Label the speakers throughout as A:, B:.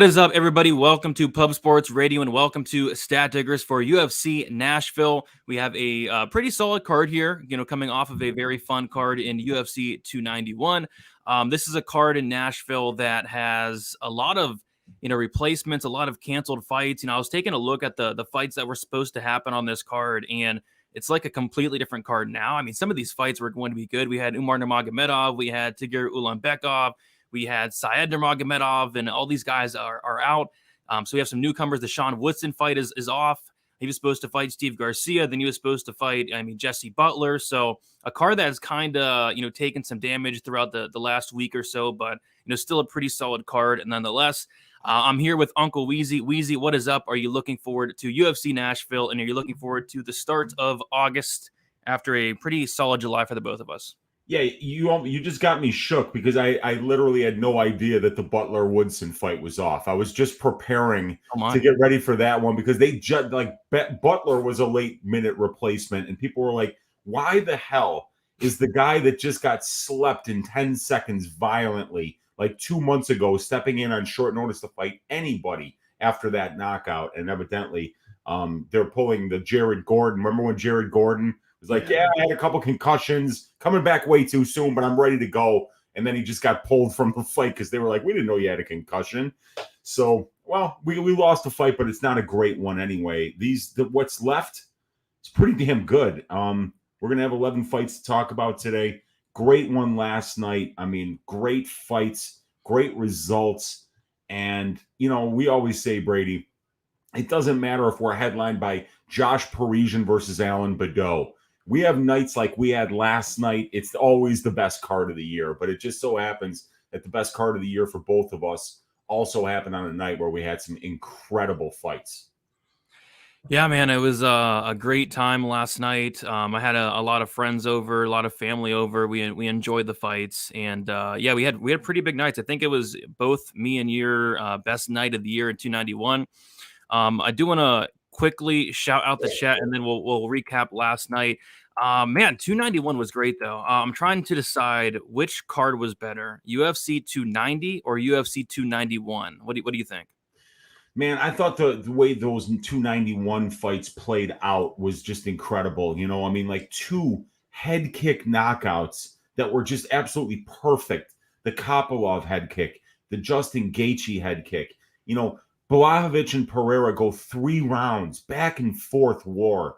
A: What is up, everybody? Welcome to Pub Sports Radio and welcome to Stat Diggers for UFC Nashville. We have a pretty solid card here, coming off of a very fun card in UFC 291. This is a card in Nashville that has a lot of, replacements, a lot of canceled fights. I was taking a look at the fights that were supposed to happen on this card, and it's like a completely different card now. I mean, some of these fights were going to be good. We had Umar Nurmagomedov, we had Tigir Ulanbekov, we had Syed Nurmagomedov, and all these guys are out. So we have some newcomers. The Sean Woodson fight is off. He was supposed to fight Steve Garcia. Then he was supposed to fight, Jesse Butler. So a card that has kind of, taken some damage throughout the last week or so, but, still a pretty solid card. And nonetheless, I'm here with Uncle Weezy. Weezy, what is up? Are you looking forward to UFC Nashville? And are you looking forward to the start of August after a pretty solid July for the both of us?
B: Yeah, you just got me shook because I literally had no idea that the Butler-Woodson fight was off. I was just preparing to get ready for that one because they just Butler was a late-minute replacement, and people were like, why the hell is the guy that just got slept in 10 seconds violently like 2 months ago stepping in on short notice to fight anybody after that knockout? And evidently they're pulling the Jared Gordon. Remember when Jared Gordon was like, yeah, I had a couple concussions, coming back way too soon, but I'm ready to go. And then he just got pulled from the fight because they were like, we didn't know you had a concussion. So, well, we lost the fight, but it's not a great one anyway. What's left, it's pretty damn good. We're going to have 11 fights to talk about today. Great one last night. I mean, great fights, great results. And, we always say, Brady, it doesn't matter if we're headlined by Josh Parisian versus Alan Badeau. We have nights like we had last night. It's always the best card of the year, but it just so happens that the best card of the year for both of us also happened on a night where we had some incredible fights.
A: Yeah, man, it was a great time last night. I had a lot of friends over, a lot of family over. We enjoyed the fights, and we had pretty big nights. I think it was both me and your best night of the year in 291. I do want to quickly shout out the chat, and then we'll recap last night. Man, 291 was great though. I'm trying to decide which card was better, UFC 290 or UFC 291. What do you think?
B: Man, I thought the way those 291 fights played out was just incredible. Like two head kick knockouts that were just absolutely perfect. The Kopylov head kick, the Justin Gaethje head kick. Blachowicz and Pereira go 3 rounds, back and forth war.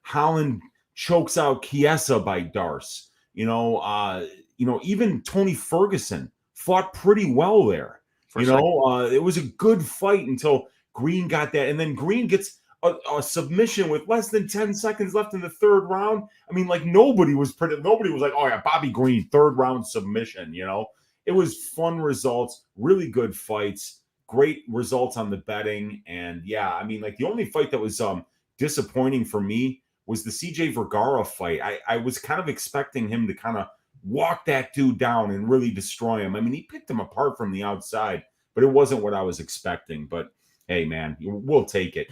B: Holland chokes out Chiesa by Darce. Even Tony Ferguson fought pretty well there. It was a good fight until Green got that. And then Green gets a submission with less than 10 seconds left in the third round. I mean, like nobody was like, oh yeah, Bobby Green, third round submission. It was fun results, really good fights. Great results on the betting. And yeah, I mean, like the only fight that was disappointing for me was the CJ Vergara fight. I was kind of expecting him to kind of walk that dude down and really destroy him. I mean, he picked him apart from the outside, but it wasn't what I was expecting. But hey, man, we'll take it.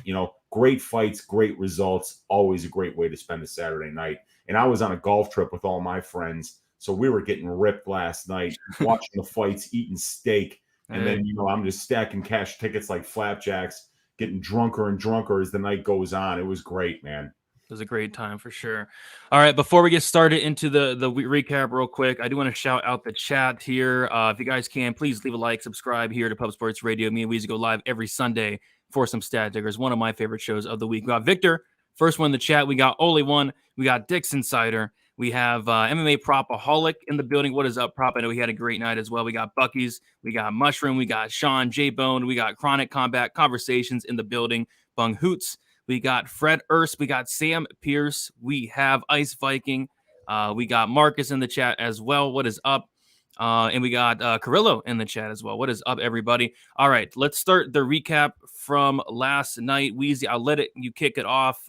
B: Great fights, great results, always a great way to spend a Saturday night. And I was on a golf trip with all my friends, so we were getting ripped last night, watching the fights, eating steak. And then, I'm just stacking cash tickets like flapjacks, getting drunker and drunker as the night goes on. It was great, man.
A: It was a great time for sure. All right, before we get started into the recap real quick, I do want to shout out the chat here. If you guys can, please leave a like, subscribe here to Pub Sports Radio. Me and Weezy go live every Sunday for some Stat Diggers, one of my favorite shows of the week. We got Victor, first one in the chat. We got Oli one. We got Dick's Insider. We have MMA Propaholic in the building. What is up, Prop? I know he had a great night as well. We got Bucky's. We got Mushroom. We got Sean, J-Bone. We got Chronic Combat Conversations in the building. Bung Hoots. We got Fred Erst. We got Sam Pierce. We have Ice Viking. We got Marcus in the chat as well. What is up? And we got Carrillo in the chat as well. What is up, everybody? All right, let's start the recap from last night. Weezy, I'll let you kick it off.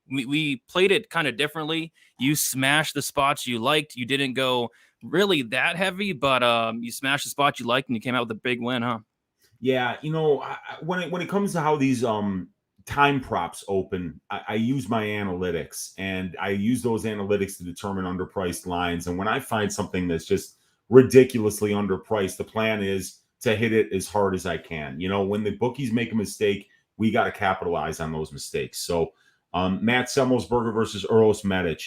A: We played it kind of differently. You smashed the spots you liked. You didn't go really that heavy, but you smashed the spots you liked, and you came out with a big win, huh?
B: Yeah, when it comes to how these time props open, I use my analytics, and I use those analytics to determine underpriced lines. And when I find something that's just ridiculously underpriced, the plan is to hit it as hard as I can. You know, when the bookies make a mistake, we got to capitalize on those mistakes. So Matt Semmelsberger versus Uros Medic.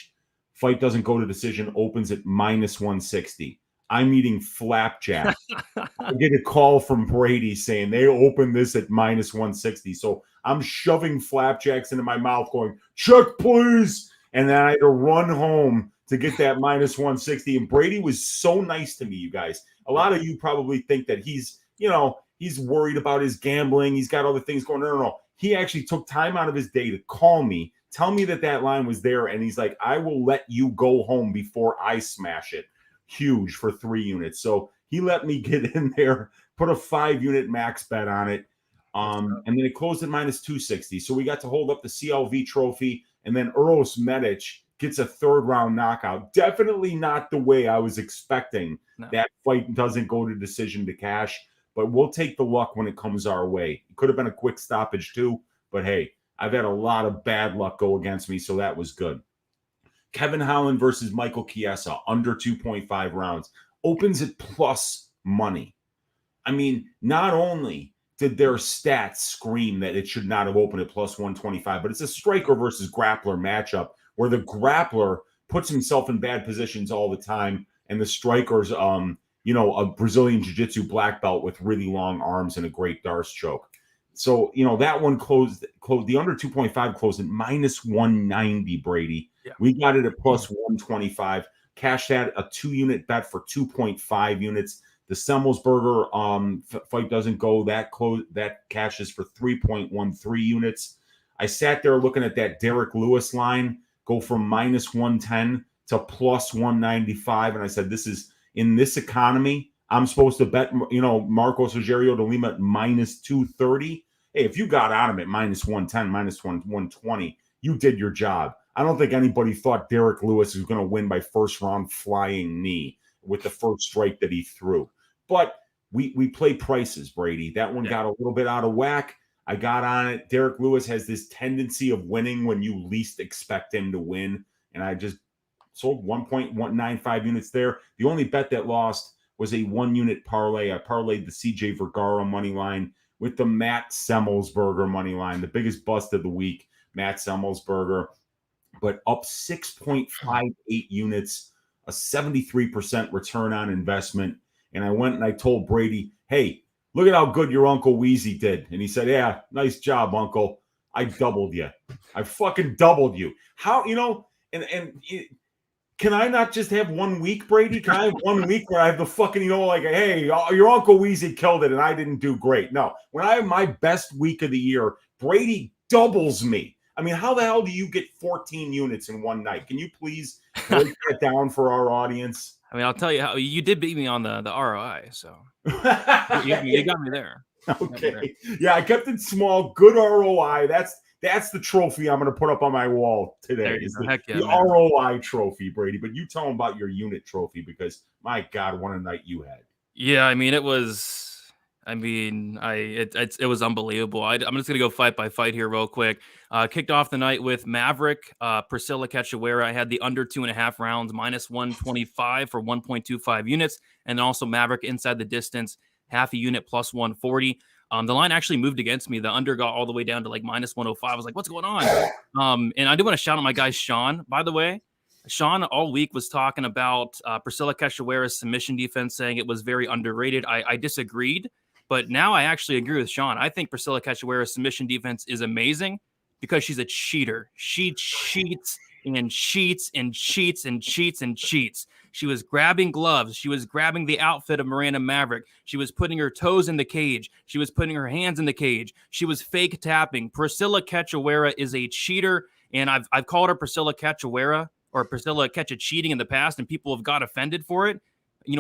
B: Fight doesn't go to decision, opens at -160. I'm eating flapjack. I get a call from Brady saying they opened this at -160. So I'm shoving flapjacks into my mouth going, check, please. And then I had to run home to get that -160. And Brady was so nice to me, you guys. A lot of you probably think that he's worried about his gambling. He's got other things going on. No. He actually took time out of his day to call me, tell me that line was there. And he's like, I will let you go home before I smash it. Huge for 3 units. So he let me get in there, put a 5-unit max bet on it. And then it closed at -260. So we got to hold up the CLV trophy. And then Uros Medic gets a 3rd round knockout. Definitely not the way I was expecting. No. That fight doesn't go to decision to cash, but we'll take the luck when it comes our way. It could have been a quick stoppage too, but hey, I've had a lot of bad luck go against me, so that was good. Kevin Holland versus Michael Chiesa, under 2.5 rounds. Opens at plus money. I mean, not only did their stats scream that it should not have opened at plus 125, but it's a striker versus grappler matchup where the grappler puts himself in bad positions all the time, and the striker's, a Brazilian Jiu-Jitsu black belt with really long arms and a great Darce choke. So, that one closed the under 2.5 closed at -190, Brady. Yeah. We got it at plus 125. Cashed that a 2-unit bet for 2.5 units. The Semmelsberger fight doesn't go. That cashes for 3.13 units. I sat there looking at that Derek Lewis line go from -110 to plus 195. And I said, this is in this economy. I'm supposed to bet, Marcos Rogerio de Lima at -230. Hey, if you got on him at -110, -120, you did your job. I don't think anybody thought Derek Lewis was going to win by first round flying knee with the first strike that he threw. But we play prices, Brady. That one got a little bit out of whack. I got on it. Derek Lewis has this tendency of winning when you least expect him to win. And I just sold 1.195 units there. The only bet that lost was a 1-unit parlay. I parlayed the CJ Vergara money line with the Matt Semmelsberger money line, the biggest bust of the week, Matt Semmelsberger, but up 6.58 units, a 73% return on investment. And I went and I told Brady, hey, look at how good your Uncle Weezy did. And he said, yeah, nice job, Uncle. I doubled you. I fucking doubled you. How, can I not just have 1 week, Brady? Can I have 1 week where I have the fucking, hey, your Uncle Weezy killed it and I didn't do great? No, when I have my best week of the year, Brady doubles me. I mean, how the hell do you get 14 units in one night? Can you please break that down for our audience?
A: I mean, I'll tell you how you did beat me on the ROI, so you got me there.
B: Okay. Yeah, I kept it small. Good ROI. That's the trophy I'm going to put up on my wall today. The ROI trophy, Brady. But you tell them about your unit trophy because, my God, what a night you had.
A: Yeah, I mean, it was unbelievable. I'm just going to go fight by fight here real quick. Kicked off the night with Maverick, Priscilla Cachoeira. I had the under 2.5 rounds, -125 for 1.25 units. And then also Maverick inside the distance, half a unit plus 140. The line actually moved against me. The under got all the way down to like -105. I was like, what's going on? And I do want to shout out my guy, Sean, by the way. Sean all week was talking about Priscilla Cachoeira's submission defense, saying it was very underrated. I disagreed, but now I actually agree with Sean. I think Priscilla Cachoeira's submission defense is amazing because she's a cheater. She cheats and cheats and cheats and cheats and cheats. She was grabbing gloves. She was grabbing the outfit of Miranda Maverick. She was putting her toes in the cage. She was putting her hands in the cage. She was fake tapping. Priscilla Cachoeira is a cheater, and I've called her Priscilla Cachoeira or Priscilla Catch cheating in the past, and people have got offended for it.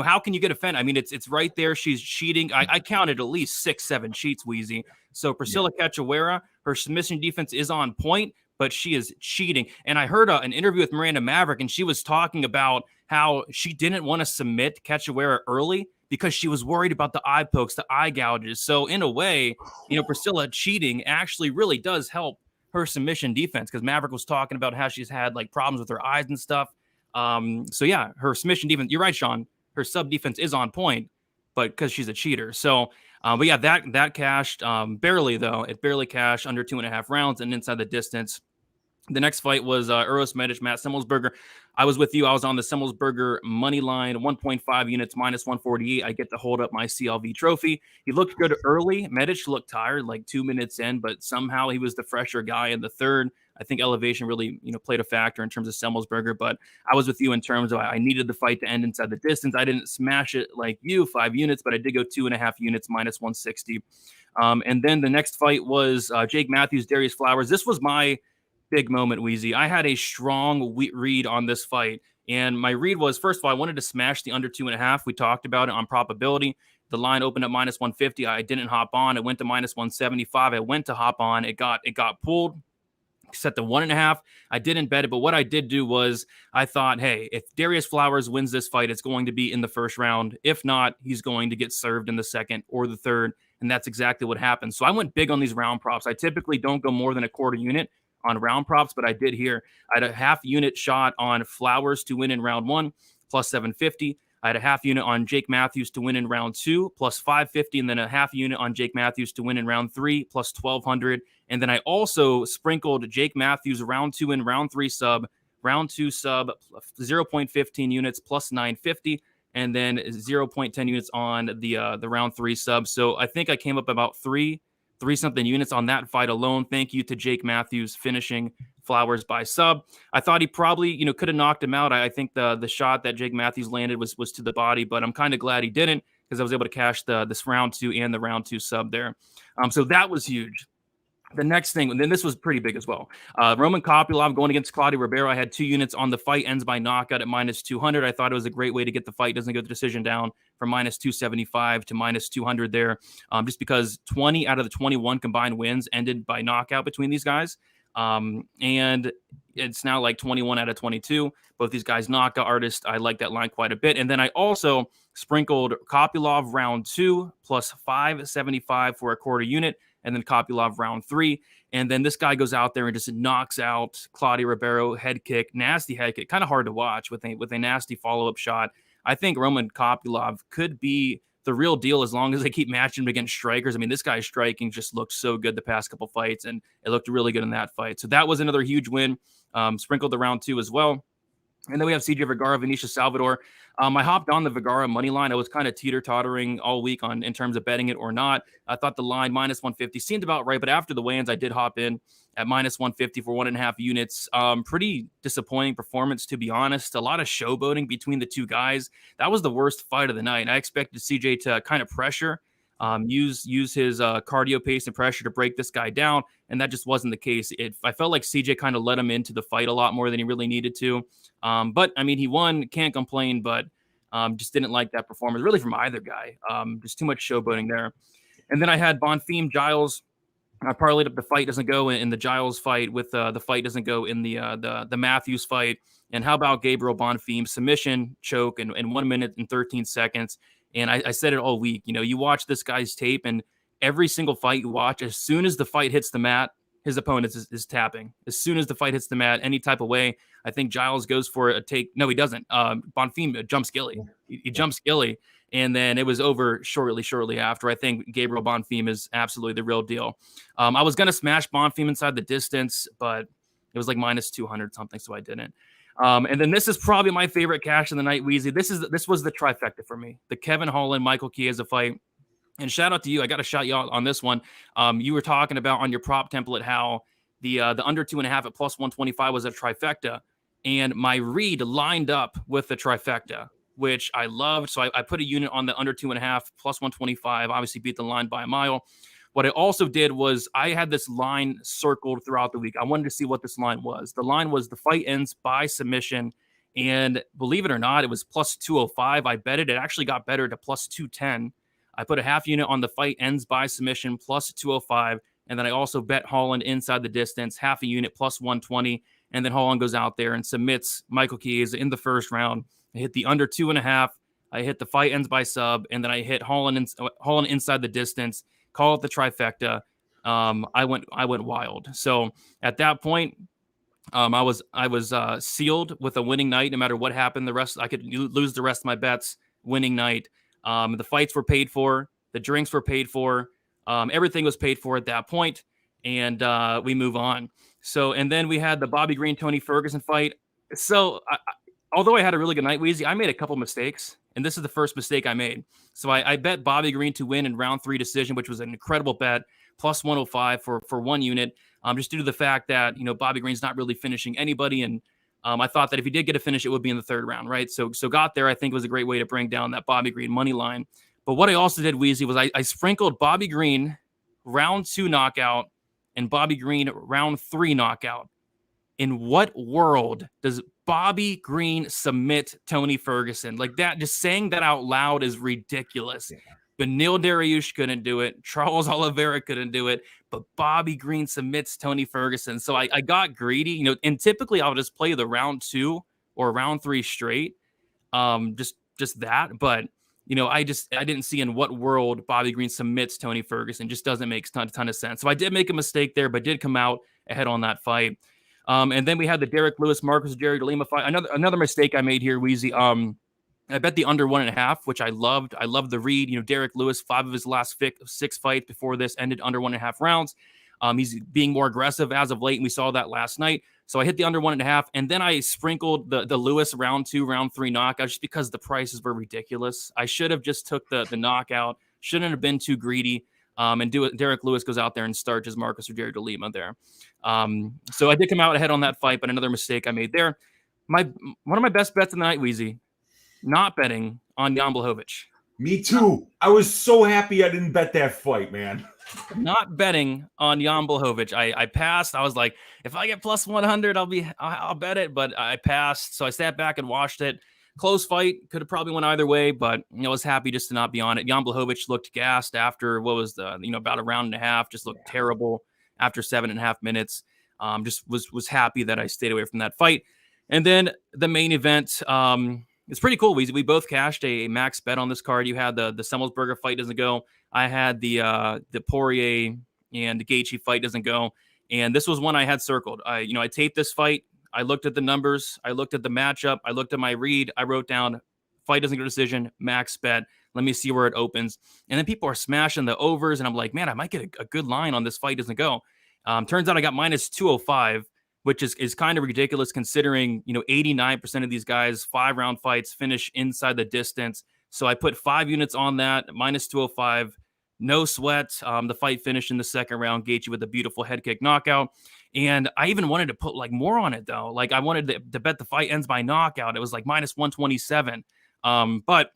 A: How can you get offended? I mean, it's right there. She's cheating. I counted at least 6-7 cheats, Weezy. So Priscilla Cachoeira, her submission defense is on point, but she is cheating. And I heard an interview with Miranda Maverick, and she was talking about how she didn't want to submit Cachoeira early because she was worried about the eye pokes, the eye gouges. So in a way, Priscilla cheating actually really does help her submission defense because Maverick was talking about how she's had like problems with her eyes and stuff. So yeah, her submission defense, you're right, Sean, her sub defense is on point, but because she's a cheater. So, but yeah, that cashed barely though. It barely cashed under 2.5 rounds and inside the distance. The next fight was Uros Medic, Matt Simmelsberger. I was with you. I was on the Simmelsberger money line, 1.5 units, minus 148. I get to hold up my CLV trophy. He looked good early. Medic looked tired, like 2 minutes in, but somehow he was the fresher guy in the third. I think elevation really, played a factor in terms of Simmelsberger, but I was with you in terms of I needed the fight to end inside the distance. I didn't smash it like you, 5 units, but I did go 2.5 units, minus 160. And then the next fight was Jake Matthews, Darius Flowers. This was my big moment, Weezy. I had a strong read on this fight. And my read was, first of all, I wanted to smash the under 2.5. We talked about it on probability. The line opened up minus 150. I didn't hop on. It went to minus 175. I went to hop on. It got pulled. Set the 1.5. I didn't bet it, but what I did do was I thought, hey, if Darius Flowers wins this fight, it's going to be in the first round. If not, he's going to get served in the second or the third. And that's exactly what happened. So I went big on these round props. I typically don't go more than a quarter unit on round props, but I did here. I had a half unit shot on Flowers to win in round 1, plus 750. I had a half unit on Jake Matthews to win in round 2, plus 550, and then a half unit on Jake Matthews to win in round 3, plus 1,200. And then I also sprinkled Jake Matthews round 2 and round 3 sub, round 2 sub, 0.15 units, plus 950, and then 0.10 units on the round 3 sub. So I think I came up about three something units on that fight alone. Thank you to Jake Matthews finishing Flowers by sub. I thought he probably, could have knocked him out. I think the shot that Jake Matthews landed was to the body, but I'm kind of glad he didn't because I was able to cash this round 2 and the round 2 sub there. So that was huge. The next thing, and then this was pretty big as well. Roman Kopylov going against Claudio Ribeiro. I had 2 units on the fight, ends by knockout at minus 200. I thought it was a great way to get the fight. Doesn't go the decision down from minus 275 to minus 200 there, just because 20 out of the 21 combined wins ended by knockout between these guys. And it's now like 21 out of 22. Both these guys knockout artists. I like that line quite a bit. And then I also sprinkled Kopylov round 2 plus 575 for a quarter unit. And then Kopylov round 3. And then this guy goes out there and just knocks out Claudio Ribeiro, head kick, nasty head kick, kind of hard to watch with a nasty follow-up shot. I think Roman Kopylov could be the real deal as long as they keep matching him against strikers. I mean, this guy's striking just looked so good the past couple fights, and it looked really good in that fight. So that was another huge win. Sprinkled the round 2 as well. And then we have CJ Vergara, Vinicius Salvador. I hopped on the Vergara money line. I was kind of teeter-tottering all week in terms of betting it or not. I thought the line minus 150 seemed about right, but after the weigh-ins, I did hop in at minus 150 for 1.5 units. Pretty disappointing performance, to be honest. A lot of showboating between the two guys. That was the worst fight of the night. I expected CJ to kind of pressure, use his cardio pace and pressure to break this guy down, and that just wasn't the case. I felt like CJ kind of let him into the fight a lot more than he really needed to. But, I mean, he won, can't complain, but just didn't like that performance, really from either guy. Just too much showboating there. And then I had Bonfim Giles. I parlayed up the fight doesn't go in the Giles fight with the fight doesn't go in the Matthews fight. And how about Gabriel Bonfim? Submission, choke in 1 minute and 13 seconds. And I said it all week. You watch this guy's tape, and every single fight you watch, as soon as the fight hits the mat, his opponent is tapping. As soon as the fight hits the mat, any type of way, I think Giles goes for a take. No, he doesn't. Bonfim jumps Gilly. He jumps Gilly, and then it was over shortly after. I think Gabriel Bonfim is absolutely the real deal. I was going to smash Bonfim inside the distance, but it was like minus 200 something, so I didn't. And then this is probably my favorite cash of the night, Weezy. This was the trifecta for me. The Kevin Holland, Michael Chiesa fight. And shout out to you. I got to shout you out on this one. You were talking about on your prop template how the under 2.5 at plus 125 was a trifecta. And my read lined up with the trifecta, which I loved. So I put a unit on the under 2.5 plus 125, obviously beat the line by a mile. What I also did was I had this line circled throughout the week. I wanted to see what this line was. The line was the fight ends by submission. And believe it or not, it was plus 205. I bet it. It actually got better to plus 210. I put a half unit on the fight ends by submission plus 205. And then I also bet Holland inside the distance, half a unit plus 120. And then Holland goes out there and submits Michael Chiesa in the first round. I hit the under 2.5. I hit the fight ends by sub. And then I hit Holland inside the distance, call it the trifecta. I went wild. So at that point, I was sealed with a winning night. No matter what happened, I could lose the rest of my bets. Winning night. The fights were paid for. The drinks were paid for. Everything was paid for at that point, and we move on. So, and then we had the Bobby Green, Tony Ferguson fight. So, although I had a really good night, Weezy, I made a couple mistakes, and this is the first mistake I made. So I bet Bobby Green to win in round 3 decision, which was an incredible bet, plus 105 for 1 unit, just due to the fact that, Bobby Green's not really finishing anybody, and I thought that if he did get a finish, it would be in the 3rd round, right? So got there, I think, was a great way to bring down that Bobby Green money line. But what I also did, Weezy, was I sprinkled Bobby Green round 2 knockout and Bobby Green round 3 knockout. In what world does Bobby Green submit Tony Ferguson? Like that, just saying that out loud is ridiculous. Yeah. Beneil Dariush couldn't do it. Charles Oliveira couldn't do it. But Bobby Green submits Tony Ferguson. So I got greedy, and typically I'll just play the round 2 or round 3 straight. Just that. But, I didn't see in what world Bobby Green submits Tony Ferguson. Just doesn't make a ton of sense. So I did make a mistake there, but did come out ahead on that fight. And then we had the Derek Lewis, Marcus Jerry de Lima fight. Another mistake I made here, Weezy. I bet the under 1.5, which I loved. I loved the read. Derek Lewis, 5 of his last 6 fights before this ended under 1.5 rounds. He's being more aggressive as of late, and we saw that last night. So I hit the under 1.5, and then I sprinkled the Lewis round 2, round 3 knockout just because the prices were ridiculous. I should have just took the knockout. Shouldn't have been too greedy. And Derek Lewis goes out there and starches Marcus Rogerio de Lima there. So I did come out ahead on that fight, but another mistake I made there. One of my best bets of the night, Weezy, not betting on Jan Blachowicz.
B: Me too. I was so happy I didn't bet that fight, man.
A: Not betting on Jan Blachowicz. I passed. I was like, if I get plus 100, I'll bet it, but I passed. So I sat back and watched it. Close fight, could have probably went either way, but I was happy just to not be on it. Jan Blachowicz looked gassed after about a round and a half, just looked terrible after 7.5 minutes. Just was happy that I stayed away from that fight. And then the main event, it's pretty cool. We both cashed a max bet on this card. You had the Semmelsberger fight doesn't go. I had the Poirier and the Gaethje fight doesn't go. And this was one I had circled. I taped this fight. I looked at the numbers. I looked at the matchup. I looked at my read. I wrote down fight doesn't go decision, max bet. Let me see where it opens. And then people are smashing the overs. And I'm like, man, I might get a good line on this fight doesn't go. Turns out I got minus 205, which is kind of ridiculous considering, 89% of these guys, 5-round fights finish inside the distance. So I put 5 units on that, minus 205. No sweat. The fight finished in the 2nd round. Gaethje with a beautiful head kick knockout. And I even wanted to put more on it though. I wanted to bet the fight ends by knockout. It was minus 127. But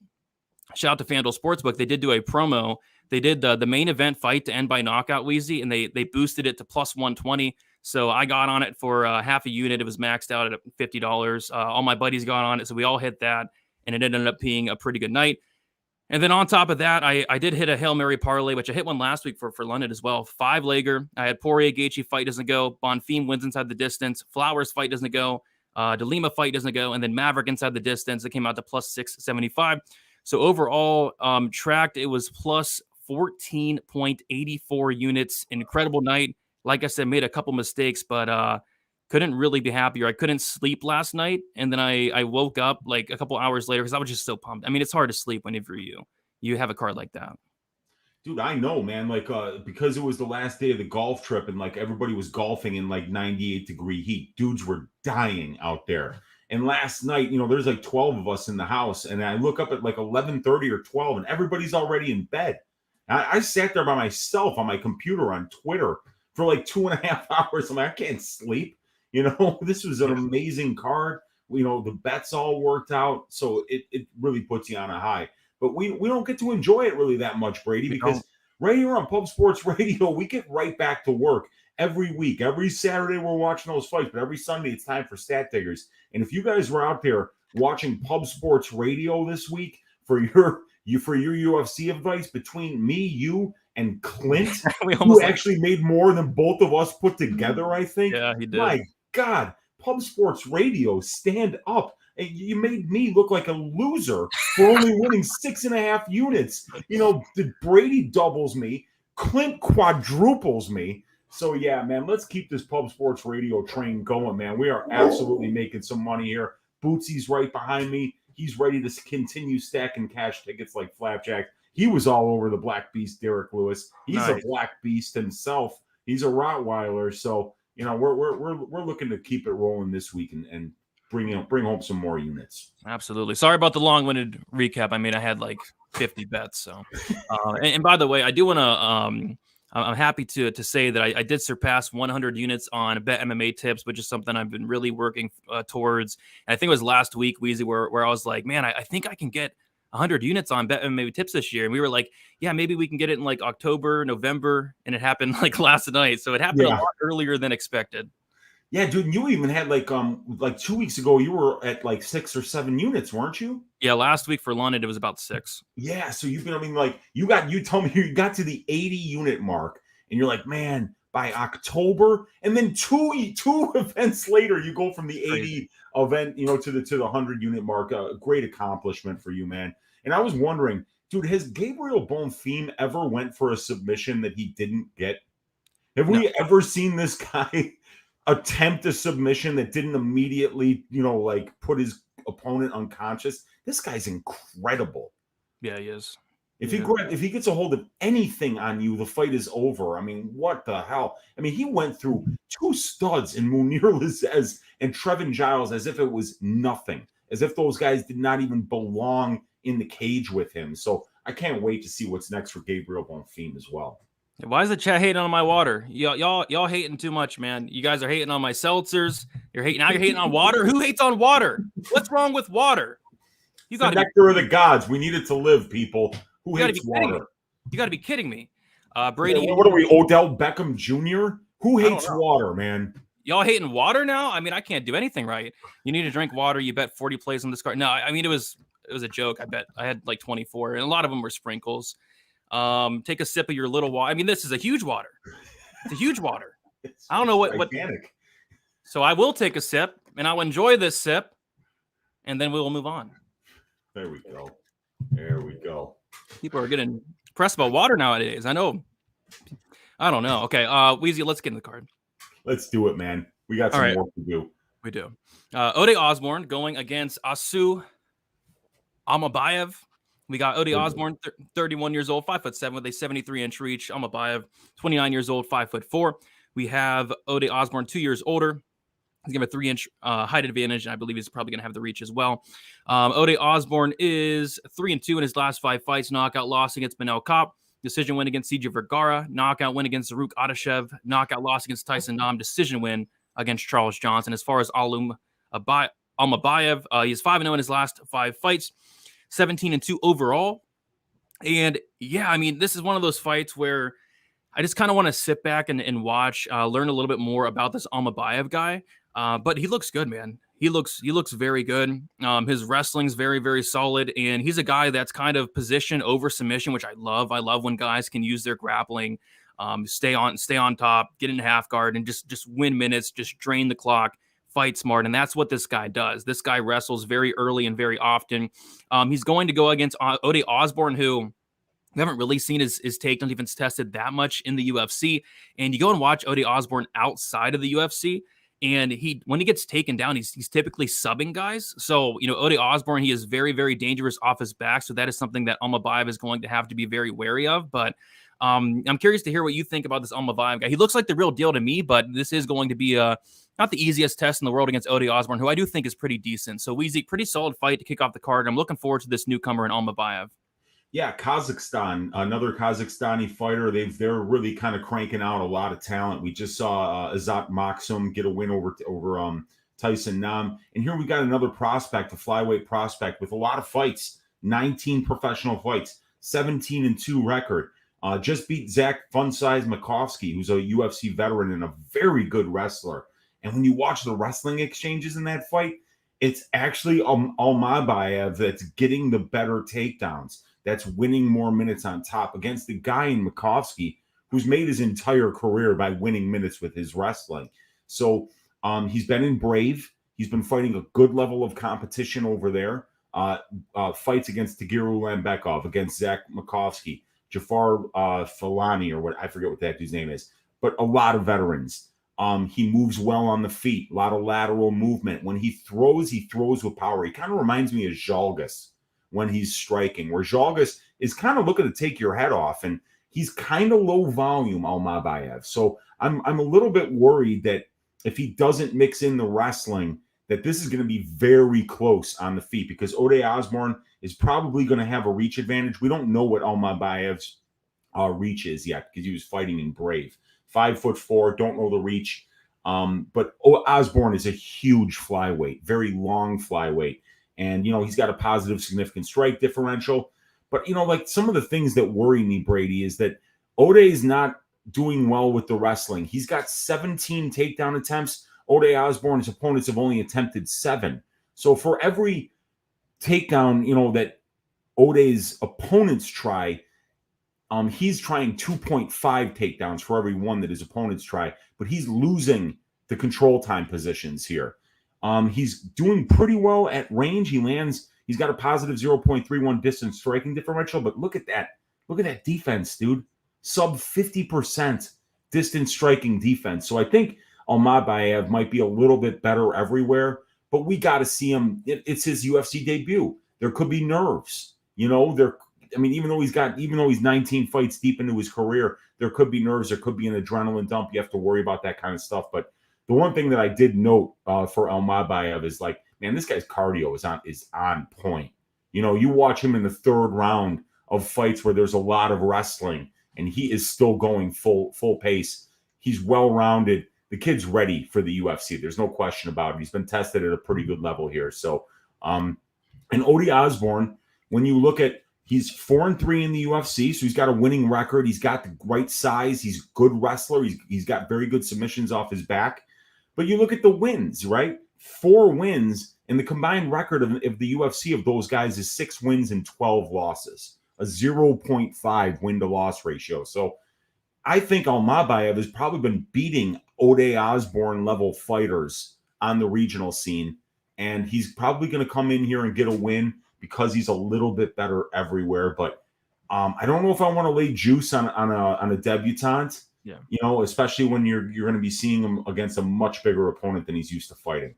A: shout out to FanDuel Sportsbook. They did do a promo. They did the main event fight to end by knockout, Weezy, and they boosted it to plus 120. So I got on it for half a unit. It was maxed out at $50. All my buddies got on it. So we all hit that, and it ended up being a pretty good night. And then on top of that, I did hit a Hail Mary parlay, which I hit one last week for London as well. 5-legger. I had Poirier Gaethje fight doesn't go. Bonfim wins inside the distance. Flowers fight doesn't go. De Lima fight doesn't go. And then Maverick inside the distance. It came out to plus 675. So overall, tracked, it was plus 14.84 units. Incredible night. Like I said, made a couple mistakes, but couldn't really be happier. I couldn't sleep last night, and then I woke up a couple hours later because I was just so pumped. I mean, it's hard to sleep whenever you have a card like that.
B: Dude, I know, man. Because it was the last day of the golf trip, and everybody was golfing in 98-degree heat. Dudes were dying out there. And last night, there's 12 of us in the house, and I look up at 11:30 or 12, and everybody's already in bed. I sat there by myself on my computer on Twitter for 2.5 hours. I'm I can't sleep. This was an amazing card. The bets all worked out. So it really puts you on a high. But we don't get to enjoy it really that much, Brady, because right here on Pub Sports Radio, we get right back to work every week. Every Saturday we're watching those fights, but every Sunday it's time for Stat Diggers. And if you guys were out there watching Pub Sports Radio this week for your UFC advice, between me, you, and Clint, who actually made more than both of us put together, I think.
A: Yeah, he did.
B: My God, Pub Sports Radio, stand up. You made me look like a loser for only winning 6.5 units. Brady doubles me. Clint quadruples me. So, yeah, man, let's keep this Pub Sports Radio train going, man. We are absolutely making some money here. Bootsy's right behind me. he's ready to continue stacking cash tickets like flapjack. He was all over the Black Beast, Derek Lewis. He's a Black Beast himself. He's a Rottweiler. So, we're looking to keep it rolling this week and bring home some more units.
A: Absolutely. Sorry about the long-winded recap. I mean, I had like 50 bets. So, and by the way, I do want to. I'm happy to say that I did surpass 100 units on Bet MMA tips, which is something I've been really working towards. And I think it was last week, Weezy, where I was like, man, I think I can get 100 units on Bet MMA tips this year. And we were like, yeah, maybe we can get it in like October, November. And it happened like last night. So it happened a lot earlier than expected.
B: Yeah, dude, you even had like 2 weeks ago, you were at like 6 or 7 units, weren't you?
A: Yeah, last week for London, it was about 6.
B: Yeah, so you've been, you told me you got to the 80 unit mark, and you're like, man, by October, and then two events later, you go from the 80 event, to the 100 unit mark. A great accomplishment for you, man. And I was wondering, dude, has Gabriel Bonfim ever went for a submission that he didn't get? Have we ever seen this guy attempt a submission that didn't immediately, put his opponent unconscious? This guy's incredible.
A: Yeah, he is.
B: If he gets a hold of anything on you, the fight is over. I mean, what the hell? I mean, he went through 2 studs in Munir Lizez and Trevin Giles as if it was nothing, as if those guys did not even belong in the cage with him. So I can't wait to see what's next for Gabriel Bonfim as well.
A: Why is the chat hating on my water? Y'all hating too much, man. You guys are hating on my seltzers. You're hating on water. Who hates on water? What's wrong with water? You got
B: the nectar of the gods. We need it to live, people. Who hates water?
A: You got to be kidding me. Brady.
B: Yeah, what are we, Odell Beckham Jr.? Who hates water, man?
A: Y'all hating water now? I mean, I can't do anything right. You need to drink water. You bet 40 plays on this card. No, I mean, it was a joke. I bet I had like 24, and a lot of them were sprinkles. Take a sip of your little water. I mean, this is a huge water. It's a huge water. I don't know what. So I will take a sip, and I'll enjoy this sip, and then we will move on.
B: There we go. There we go.
A: People are getting pressed about water nowadays. I know. I don't know. Okay, Weezy, let's get in the card.
B: Let's do it, man. We got some work to do.
A: We do. Ode Osborne going against Asu Amabayev. We got Ode Osborne, 31 years old, 5'7" with a 73-inch reach. Amabayev, 29 years old, 5'4". We have Ode Osborne, 2 years older. He's going to have a 3-inch height advantage, and I believe he's probably going to have the reach as well. Ode Osborne is 3-2 in his last 5 fights. Knockout loss against Manel Kopp. Decision win against CJ Vergara. Knockout win against Zaruk Adashev. Knockout loss against Tyson Nam. Decision win against Charles Johnson. As far as Alum Almabayev, he's 5-0 in his last 5 fights. 17-2 overall. And yeah, I mean, this is one of those fights where I just kind of want to sit back and watch, learn a little bit more about this Almabayev guy. But he looks good, man. He looks very good. His wrestling's very, very solid. And he's a guy that's kind of position over submission, which I love. I love when guys can use their grappling, stay on top, get in half guard, and just win minutes, just drain the clock. Fight smart, and that's what this guy does. This guy wrestles very early and very often. He's going to go against Ode Osborne, who we haven't really seen his takedown defense tested that much in the UFC. And you go and watch Ode Osborne outside of the UFC, and when he gets taken down, he's typically subbing guys. So, Ode Osborne, he is very, very dangerous off his back. So that is something that Almabayev is going to have to be very wary of. But I'm curious to hear what you think about this Almabayev guy. He looks like the real deal to me, but this is going to be not the easiest test in the world against Ode Osborne, who I do think is pretty decent. So, Weezy, pretty solid fight to kick off the card. I'm looking forward to this newcomer in Almabayev.
B: Yeah, Kazakhstan, another Kazakhstani fighter. They're really kind of cranking out a lot of talent. We just saw Azat Maksum get a win over Tyson Nam. And here we got another prospect, a flyweight prospect with a lot of fights, 19 professional fights, 17-2 record. Just beat Zach Fun-Size Makovsky, who's a UFC veteran and a very good wrestler. And when you watch the wrestling exchanges in that fight, it's actually Almabayev that's getting the better takedowns, that's winning more minutes on top against the guy in Makovsky who's made his entire career by winning minutes with his wrestling. So he's been in Brave. He's been fighting a good level of competition over there. Fights against Tagiru Lambekov, against Zach Makovsky, Jafar Falani, or what, I forget what that dude's name is, but a lot of veterans. He moves well on the feet, a lot of lateral movement. When he throws with power. He kind of reminds me of Zhalgas when he's striking, where Zhalgas is kind of looking to take your head off, and he's kind of low volume, Almabayev. So I'm a little bit worried that if he doesn't mix in the wrestling, that this is going to be very close on the feet, because Ode Osborne is probably going to have a reach advantage. We don't know what Almabayev's reach is yet, because he was fighting in Brave. 5'4", don't know the reach. But Osborne is a huge flyweight, very long flyweight. And, he's got a positive, significant strike differential. But, like some of the things that worry me, Brady, is that Ode is not doing well with the wrestling. He's got 17 takedown attempts. Ode Osborne's opponents have only attempted 7. So for every takedown, that Ode's opponents try, he's trying 2.5 takedowns for every one that his opponents try, but he's losing the control time positions here. He's doing pretty well at range. He's got a positive 0.31 distance striking differential, but look at that. Look at that defense, dude. Sub 50% distance striking defense. So I think Almabayev might be a little bit better everywhere, but we got to see him. It's his UFC debut. There could be nerves, even though he's 19 fights deep into his career, there could be nerves. There could be an adrenaline dump. You have to worry about that kind of stuff. But the one thing that I did note for Almabayev is, like, man, this guy's cardio is on point. You watch him in the third round of fights where there's a lot of wrestling, and he is still going full pace. He's well-rounded. The kid's ready for the UFC. There's no question about it. He's been tested at a pretty good level here. So, and Ode Osborne, when you look at, he's 4-3 in the UFC, so he's got a winning record. He's got the right size. He's a good wrestler. He's got very good submissions off his back. But you look at the wins, right? 4 wins, and the combined record of the UFC of those guys is 6 wins and 12 losses, a 0.5 win-to-loss ratio. So I think Almabayev has probably been beating Ode Osborne level fighters on the regional scene, and he's probably going to come in here and get a win because he's a little bit better everywhere. But I don't know if I want to lay juice on a debutante. Yeah. Especially when you're going to be seeing him against a much bigger opponent than he's used to fighting.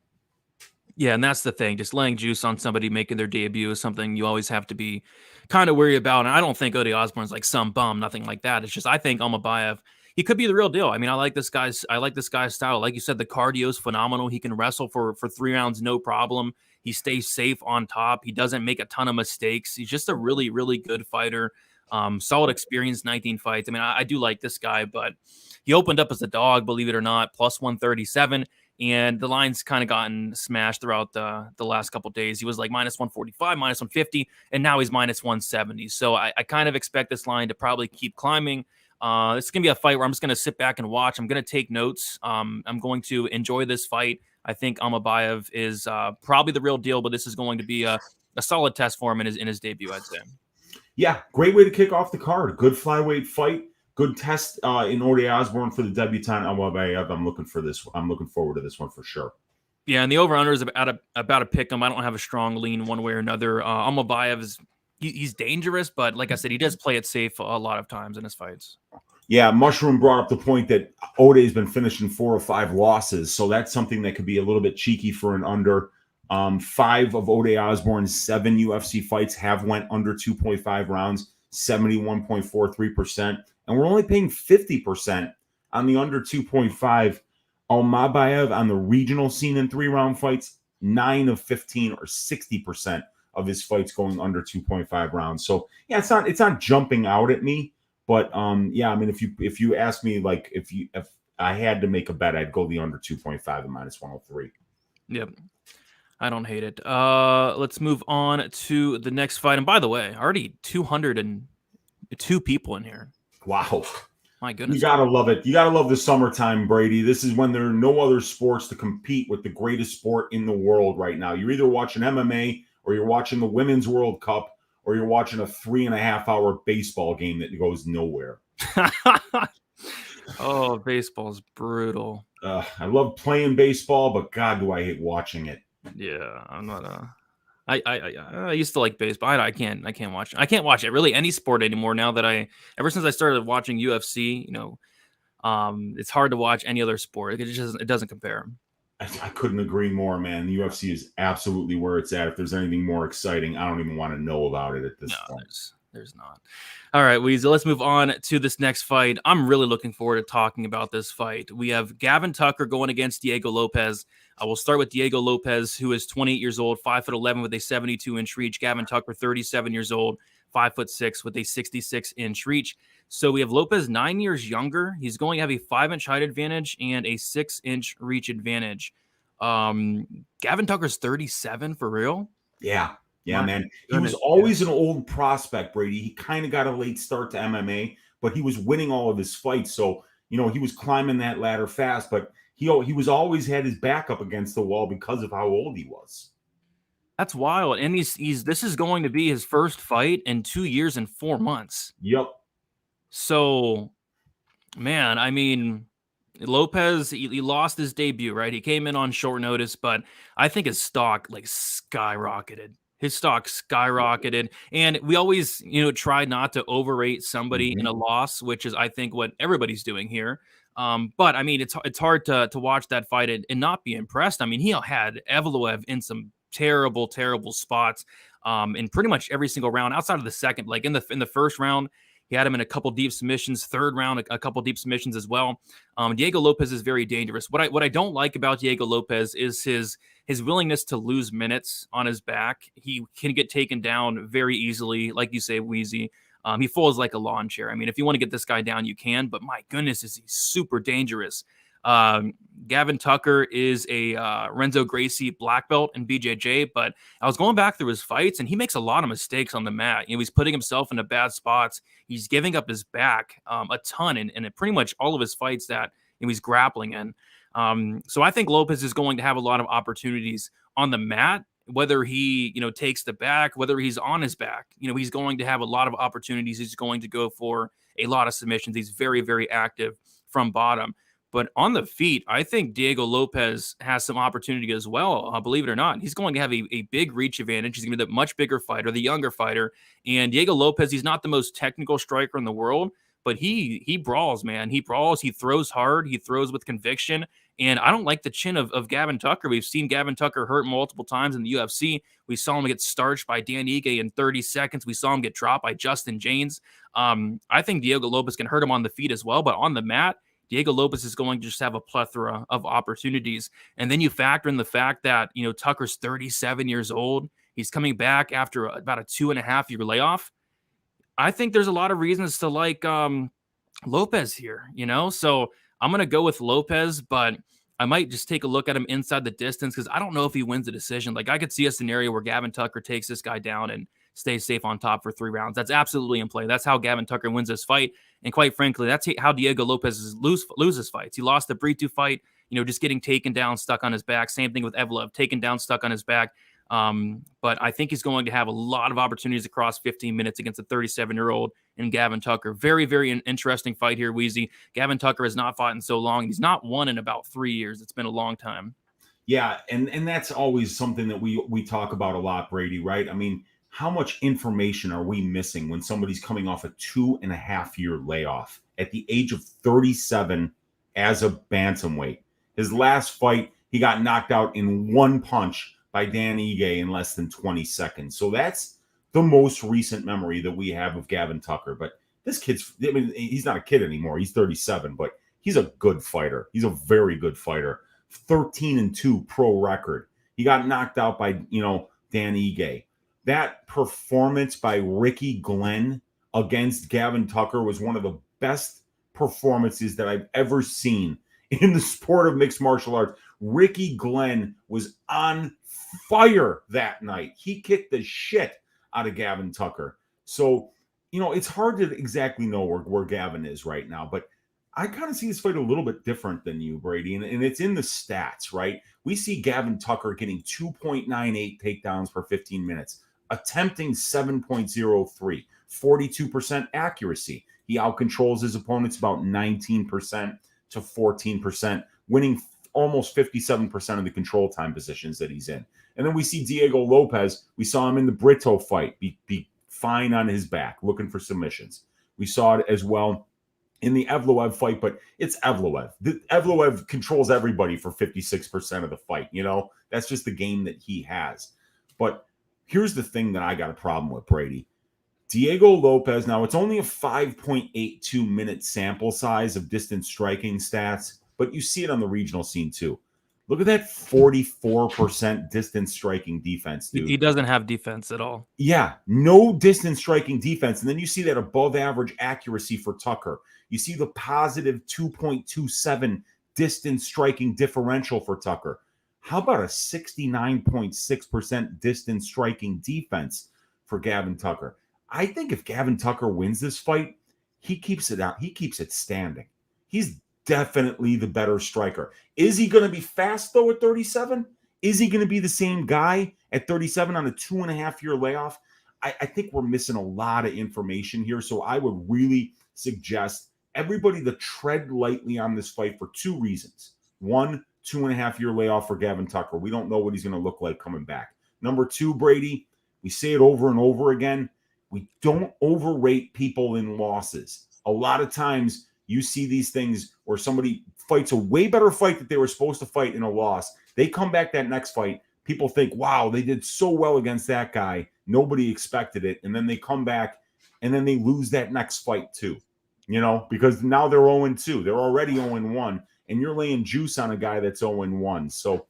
A: Yeah, and that's the thing. Just laying juice on somebody making their debut is something you always have to be kind of wary about. And I don't think Ode Osborne's like some bum, nothing like that. It's just, I think Almabayev, he could be the real deal. I mean, I like this guy's style. Like you said, the cardio is phenomenal. He can wrestle for 3 rounds, no problem. He stays safe on top. He doesn't make a ton of mistakes. He's just a really, really good fighter. Solid experience, 19 fights. I mean, I do like this guy, but he opened up as a dog, believe it or not, plus 137. And the line's kind of gotten smashed throughout the last couple of days. He was like minus 145, minus 150, and now he's minus 170. So I kind of expect this line to probably keep climbing. This is going to be a fight where I'm just going to sit back and watch. I'm going to take notes. I'm going to enjoy this fight. I think Almabayev is probably the real deal, but this is going to be a solid test for him in his debut, I'd say.
B: Yeah, great way to kick off the card. Good flyweight fight. Good test in Ode Osborne for the debutante Almabayev. I'm looking forward to this one for sure.
A: Yeah, and the over-under is about a pick 'em. I don't have a strong lean one way or another. Almabayev is he's dangerous, but like I said, he does play it safe a lot of times in his fights.
B: Yeah, Mushroom brought up the point that Ode's been finishing 4 or 5 losses, so that's something that could be a little bit cheeky for an under. 5 of Ode Osborne's 7 UFC fights have went under 2.5 rounds, 71.43%. And we're only paying 50% on the under 2.5. Almabayev on the regional scene in 3-round fights, 9 of 15 or 60% of his fights going under 2.5 rounds. So yeah, it's not jumping out at me, but yeah, I mean, if you ask me, like, if I had to make a bet, I'd go the under 2.5 and minus 103.
A: Yep. I don't hate it. Let's move on to the next fight. And by the way, already 202 people in here.
B: Wow.
A: My goodness.
B: You got to love it. You got to love the summertime, Brady. This is when there are no other sports to compete with the greatest sport in the world right now. You're either watching MMA or you're watching the Women's World Cup or you're watching a 3.5-hour baseball game that goes nowhere.
A: Oh, baseball's brutal.
B: I love playing baseball, but God, do I hate watching it.
A: Yeah, I'm not I used to like baseball. I can't watch it. I can't watch it really any sport anymore now that ever since I started watching UFC, It's hard to watch any other sport. It doesn't compare.
B: I couldn't agree more, man. The UFC is absolutely where it's at. If there's anything more exciting, I don't even want to know about it at this point.
A: There's not. All right, Weezy, let's move on to this next fight. I'm really looking forward to talking about this fight. We have Gavin Tucker going against Diego Lopes. I will start with Diego Lopes, who is 28 years old, 5'11" with a 72-inch reach. Gavin Tucker, 37 years old, 5'6" with a 66-inch reach. So we have Lopes 9 years younger. He's going to have a 5-inch height advantage and a 6-inch reach advantage. Gavin Tucker's 37 for real?
B: Yeah, man. He was always an old prospect, Brady. He kind of got a late start to MMA, but he was winning all of his fights. So, he was climbing that ladder fast, but he was always had his back up against the wall because of how old he was.
A: That's wild. And this is going to be his first fight in 2 years and 4 months.
B: Yep.
A: So, man, I mean, Lopes, he lost his debut, right? He came in on short notice, but I think his stock skyrocketed. And we always, try not to overrate somebody in a loss, which is, I think, what everybody's doing here. But I mean, it's hard to watch that fight and not be impressed. I mean, he had Evloev in some terrible spots in pretty much every single round outside of the second. Like in the first round, he had him in a couple deep submissions. Third round, a couple deep submissions as well. Diego Lopes is very dangerous. What I don't like about Diego Lopes is his willingness to lose minutes on his back. He can get taken down very easily, like you say, Weezy. He falls like a lawn chair. I mean, if you want to get this guy down, you can. But my goodness, is he super dangerous. Gavin Tucker is a Renzo Gracie black belt in BJJ, but I was going back through his fights, and he makes a lot of mistakes on the mat. He's putting himself into bad spots. He's giving up his back a ton in pretty much all of his fights that he's grappling in. So I think Lopes is going to have a lot of opportunities on the mat, whether he, takes the back, whether he's on his back. He's going to have a lot of opportunities. He's going to go for a lot of submissions. He's very, very active from bottom. But on the feet, I think Diego Lopes has some opportunity as well, believe it or not. He's going to have a big reach advantage. He's going to be the much bigger fighter, the younger fighter. And Diego Lopes, he's not the most technical striker in the world, but he brawls, man. He brawls. He throws hard. He throws with conviction. And I don't like the chin of Gavin Tucker. We've seen Gavin Tucker hurt multiple times in the UFC. We saw him get starched by Dan Ige in 30 seconds. We saw him get dropped by Justin James. I think Diego Lopes can hurt him on the feet as well, but on the mat, Diego Lopes is going to just have a plethora of opportunities. And then you factor in the fact that, Tucker's 37 years old. He's coming back after about a 2.5-year layoff. I think there's a lot of reasons to like Lopes here, So I'm going to go with Lopes, but I might just take a look at him inside the distance because I don't know if he wins the decision. Like I could see a scenario where Gavin Tucker takes this guy down and stays safe on top for 3 rounds. That's absolutely in play. That's how Gavin Tucker wins this fight. And quite frankly, that's how Diego Lopes loses fights. He lost the Brito fight, just getting taken down, stuck on his back. Same thing with Evloev, taken down, stuck on his back. But I think he's going to have a lot of opportunities across 15 minutes against a 37-year-old and Gavin Tucker. Very, very interesting fight here, Weezy. Gavin Tucker has not fought in so long. He's not won in about 3 years. It's been a long time.
B: Yeah, and that's always something that we talk about a lot, Brady, right? I mean, how much information are we missing when somebody's coming off a 2.5-year layoff at the age of 37 as a bantamweight? His last fight, he got knocked out in one punch by Dan Ige in less than 20 seconds. So that's the most recent memory that we have of Gavin Tucker. But this kid's, he's not a kid anymore. He's 37, but he's a good fighter. He's a very good fighter. 13-2 pro record. He got knocked out by, Dan Ige. That performance by Ricky Glenn against Gavin Tucker was one of the best performances that I've ever seen in the sport of mixed martial arts. Ricky Glenn was on fire that night. He kicked the shit out of Gavin Tucker. So, it's hard to exactly know where Gavin is right now, but I kind of see this fight a little bit different than you, Brady, and it's in the stats, right? We see Gavin Tucker getting 2.98 takedowns per 15 minutes, attempting 7.03, 42% accuracy. He outcontrols his opponents about 19% to 14%, winning almost 57% of the control time positions that he's in. And then we see Diego Lopes. We saw him in the Brito fight be fine on his back, looking for submissions. We saw it as well in the Evloev fight, but it's Evloev. Evloev controls everybody for 56% of the fight. You know, that's just the game that he has. But here's the thing that I got a problem with, Brady. Diego Lopes, now it's only a 5.82 minute sample size of distance striking stats, but you see it on the regional scene too. Look at that 44% distance striking defense, dude.
A: He doesn't have defense at all.
B: Yeah, no distance striking defense. And then you see that above average accuracy for Tucker. You see the positive 2.27 distance striking differential for Tucker. How about a 69.6% distance striking defense for Gavin Tucker? I think if Gavin Tucker wins this fight, he keeps it out. He keeps it standing. He's definitely the better striker. Is he going to be fast, though, at 37? Is he going to be the same guy at 37 on a 2.5-year layoff? I think we're missing a lot of information here. So I would really suggest everybody to tread lightly on this fight for two reasons. One, 2.5-year layoff for Gavin Tucker. We don't know what he's going to look like coming back. Number two, Brady, we say it over and over again. We don't overrate people in losses. A lot of times you see these things where somebody fights a way better fight that they were supposed to fight in a loss. They come back that next fight. People think, wow, they did so well against that guy. Nobody expected it. And then they come back and then they lose that next fight too. You know, because now they're 0-2. They're already 0-1. And you're laying juice on a guy that's 0-1. So,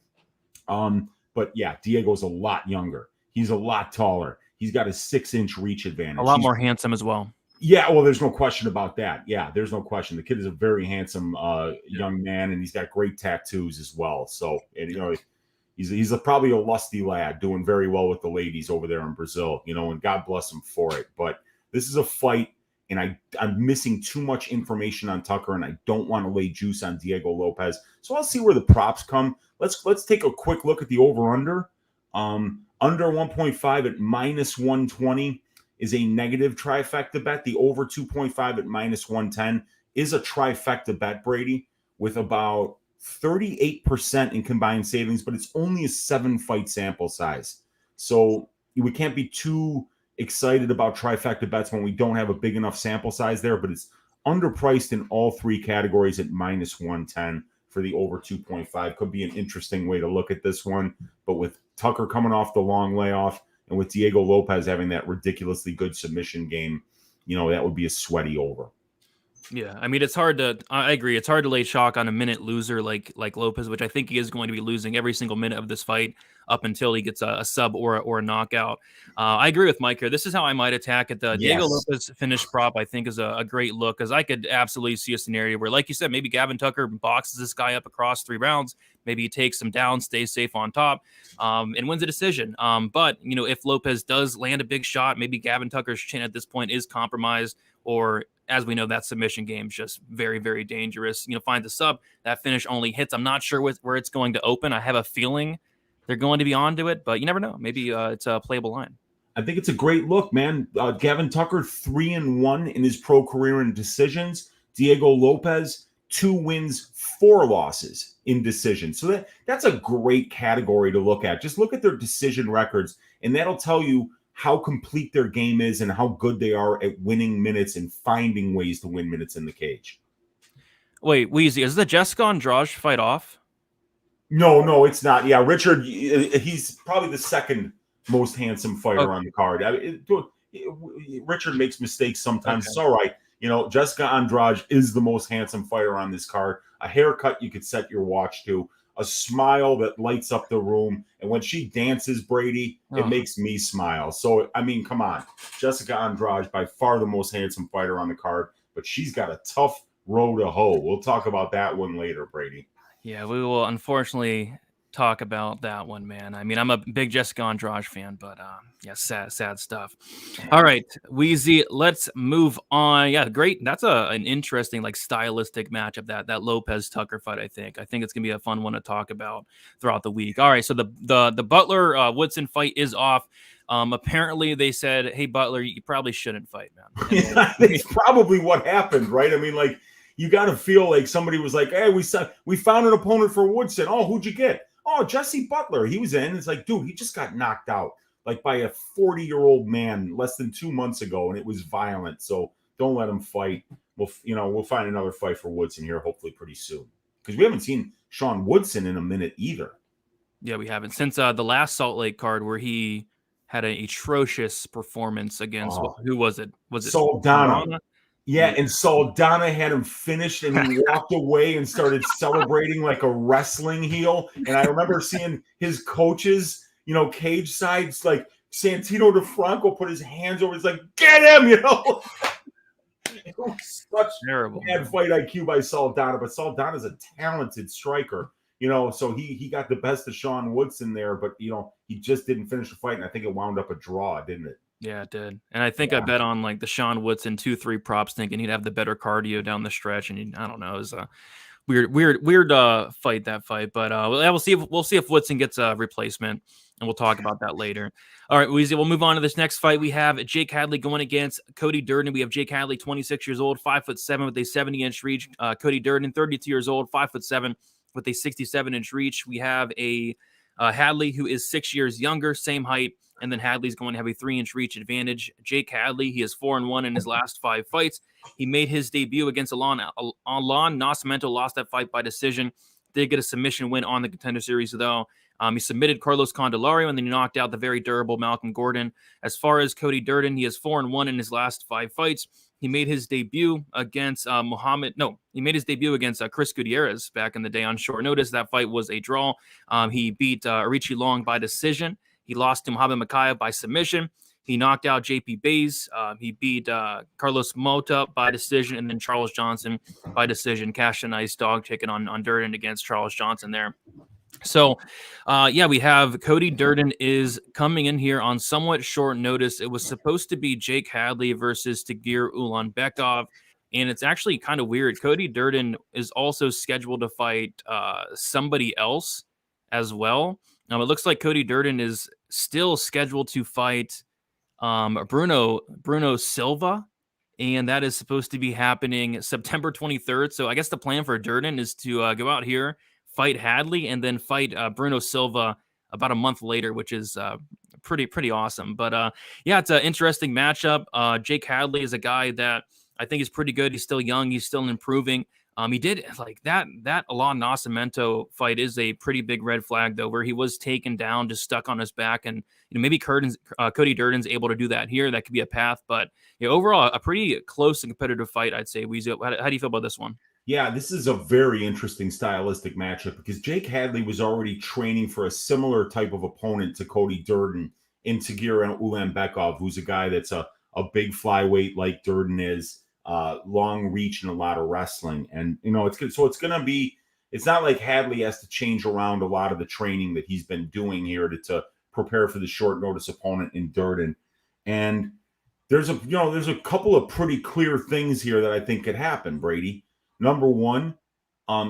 B: but yeah, Diego's a lot younger. He's a lot taller. He's got a 6-inch reach advantage.
A: A lot more handsome as well.
B: Yeah, well, there's no question about that. Yeah, there's no question. The kid is a very handsome young man, and he's got great tattoos as well. So, and you know, he's probably a lusty lad doing very well with the ladies over there in Brazil, you know, and God bless him for it. But this is a fight, and I'm missing too much information on Tucker, and I don't want to lay juice on Diego Lopes. So I'll see where the props come. Let's take a quick look at the over-under. Under 1.5 at -120 is a negative trifecta bet. The over 2.5 at -110 is a trifecta bet, Brady, with about 38% in combined savings, but it's only a 7-fight sample size. So we can't be too excited about trifecta bets when we don't have a big enough sample size there, but it's underpriced in all three categories at -110 for the over 2.5. Could be an interesting way to look at this one, but with Tucker coming off the long layoff and with Diego Lopes having that ridiculously good submission game, you know, that would be a sweaty over.
A: Yeah, I mean, it's hard to. I agree. It's hard to lay chalk on a minute loser like Lopes, which I think he is going to be losing every single minute of this fight up until he gets a sub or a knockout. I agree with Mike here. This is how I might attack it. The Diego Lopes finish prop, I think, is a great look, because I could absolutely see a scenario where, like you said, maybe Gavin Tucker boxes this guy up across 3 rounds. Maybe he takes him down, stays safe on top, and wins a decision. But, you know, if Lopes does land a big shot, maybe Gavin Tucker's chin at this point is compromised, or as we know, that submission game is just very, very dangerous. You know, find the sub, that finish only hits. I'm not sure where it's going to open. I have a feeling they're going to be onto it, but you never know. Maybe it's a playable line.
B: I think it's a great look, man. Gavin Tucker, 3-1 in his pro career in decisions. Diego Lopes, 2 wins, 4 losses in decisions. So that's a great category to look at. Just look at their decision records, and that'll tell you how complete their game is and how good they are at winning minutes and finding ways to win minutes in the cage.
A: Wait, Weezy, is the Jéssica Andrade fight off?
B: No, it's not. Yeah, Richard, he's probably the second most handsome fighter on the card. I mean, Richard makes mistakes sometimes. Okay. It's all right. You know, Jéssica Andrade is the most handsome fighter on this card. A haircut you could set your watch to. A smile that lights up the room. And when she dances, Brady, it makes me smile. So, I mean, come on. Jéssica Andrade, by far the most handsome fighter on the card, but she's got a tough row to hoe. We'll talk about that one later, Brady.
A: Yeah, we will unfortunately talk about that one, man. I mean, I'm a big Jéssica Andrade fan, but yeah, sad stuff. All right, Weezy, let's move on. Yeah, great. That's an interesting, like, stylistic matchup, that Lopes Tucker fight. I think it's gonna be a fun one to talk about throughout the week. All right, so the Butler Woodson fight is off. Apparently they said, hey, Butler, you probably shouldn't fight, man.
B: Yeah, it's probably what happened, right? I mean, like, you got to feel like somebody was like, hey, we found an opponent for Woodson. Oh, who'd you get? Oh, Jesse Butler. He was in. It's like, dude, he just got knocked out like by a 40-year-old man less than 2 months ago, and it was violent. So Don't let him fight. We'll find another fight for Woodson here, hopefully pretty soon, because we haven't seen Sean Woodson in a minute either.
A: Yeah, we haven't since the last Salt Lake card where he had an atrocious performance against who was it? Was it
B: Saldana? Yeah, and Saldana had him finished, and he walked away and started celebrating like a wrestling heel. And I remember seeing his coaches, cage sides, like Santino DeFranco put his hands over. He's like, "Get him!" It was such
A: terrible
B: bad fight IQ by Saldana, but Saldana's a talented striker. So he got the best of Sean Woodson there, but he just didn't finish the fight, and I think it wound up a draw, didn't it?
A: Yeah, it did. And I think I bet on like the Sean Woodson 2-3 props, thinking he'd have the better cardio down the stretch, and I don't know, it was a weird fight, that fight. But we'll see if Woodson gets a replacement, and we'll talk about that later. All right, Weezy, we'll move on to this next fight. We have Jake Hadley going against Cody Durden. We have Jake Hadley, 26 years old, 5'7" with a 70-inch reach. Cody Durden, 32 years old, 5'7" with a 67-inch reach. We have a Hadley who is 6 years younger, same height. And then Hadley's going to have a 3-inch reach advantage. Jake Hadley, he is 4-1 in his last 5 fights. He made his debut against Alon Nascimento, lost that fight by decision. Did get a submission win on the Contender Series, though. He submitted Carlos Candelario, and then he knocked out the very durable Malcolm Gordon. As far as Cody Durden, he is 4-1 in his last 5 fights. He made his debut against Chris Gutierrez back in the day on short notice. That fight was a draw. He beat Arichi Long by decision. He lost to Muhammad Makayev by submission. He knocked out JP Bays. He beat Carlos Mota by decision, and then Charles Johnson by decision. Cashed a nice dog ticket on Durden against Charles Johnson there. So, we have Cody Durden is coming in here on somewhat short notice. It was supposed to be Jake Hadley versus Tagir Ulanbekov, and it's actually kind of weird. Cody Durden is also scheduled to fight somebody else as well. It looks like Cody Durden is still scheduled to fight Bruno Silva, and that is supposed to be happening September 23rd. So I guess the plan for Durden is to go out here, fight Hadley, and then fight Bruno Silva about a month later, which is pretty awesome. But it's an interesting matchup. Jake Hadley is a guy that I think is pretty good. He's still young. He's still improving. He did like that Alon Nascimento fight is a pretty big red flag, though, where he was taken down, just stuck on his back. And maybe Cody Durden's able to do that here. That could be a path. But overall, a pretty close and competitive fight, I'd say. Weezy, how do you feel about this one?
B: Yeah, this is a very interesting stylistic matchup because Jake Hadley was already training for a similar type of opponent to Cody Durden in Tagir Ulanbekov, who's a guy that's a big flyweight like Durden is. Long reach and a lot of wrestling, and it's good. So it's not like Hadley has to change around a lot of the training that he's been doing here to prepare for the short notice opponent in Durden. And there's a couple of pretty clear things here that I think could happen, Brady. Number one,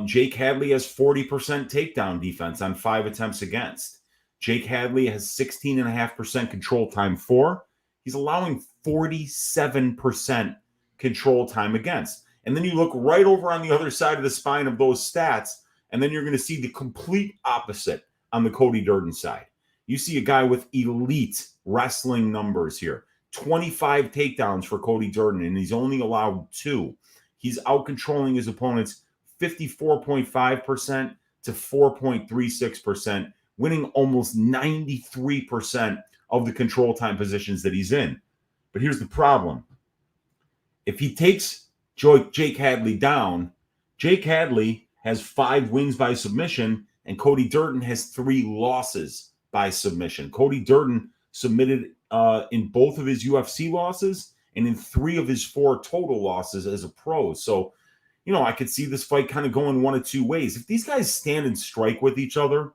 B: Jake Hadley has 40% takedown defense on 5 attempts against. Jake Hadley has 16.5% control time for. He's allowing 47% control time against. And then you look right over on the other side of the spine of those stats, and then you're going to see the complete opposite on the Cody Durden side. You see a guy with elite wrestling numbers here. 25 takedowns for Cody Durden, and he's only allowed 2. He's out-controlling his opponents 54.5% to 4.36%, winning almost 93% of the control time positions that he's in. But here's the problem. If he takes Jake Hadley down, Jake Hadley has 5 wins by submission, and Cody Durden has 3 losses by submission. Cody Durden submitted in both of his UFC losses and in 3 of his 4 total losses as a pro. So, I could see this fight kind of going one of 2 ways. If these guys stand and strike with each other,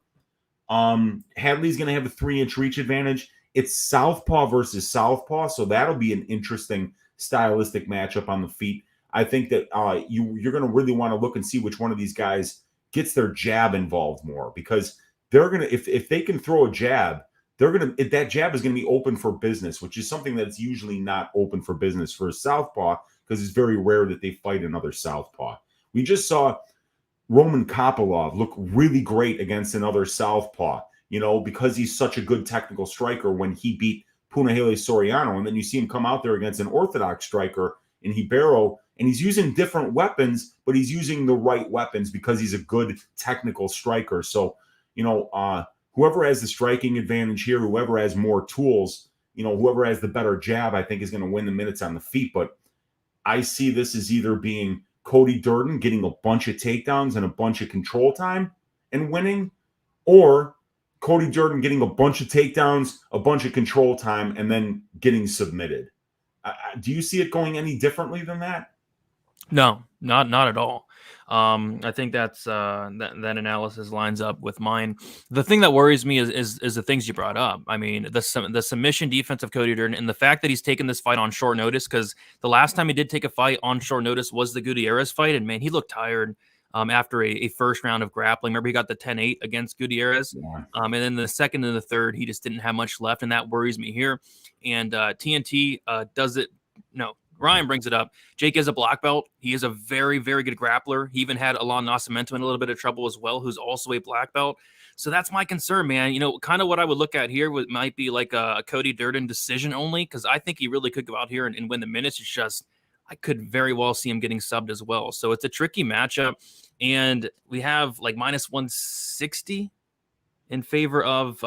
B: Hadley's going to have a 3-inch reach advantage. It's southpaw versus southpaw, so that'll be an interesting stylistic matchup on the feet. I think that you're going to really want to look and see which one of these guys gets their jab involved more, because they're going to, if they can throw a jab, that jab is going to be open for business, which is something that's usually not open for business for a southpaw, because it's very rare that they fight another southpaw. We just saw Roman Kopylov look really great against another southpaw, because he's such a good technical striker when he beat Punahele Soriano, and then you see him come out there against an orthodox striker in Ribeiro, and he's using different weapons, but he's using the right weapons because he's a good technical striker. So, whoever has the striking advantage here, whoever has more tools, whoever has the better jab, I think is going to win the minutes on the feet. But I see this as either being Cody Durden getting a bunch of takedowns and a bunch of control time and winning, or Cody Durden getting a bunch of takedowns, a bunch of control time, and then getting submitted. Do you see it going any differently than that?
A: No, not at all. I think that's that analysis lines up with mine. The thing that worries me is the things you brought up. I mean, the submission defense of Cody Durden and the fact that he's taken this fight on short notice, because the last time he did take a fight on short notice was the Gutierrez fight, and man, he looked tired after a first round of grappling. Remember, he got the 10-8 against Gutierrez, and then the second and the third, he just didn't have much left, and that worries me here. And TNT does it. No. Ryan brings it up. Jake is a black belt. He is a very, very good grappler. He even had Alon Nascimento in a little bit of trouble as well, who's also a black belt. So that's my concern, man. Kind of what I would look at here might be like a Cody Durden decision only, because I think he really could go out here and win the minutes. It's just I could very well see him getting subbed as well. So it's a tricky matchup. And we have like minus 160 in favor of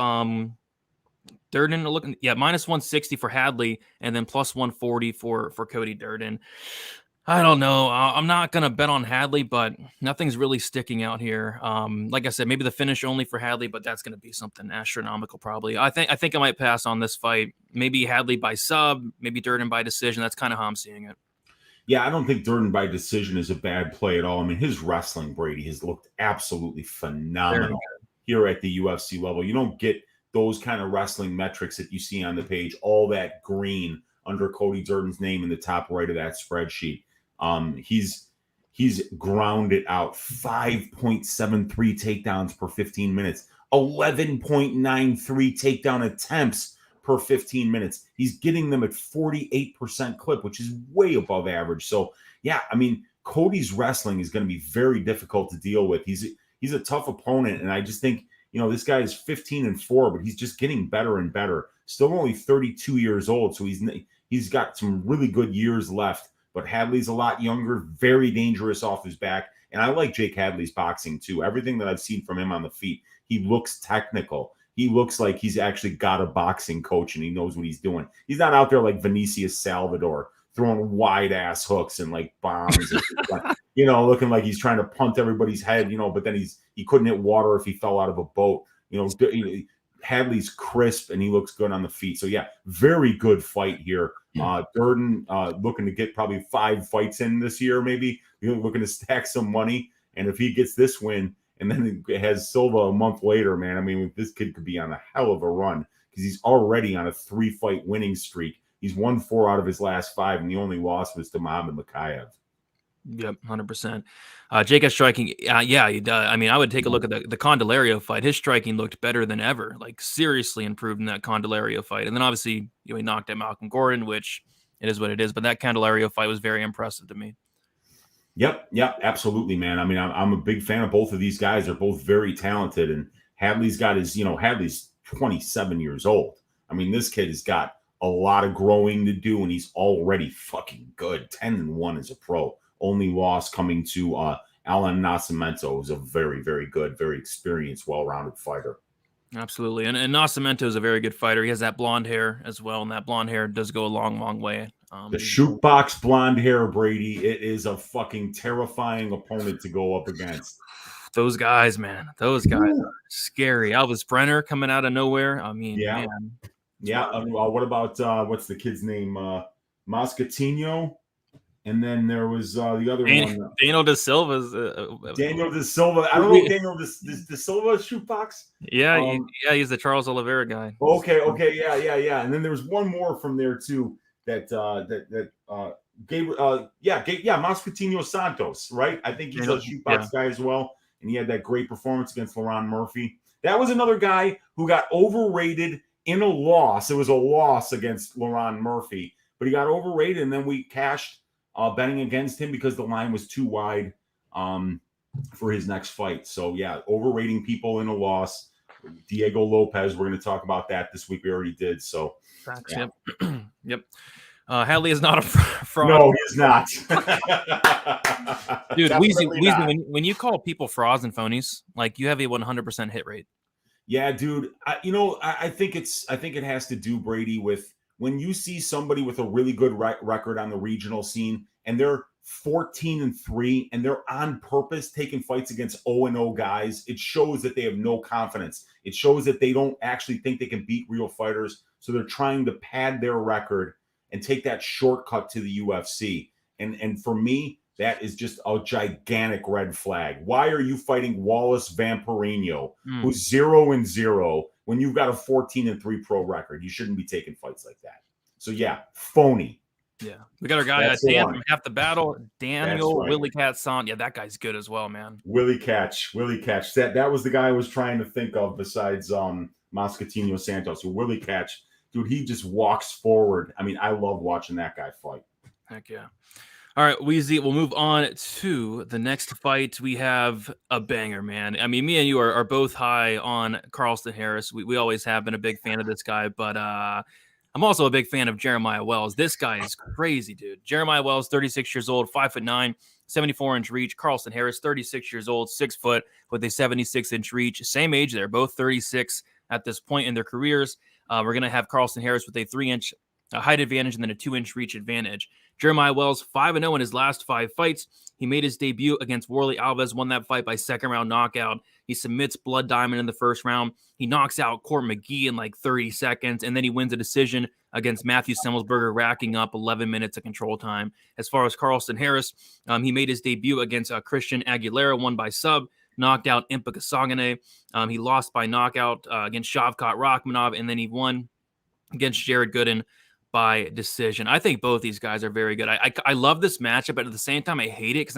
A: Durden looking, minus 160 for Hadley, and then plus 140 for Cody Durden. I don't know. I'm not gonna bet on Hadley, but nothing's really sticking out here. Like I said, maybe the finish only for Hadley, but that's gonna be something astronomical probably. I think I might pass on this fight. Maybe Hadley by sub, maybe Durden by decision. That's kind of how I'm seeing it.
B: Yeah, I don't think Durden by decision is a bad play at all. I mean, his wrestling, Brady, has looked absolutely phenomenal here at the UFC level. You don't get those kind of wrestling metrics that you see on the page, all that green under Cody Durden's name in the top right of that spreadsheet. He's grounded out 5.73 takedowns per 15 minutes, 11.93 takedown attempts per 15 minutes. He's getting them at 48% clip, which is way above average. So, yeah, I mean, Cody's wrestling is going to be very difficult to deal with. He's a tough opponent, and I just think, this guy is 15-4, but he's just getting better and better. Still only 32 years old, so he's got some really good years left. But Hadley's a lot younger, very dangerous off his back. And I like Jake Hadley's boxing too. Everything that I've seen from him on the feet, he looks technical. He looks like he's actually got a boxing coach and he knows what he's doing. He's not out there like Vinicius Salvador throwing wide ass hooks and like bombs, and, looking like he's trying to punt everybody's head, but then he couldn't hit water if he fell out of a boat. Hadley's crisp and he looks good on the feet. So yeah, very good fight here. Durden looking to get probably 5 fights in this year, maybe looking to stack some money. And if he gets this win and then it has Silva a month later, man, I mean, this kid could be on a hell of a run because he's already on a 3-fight winning streak. He's won 4 out of his last 5, and the only loss was to Muhammad Makayev.
A: Yep, 100%. Jake has striking. Yeah, he does. I mean, I would take a look at the Candelario fight. His striking looked better than ever, like seriously improved in that Candelario fight. And then obviously, he knocked out Malcolm Gordon, which it is what it is. But that Candelario fight was very impressive to me.
B: Yep, absolutely, man. I mean, I'm a big fan of both of these guys. They're both very talented, and Hadley's got Hadley's 27 years old. I mean, this kid has got a lot of growing to do, and he's already fucking good. 10-1 as a pro. Only loss coming to Alon Nascimento, who's a very, very good, very experienced, well-rounded fighter.
A: Absolutely. And Nascimento is a very good fighter. He has that blonde hair as well, and that blonde hair does go a long, long way.
B: The shootbox blonde hair, Brady, it is a fucking terrifying opponent to go up against.
A: Those guys, man. Those guys are scary. Elvis Brenner coming out of nowhere. I mean, man.
B: Yeah. What about what's the kid's name? Moscatino. And then there was the other one.
A: Daniel Da Silva's.
B: Daniel Da Silva. I don't know if Daniel Da Silva shootbox.
A: Yeah, he's the Charles Oliveira guy.
B: Okay, yeah. And then there was one more from there too that Moscatino Santos, right? I think he's a shootbox guy as well. And he had that great performance against Laron Murphy. That was another guy who got overrated in a loss. It was a loss against Laron Murphy, but he got overrated, and then we cashed betting against him because the line was too wide for his next fight. So, yeah, overrating people in a loss. Diego Lopes, we're going to talk about that this week. We already did. So,
A: facts, yep. Hadley is not a fraud.
B: No, he's not.
A: Dude, Weezy, when you call people frauds and phonies, like you have a 100% hit rate.
B: Yeah, dude. I think it has to do, Brady, with when you see somebody with a really good record on the regional scene and they're 14-3 and they're on purpose taking fights against 0-0 guys, it shows that they have no confidence. It shows that they don't actually think they can beat real fighters. So they're trying to pad their record and take that shortcut to the UFC. And for me, that is just a gigantic red flag. Why are you fighting Wallace Vampirino, who's 0-0, when you've got a 14-3 pro record? You shouldn't be taking fights like that. So yeah, phony.
A: Yeah, we got our guy Dan from Half the Battle, Daniel Willie Cat Son. Yeah, that guy's good as well, man.
B: Willie Catch. That was the guy I was trying to think of besides Moscatino Santos. So Willie Catch, dude, he just walks forward. I mean, I love watching that guy fight.
A: Heck yeah. All right, Weezy, we'll move on to the next fight. We have a banger, man. I mean, me and you are both high on Carlston Harris. We always have been a big fan of this guy, but I'm also a big fan of Jeremiah Wells. This guy is crazy, dude. Jeremiah Wells, 36 years old, 5'9", 74-inch reach. Carlston Harris, 36 years old, 6 foot with a 76-inch reach. Same age. They're both 36 at this point in their careers. We're going to have Carlston Harris with a 3-inch height advantage and then a 2-inch reach advantage. Jeremiah Wells, 5-0 in his last 5 fights. He made his debut against Warley Alves, won that fight by second-round knockout. He submits Blood Diamond in the first round. He knocks out Court McGee in like 30 seconds, and then he wins a decision against Matthew Semmelsberger, racking up 11 minutes of control time. As far as Carlston Harris, he made his debut against Christian Aguilera, won by sub, knocked out Impa Kasagane. He lost by knockout against Shavkat Rakhmonov, and then he won against Jared Gooden by decision. I think both these guys are very good. I love this matchup, but at the same time, I hate it because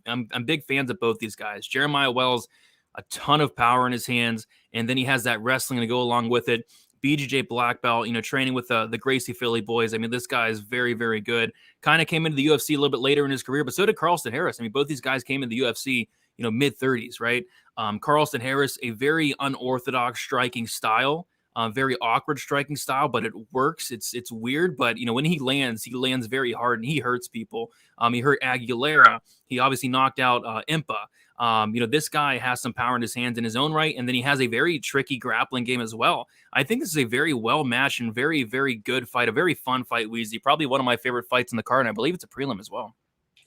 A: I'm big fans of both these guys. Jeremiah Wells, a ton of power in his hands, and then he has that wrestling to go along with it. BJJ black belt, training with the Gracie Philly boys. I mean, this guy is very, very good. Kind of came into the UFC a little bit later in his career, but so did Carlston Harris. I mean, both these guys came into the UFC, mid-30s, right? Carlston Harris, a very unorthodox striking style. Very awkward striking style, but it works. It's weird, but when he lands very hard and he hurts people. He hurt Aguilera. He obviously knocked out Impa. This guy has some power in his hands in his own right, and then he has a very tricky grappling game as well. I think this is a very well matched and very, very good fight, a very fun fight, Weezy. Probably one of my favorite fights in the card, and I believe it's a prelim as well.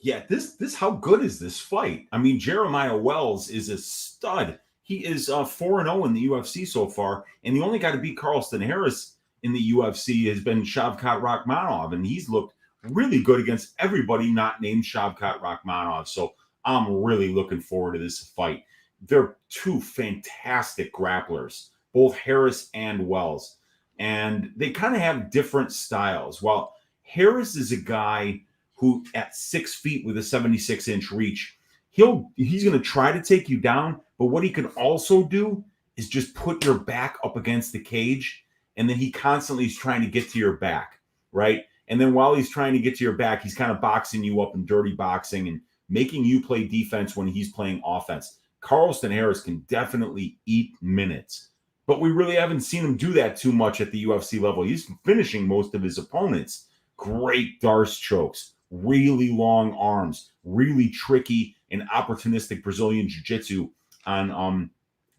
B: Yeah, this how good is this fight? I mean, Jeremiah Wells is a stud. He is 4-0 in the UFC so far, and the only guy to beat Carlston Harris in the UFC has been Shavkat Rakhmonov, and he's looked really good against everybody not named Shavkat Rakhmonov. So I'm really looking forward to this fight. They're two fantastic grapplers, both Harris and Wells, and they kind of have different styles. While Harris is a guy who, at 6 feet with a 76-inch reach, he's going to try to take you down, but what he can also do is just put your back up against the cage, and then he constantly is trying to get to your back, right? And then while he's trying to get to your back, he's kind of boxing you up in dirty boxing and making you play defense when he's playing offense. Carlston Harris can definitely eat minutes, but we really haven't seen him do that too much at the UFC level. He's finishing most of his opponents. Great Darce chokes, really long arms, really tricky and opportunistic Brazilian jiu-jitsu on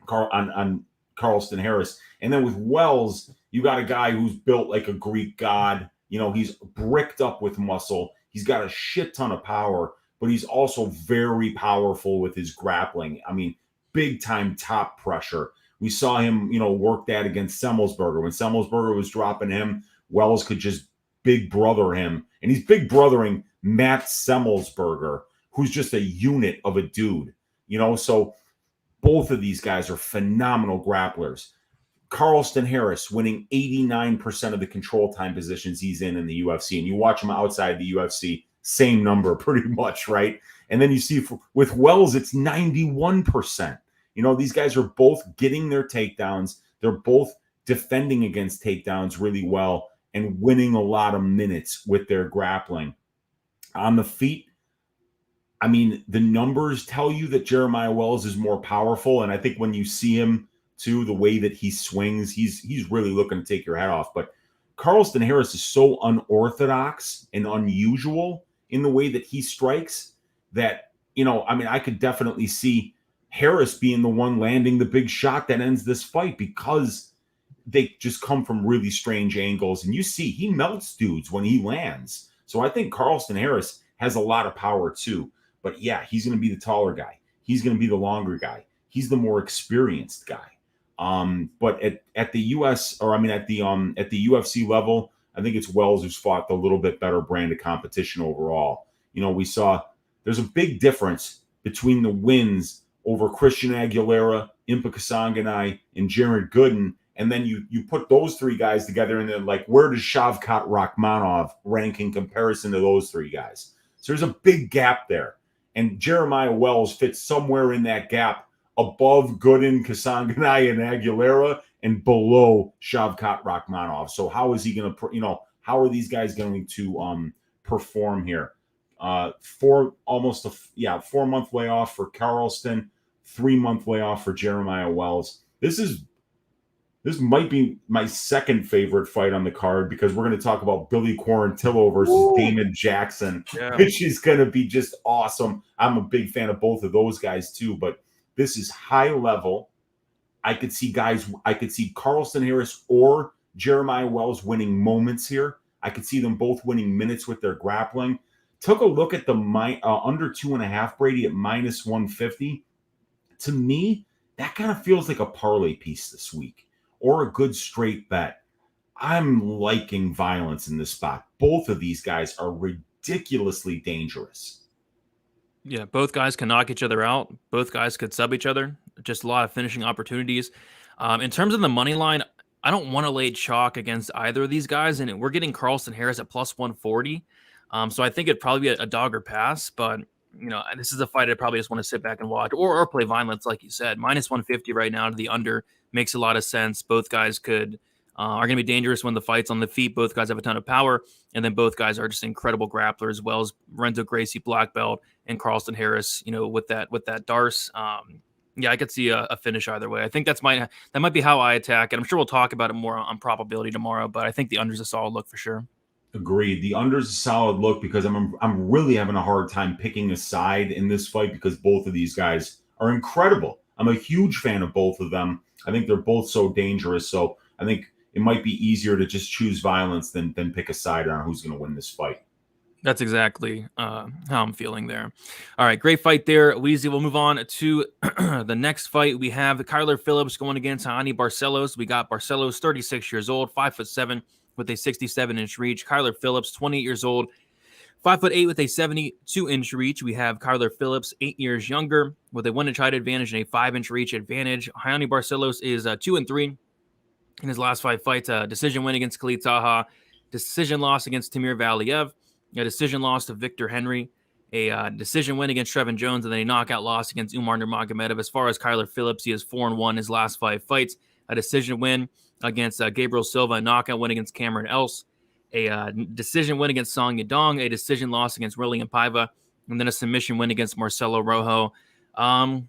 B: Carlston Harris. And then with Wells, you got a guy who's built like a Greek god. He's bricked up with muscle. He's got a shit ton of power, but he's also very powerful with his grappling. I mean, big time top pressure. We saw him, work that against Semmelsberger. When Semmelsberger was dropping him, Wells could just big brother him. And he's big brothering Matt Semmelsberger, who's just a unit of a dude, so both of these guys are phenomenal grapplers. Carlston Harris winning 89% of the control time positions he's in the UFC, and you watch him outside the UFC, same number pretty much, right? And then you see with Wells, it's 91%. These guys are both getting their takedowns. They're both defending against takedowns really well and winning a lot of minutes with their grappling. On the feet, I mean, the numbers tell you that Jeremiah Wells is more powerful, and I think when you see him too, the way that he swings, he's really looking to take your head off. But Carlston Harris is so unorthodox and unusual in the way that he strikes that, I could definitely see Harris being the one landing the big shot that ends this fight because they just come from really strange angles. And you see, he melts dudes when he lands. So I think Carlston Harris has a lot of power too. But yeah, he's going to be the taller guy. He's going to be the longer guy. He's the more experienced guy. But at the at the UFC level, I think it's Wells who's fought the little bit better brand of competition overall. We saw there's a big difference between the wins over Christian Aguilera, Impa Kasanganay, and Jared Gooden. And then you put those three guys together and then where does Shavkat Rakhmonov rank in comparison to those three guys? So there's a big gap there. And Jeremiah Wells fits somewhere in that gap above Gooden, Kasanganay, and Aguilera and below Shavkat Rakhmonov. So how is he going to, how are these guys going to perform here? 4 month layoff for Carlston, 3 month layoff for Jeremiah Wells. This might be my second favorite fight on the card because we're going to talk about Billy Quarantillo versus Damon Jackson, which is going to be just awesome. I'm a big fan of both of those guys too, but this is high level. I could see Carlston Harris or Jeremiah Wells winning moments here. I could see them both winning minutes with their grappling. Took a look at the under 2.5 Brady at -150. To me, that kind of feels like a parlay piece this week or a good straight bet. I'm liking violence in this spot. Both of these guys are ridiculously dangerous.
A: Yeah, both guys can knock each other out. Both guys could sub each other. Just a lot of finishing opportunities. In terms of the money line, I don't want to lay chalk against either of these guys, and we're getting Carlston Harris at +140. So I think it'd probably be a dog or pass, but this is a fight I probably just want to sit back and watch or play violence, like you said. -150 right now to the under makes a lot of sense. Both guys are going to be dangerous when the fight's on the feet. Both guys have a ton of power, and then both guys are just incredible grapplers, as well as Renzo Gracie, black belt, and Carlston Harris. With that Darce. I could see a finish either way. I think that might be how I attack it. I'm sure we'll talk about it more on probability tomorrow, but I think the under's a solid look for sure.
B: Agreed. The under's a solid look because I'm really having a hard time picking a side in this fight because both of these guys are incredible. I'm a huge fan of both of them. I think they're both so dangerous. So I think it might be easier to just choose violence than pick a side on who's going to win this fight.
A: That's exactly how I'm feeling there. All right, great fight there, Weezy. We'll move on to the next fight. We have Kyler Phillips going against Raoni Barcelos. We got Barcelos, 36 years old, 5'7", with a 67-inch reach. Kyler Phillips, 28 years old, 5'8" with a 72-inch reach. We have Kyler Phillips, 8 years younger, with a 1-inch height advantage and a 5-inch reach advantage. Raoni Barcelos is 2-3 in his last 5 fights. A decision win against Khalid Taha, decision loss against Timur Valiev, a decision loss to Victor Henry, a decision win against Trevin Jones, and then a knockout loss against Umar Nurmagomedov. As far as Kyler Phillips, he is 4-1 his last 5 fights. A decision win against Gabriel Silva, a knockout win against Cameron Else, a decision win against Song Yadong, a decision loss against William Paiva, and then a submission win against Marcelo Rojo. Raoni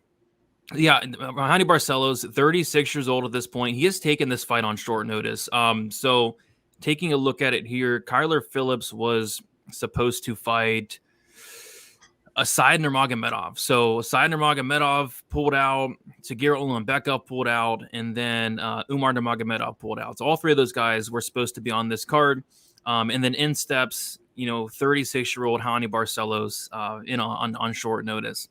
A: Barcelos, 36 years old at this point. He has taken this fight on short notice. So taking a look at it here, Kyler Phillips was supposed to fight Asad Nurmagomedov. So Asad Nurmagomedov pulled out, Tagir Ulanbekov pulled out, and then Umar Nurmagomedov pulled out. So all 3 of those guys were supposed to be on this card. And then in steps, 36-year-old Raoni Barcelos on short notice.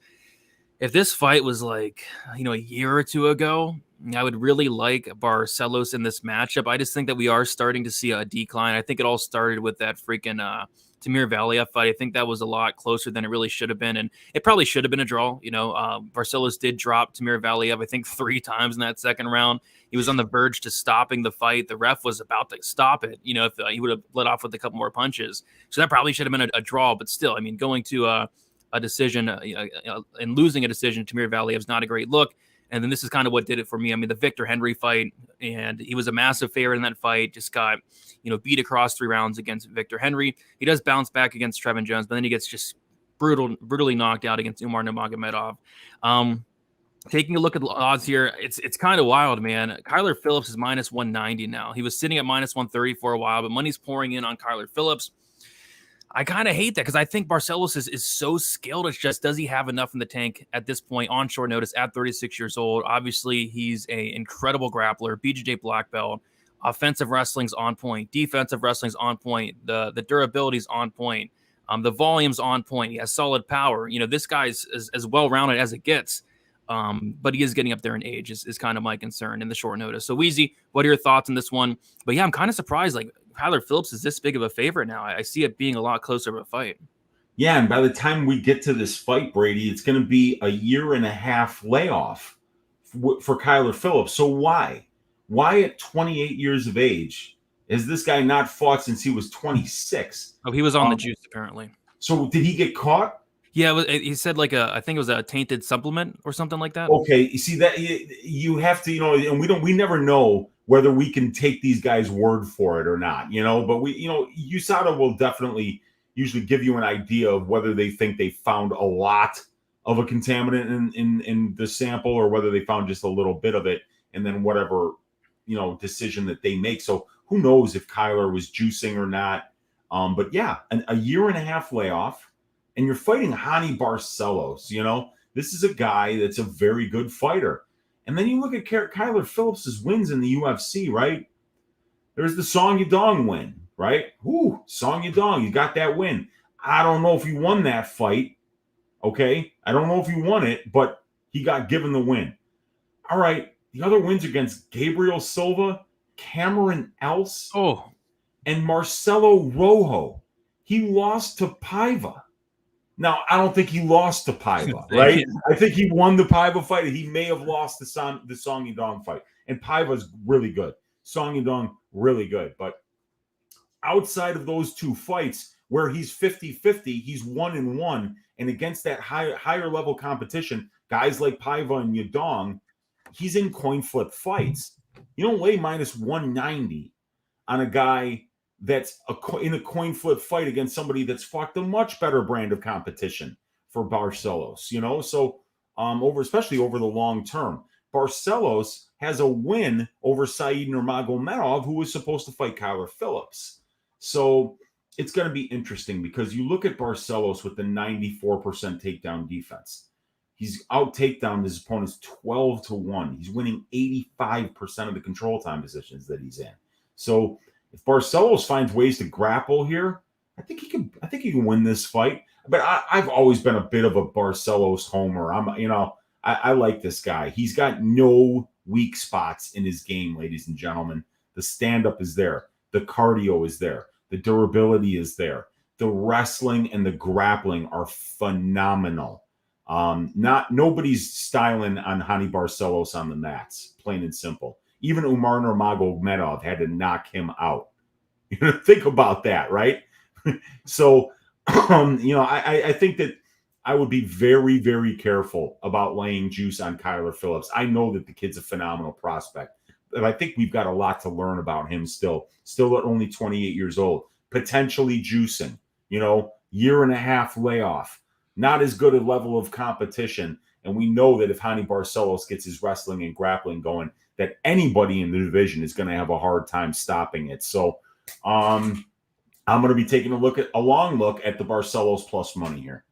A: If this fight was a year or 2 ago, I would really like Barcelos in this matchup. I just think that we are starting to see a decline. I think it all started with that freaking Timur Valiev fight. I think that was a lot closer than it really should have been, and it probably should have been a draw. Barcelos did drop Timur Valiev, I think, 3 times in that second round. He was on the verge to stopping the fight. The ref was about to stop it, if he would have let off with a couple more punches. So that probably should have been a draw, but still, going to a decision and losing a decision, Timur Valiev is not a great look. And then this is kind of what did it for me. The Victor Henry fight, and he was a massive favorite in that fight, just got, beat across 3 rounds against Victor Henry. He does bounce back against Trevin Jones, but then he gets just brutally knocked out against Umar Nurmagomedov. taking a look at the odds here, it's kind of wild, man. Kyler Phillips is minus 190 now. He was sitting at minus 130 for a while, but money's pouring in on Kyler Phillips. I kind of hate that because I think Barcelos is so skilled. It's just, does he have enough in the tank at this point on short notice at 36 years old? Obviously, he's an incredible grappler, BJJ black belt. Offensive wrestling's on point. Defensive wrestling's on point. The durability's on point. The volume's on point. He has solid power. This guy's as well-rounded as it gets. But he is getting up there in age is kind of my concern in the short notice. So, Weezy, what are your thoughts on this one? But yeah, I'm kind of surprised. Like, Kyler Phillips is this big of a favorite now. I see it being a lot closer of a fight.
B: Yeah, and by the time we get to this fight, Brady, it's going to be a 1.5 year layoff for Kyler Phillips. So why? Why at 28 years of age has this guy not fought since he was 26?
A: Oh, he was on the juice, apparently.
B: So did he get caught?
A: Yeah, he said I think it was a tainted supplement or something like that.
B: Okay, you see that you have to, and we never know whether we can take these guys' word for it or not, but USADA will definitely usually give you an idea of whether they think they found a lot of a contaminant in the sample or whether they found just a little bit of it, and then whatever, decision that they make. So who knows if Kyler was juicing or not. But yeah, a 1.5 year layoff, and you're fighting Hani Barcelos, this is a guy that's a very good fighter. And then you look at Kyler Phillips' wins in the UFC, right? There's the Song Yadong win, right? Ooh, Song Yadong, you got that win. I don't know if he won that fight, okay? I don't know if he won it, but he got given the win. All right, the other wins against Gabriel Silva, Cameron Else, and Marcelo Rojo. He lost to Paiva. Now, I don't think he lost to Paiva, right? I think he won the Paiva fight. He may have lost the Song Yadong fight. And Paiva's really good. Song Yadong, really good. But outside of those two fights, where he's 50-50, he's 1-1. And against that higher level competition, guys like Paiva and Yadong, he's in coin flip fights. You don't lay minus 190 on a guy that's in a coin flip fight against somebody that's fought a much better brand of competition for Barcelos, So especially over the long term, Barcelos has a win over Said Nurmagomedov, who was supposed to fight Kyler Phillips. So it's going to be interesting because you look at Barcelos with the 94% takedown defense. He's out takedown his opponents 12-1. He's winning 85% of the control time positions that he's in. So if Barcelos finds ways to grapple here, I think he can win this fight. But I've always been a bit of a Barcelos homer. I like this guy. He's got no weak spots in his game, ladies and gentlemen. The stand-up is there. The cardio is there. The durability is there. The wrestling and the grappling are phenomenal. Nobody's styling on Hani Barcelos on the mats, plain and simple. Even Umar Nurmagomedov had to knock him out. Think about that, right? So, I think that I would be very, very careful about laying juice on Kyler Phillips. I know that the kid's a phenomenal prospect, but I think we've got a lot to learn about him still at only 28 years old, potentially juicing, 1.5 year layoff, not as good a level of competition. And we know that if Hani Barcelos gets his wrestling and grappling going, that anybody in the division is going to have a hard time stopping it. So I'm going to be taking a long look at the Barcelos plus money here.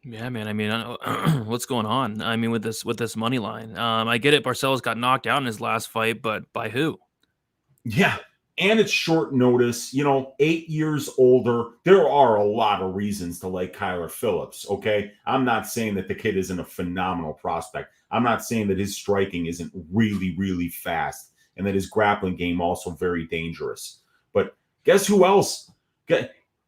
A: Yeah, man. I mean, what's going on? I mean, with this money line, I get it. Barcelos got knocked out in his last fight, but by who?
B: Yeah, and it's short notice. 8 years older. There are a lot of reasons to like Kyler Phillips. Okay, I'm not saying that the kid isn't a phenomenal prospect. I'm not saying that his striking isn't really, really fast and that his grappling game also very dangerous. But guess who else?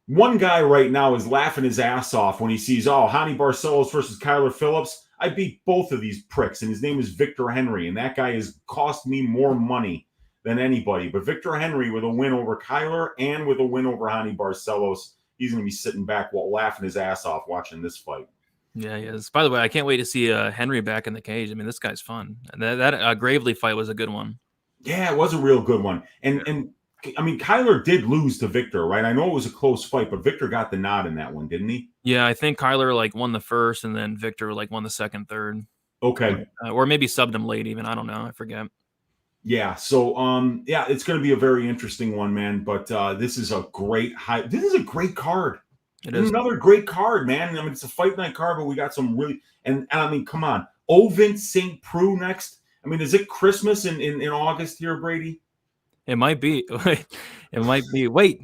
B: One guy right now is laughing his ass off when he sees, Hani Barcelos versus Kyler Phillips. I beat both of these pricks, and his name is Victor Henry, and that guy has cost me more money than anybody. But Victor Henry with a win over Kyler and with a win over Hani Barcelos, he's going to be sitting back laughing his ass off watching this fight.
A: Yeah, he is. By the way, I can't wait to see Henry back in the cage. I mean, this guy's fun. That Gravely fight was a good one.
B: Yeah, it was a real good one. And I mean, Kyler did lose to Victor, right? I know it was a close fight, but Victor got the nod in that one, didn't he?
A: Yeah, I think Kyler won the first, and then Victor won the second, third.
B: Okay.
A: Or maybe subbed him late even. I don't know. I forget.
B: Yeah. So, yeah, it's going to be a very interesting one, man. But this is a great This is a great card.
A: It is
B: another great card, man. I mean, it's a fight night card, but we got some really and I mean, come on, Ovin St. Preux next. I mean, is it Christmas in August here, Brady?
A: It might be. It might be. Wait,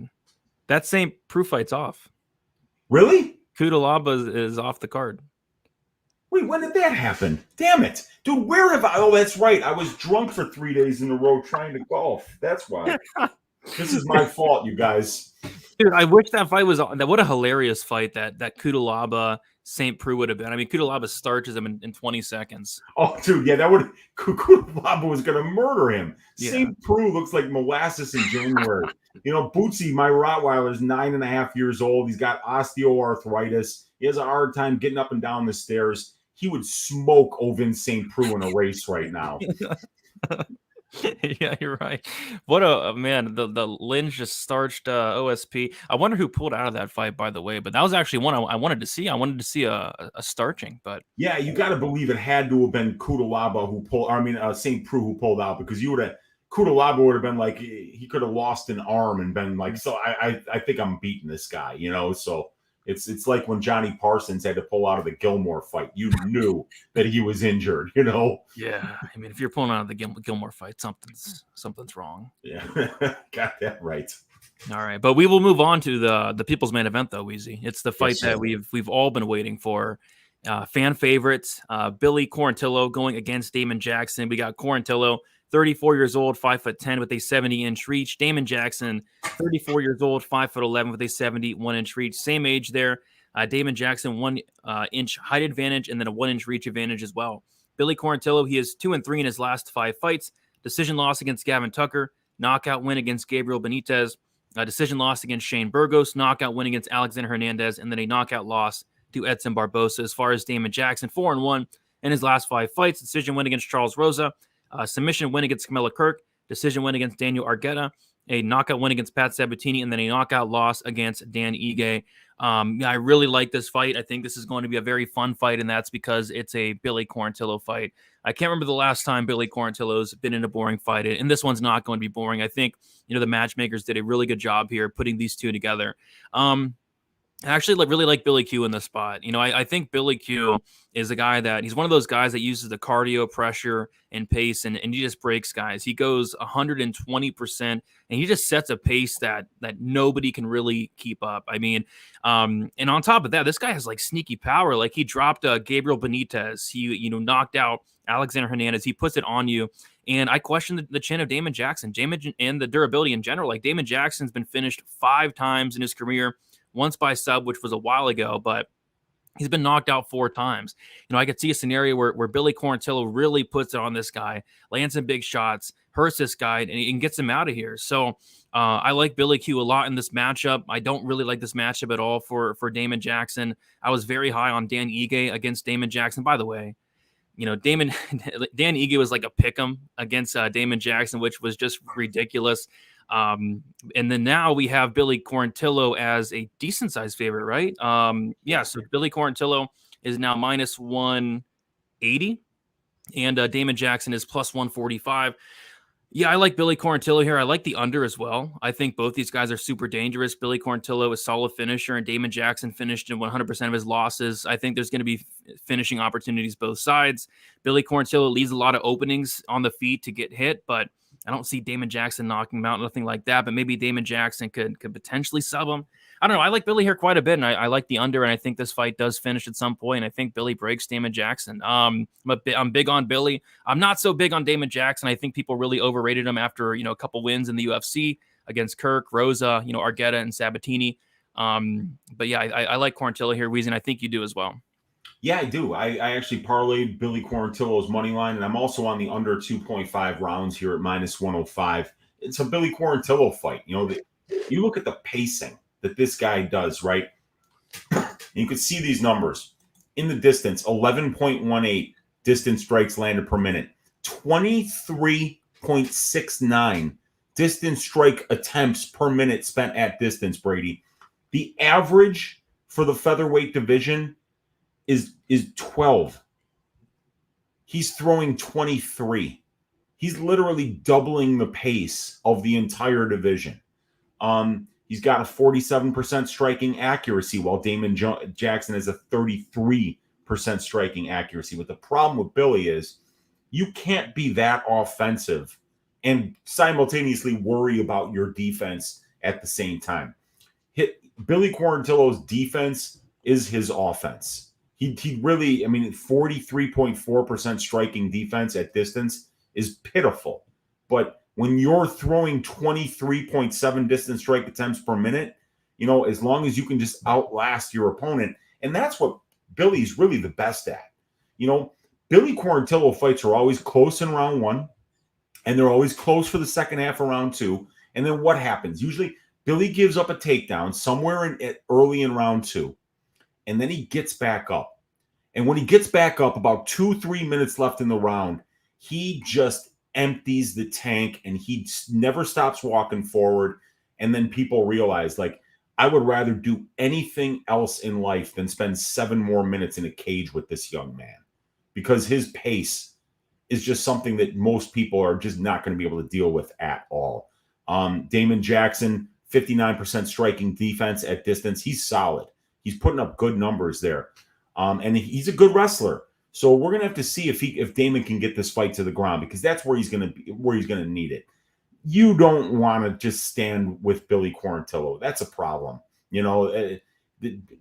A: that St. Preux fight's off.
B: Really?
A: Cutelaba is off the card.
B: Wait, when did that happen? Damn it. Dude, where have I? Oh, that's right. I was drunk for 3 days in a row trying to golf. That's why. This is my fault, you guys.
A: Dude, I wish that fight was on. What a hilarious fight that Cutelaba St. Preux would have been. I mean, Cutelaba starches him in 20 seconds.
B: Oh, dude, yeah, that would. Cutelaba was going to murder him.
A: Yeah.
B: St. Preux looks like molasses in January. Bootsy, my Rottweiler, is 9.5 years old. He's got osteoarthritis. He has a hard time getting up and down the stairs. He would smoke Ovin St. Preux in a race right now.
A: Yeah, you're right. What a man! The Lynch just starched OSP. I wonder who pulled out of that fight, by the way. But that was actually one I wanted to see. I wanted to see a starching. But
B: yeah, you got to believe it had to have been Cutelaba who pulled. I mean, St. Preux who pulled out, because you would have. Cutelaba would have been like, he could have lost an arm and been like, so I think I'm beating this guy, So it's like when Johnny Parsons had to pull out of the Gilmore fight. You knew that he was injured,
A: Yeah, I mean, if you're pulling out of the Gilmore fight, something's wrong.
B: Yeah, got that right.
A: All right, but we will move on to the people's main event, though, Weezy. It's the fight that we've all been waiting for. Fan favorites, Billy Quarantillo going against Damon Jackson. We got Quarantillo, 34 years old, 5'10" with a 70-inch reach. Damon Jackson, 34 years old, 5'11" with a 71-inch reach. Same age there. Damon Jackson, 1 inch height advantage and then a 1 inch reach advantage as well. Billy Quarantillo, he is 2-3 in his last 5 fights. Decision loss against Gavin Tucker. Knockout win against Gabriel Benitez. Decision loss against Shane Burgos. Knockout win against Alexander Hernandez. And then a knockout loss to Edson Barbosa. As far as Damon Jackson, 4-1 in his last 5 fights. Decision win against Charles Rosa. Submission win against Camilla Kirk. Decision win against Daniel Argueta. A knockout win against Pat Sabatini. And then a knockout loss against Dan Ige. Yeah, I really like this fight. I think this is going to be a very fun fight, and that's because it's a Billy Quarantillo fight. I can't remember the last time Billy Quarantillo's been in a boring fight, and this one's not going to be boring. I think, the matchmakers did a really good job here putting these two together. I actually really like Billy Q in this spot. I think Billy Q is a guy that he's one of those guys that uses the cardio, pressure, and pace, and he just breaks guys. He goes 120%, and he just sets a pace that nobody can really keep up. I mean, and on top of that, this guy has like sneaky power. Like he dropped Gabriel Benitez. He knocked out Alexander Hernandez. He puts it on you. And I question the chin of Damon Jackson, and the durability in general. Like Damon Jackson's been finished 5 times in his career. Once by sub, which was a while ago, but he's been knocked out 4 times. I could see a scenario where Billy Quarantillo really puts it on this guy, lands some big shots, hurts this guy, and gets him out of here. So I like Billy Q a lot in this matchup. I don't really like this matchup at all for Damon Jackson. I was very high on Dan Ige against Damon Jackson. By the way, Dan Ige was like a pick'em against Damon Jackson, which was just ridiculous. And then now we have Billy Quarantillo as a decent sized favorite, right? So Billy Quarantillo is now minus 180 and Damon Jackson is plus 145. Yeah, I like Billy Quarantillo here. I like the under as well. I think both these guys are super dangerous. Billy Quarantillo is a solid finisher, and Damon Jackson finished in 100% of his losses. I think there's going to be finishing opportunities both sides. Billy Quarantillo leaves a lot of openings on the feet to get hit, but I don't see Damon Jackson knocking him out, nothing like that. But maybe Damon Jackson could potentially sub him. I don't know. I like Billy here quite a bit, and I like the under, and I think this fight does finish at some point. I think Billy breaks Damon Jackson. I'm big on Billy. I'm not so big on Damon Jackson. I think people really overrated him after a couple wins in the UFC against Kirk, Rosa, Argueta, and Sabatini. But yeah, I like Quarantillo here, Weezy, and I think you do as well.
B: Yeah, I do. I actually parlayed Billy Quarantillo's money line, and I'm also on the under 2.5 rounds here at minus 105. It's a Billy Quarantillo fight. You look at the pacing that this guy does, right? You could see these numbers in the distance: 11.18 distance strikes landed per minute, 23.69 distance strike attempts per minute spent at distance, Brady. The average for the featherweight division is 12. he's throwing 23. He's literally doubling the pace of the entire division. He's got a 47% striking accuracy, while Damon Jackson has a 33% striking accuracy. But the problem with Billy is you can't be that offensive and simultaneously worry about your defense at the same time. Billy Quarantillo's defense is his offense. He really, I mean, 43.4% striking defense at distance is pitiful. But when you're throwing 23.7 distance strike attempts per minute, you know, as long as you can just outlast your opponent, and that's what Billy's really the best at. You know, Billy Quarantillo fights are always close in round 1, and they're always close for the second half of round 2. And then what happens? Usually Billy gives up a takedown somewhere early in round 2, and then he gets back up. And when he gets back up, about 2-3 minutes left in the round, he just empties the tank, and he never stops walking forward. And then people realize, like, I would rather do anything else in life than spend 7 more minutes in a cage with this young man, because his pace is just something that most people are just not going to be able to deal with at all. Damon Jackson, 59% striking defense at distance. He's solid. He's putting up good numbers there. And he's a good wrestler. So we're gonna have to see if Damon can get this fight to the ground, because that's where he's gonna need it. You don't want to just stand with Billy Quarantillo. That's a problem. You know,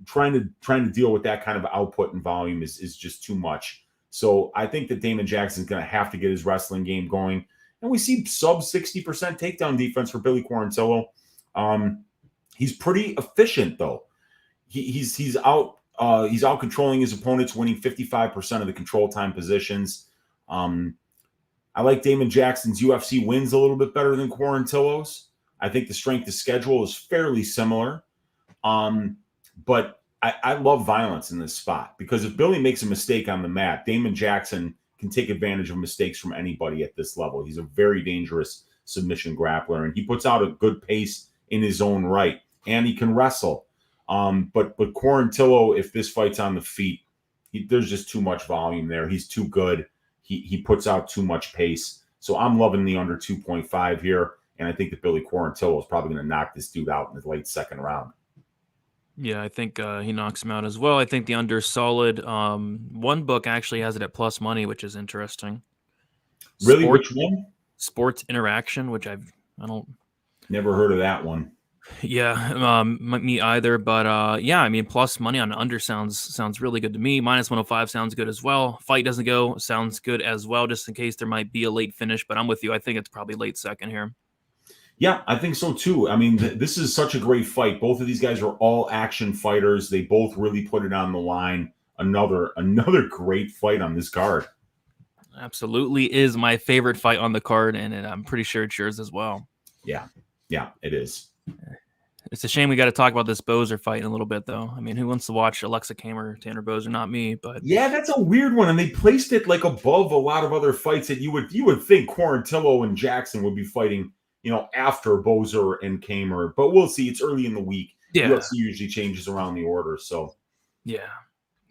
B: trying to deal with that kind of output and volume is just too much. So I think that Damon Jackson's gonna have to get his wrestling game going. And we see sub 60% takedown defense for Billy Quarantillo. He's pretty efficient though. He's out controlling his opponents, winning 55% of the control time positions. I like Damon Jackson's UFC wins a little bit better than Quarantillo's. I think the strength of schedule is fairly similar. But I love violence in this spot, because if Billy makes a mistake on the mat, Damon Jackson can take advantage of mistakes from anybody at this level. He's a very dangerous submission grappler, and he puts out a good pace in his own right, and he can wrestle. But Quarantillo, if this fight's on the feet, there's just too much volume there. He's too good. He puts out too much pace. So I'm loving the under 2.5 here, and I think that Billy Quarantillo is probably going to knock this dude out in the late second round.
A: Yeah, I think he knocks him out as well. I think the under is solid. One book actually has it at plus money, which is interesting.
B: Really? Which one?
A: Sports Interaction, which I don't...
B: Never heard of that one.
A: Yeah, me either. But yeah, I mean, plus money on under sounds really good to me. Minus 105 sounds good as well. Fight doesn't go sounds good as well, just in case there might be a late finish. But I'm with you. I think it's probably late second here.
B: Yeah, I think so too. I mean, this is such a great fight. Both of these guys are all action fighters. They both really put it on the line. Another great fight on this card.
A: Absolutely is my favorite fight on the card, and I'm pretty sure it's yours as well.
B: Yeah, it is.
A: It's a shame we got to talk about this Boser fight in a little bit, though. I mean, who wants to watch Aleksa Camur, Tanner Boser? Not me, but
B: yeah, that's a weird one, and they placed it like above a lot of other fights that you would think Quarantillo and Jackson would be fighting, you know, after Boser and Camur. But we'll see. It's early in the week.
A: Yeah,
B: UFC usually changes around the order, so
A: yeah,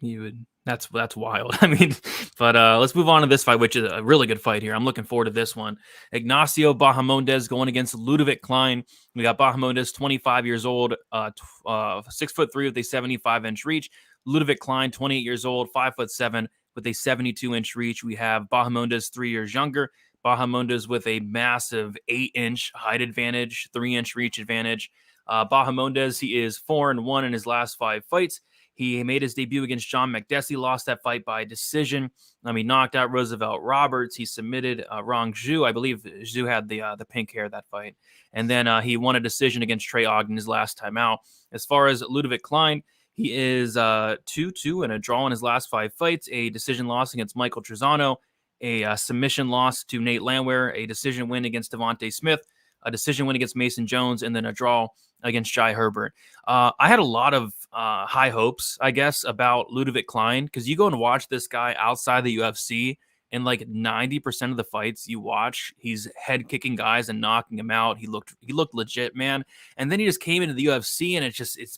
A: you would. That's wild. I mean, but let's move on to this fight, which is a really good fight here. I'm looking forward to this one. Ignacio Bahamondes going against Ľudovít Klein. We got Bahamondes, 25 years old, 6'3" with a 75-inch reach. Ľudovít Klein, 28 years old, 5'7" with a 72-inch reach. We have Bahamondes 3 years younger. Bahamondes with a massive 8-inch height advantage, 3-inch reach advantage. Bahamondes, he is 4-1 in his last 5 fights. He made his debut against John Makdessi, lost that fight by decision. He knocked out Roosevelt Roberts. He submitted Rong Zhu. I believe Zhu had the pink hair that fight. And then he won a decision against Trey Ogden his last time out. As far as Ľudovít Klein, he is 2-2 and a draw in his last 5 fights, a decision loss against Michael Trezano, a submission loss to Nate Landwehr, a decision win against Devontae Smith, a decision win against Mason Jones, and then a draw against Jai Herbert. I had a lot of high hopes, I guess, about Ľudovít Klein, because you go and watch this guy outside the UFC, and like 90% of the fights you watch, he's head kicking guys and knocking them out. He looked legit, man. And then he just came into the UFC, and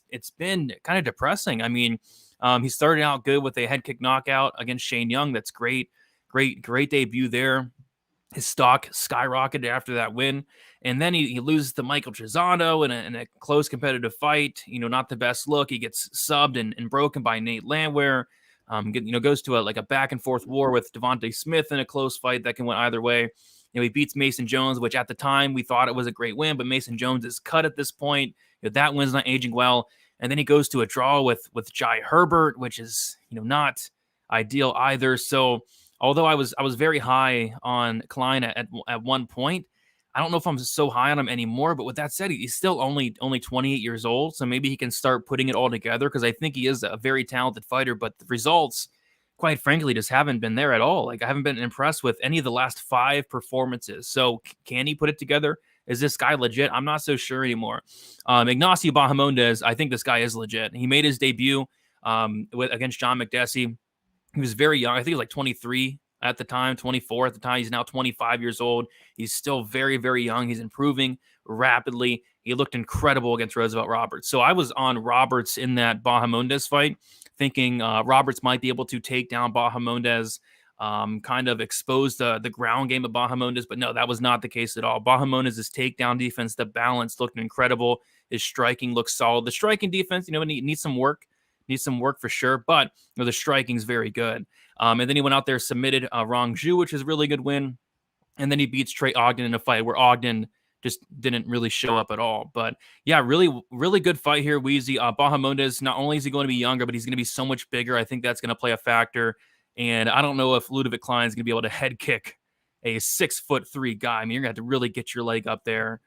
A: it's been kind of depressing. I mean, he started out good with a head kick knockout against Shane Young. That's great Great debut there. His stock skyrocketed after that win. And then he loses to Michael Trizano in a close competitive fight. Not the best look. He gets subbed and broken by Nate Landwehr. Goes to a back and forth war with Devontae Smith in a close fight that can went either way. He beats Mason Jones, which at the time we thought it was a great win, but Mason Jones is cut at this point. That win's not aging well. And then he goes to a draw with Jai Herbert, which is not ideal either. So although I was very high on Klein at one point, I don't know if I'm so high on him anymore. But with that said, he's still only 28 years old, so maybe he can start putting it all together, because I think he is a very talented fighter. But the results, quite frankly, just haven't been there at all. I haven't been impressed with any of the last 5 performances. So can he put it together? Is this guy legit? I'm not so sure anymore. Ignacio Bahamondes, I think this guy is legit. He made his debut against John McDessie. He was very young. I think he was like 23 at the time, 24 at the time. He's now 25 years old. He's still very, very young. He's improving rapidly. He looked incredible against Roosevelt Roberts. So I was on Roberts in that Bahamondes fight, thinking Roberts might be able to take down Bahamondes, kind of expose the ground game of Bahamondes. But no, that was not the case at all. Bahamondes' takedown defense, the balance looked incredible. His striking looks solid. The striking defense, needs some work. Needs some work for sure, but the striking's very good. And then he went out there, submitted Rong Zhu, which is a really good win. And then he beats Trey Ogden in a fight where Ogden just didn't really show up at all. But yeah, really, really good fight here, Weezy. Bahamondes, not only is he going to be younger, but he's going to be so much bigger. I think that's going to play a factor. And I don't know if Ľudovít Klein is going to be able to head kick a 6'3" guy. I mean, you're going to have to really get your leg up there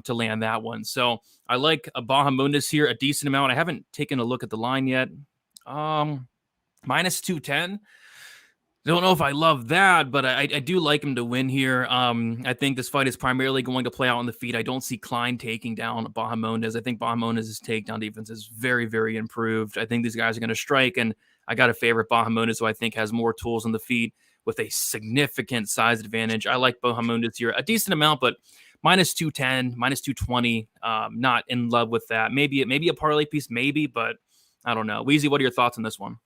A: to land that one. So I like Bahamondes here a decent amount. I haven't taken a look at the line yet. Minus 210. Don't know if I love that, but I do like him to win here. I think this fight is primarily going to play out on the feet. I don't see Klein taking down Bahamondes. I think Bahamondes' takedown defense is very, very improved. I think these guys are going to strike, and I got a favorite Bahamondes, who I think has more tools on the feet with a significant size advantage. I like Bahamondes here a decent amount, but minus 210, minus 220. Not in love with that. Maybe a parlay piece, maybe, but I don't know. Weezy, what are your thoughts on this one?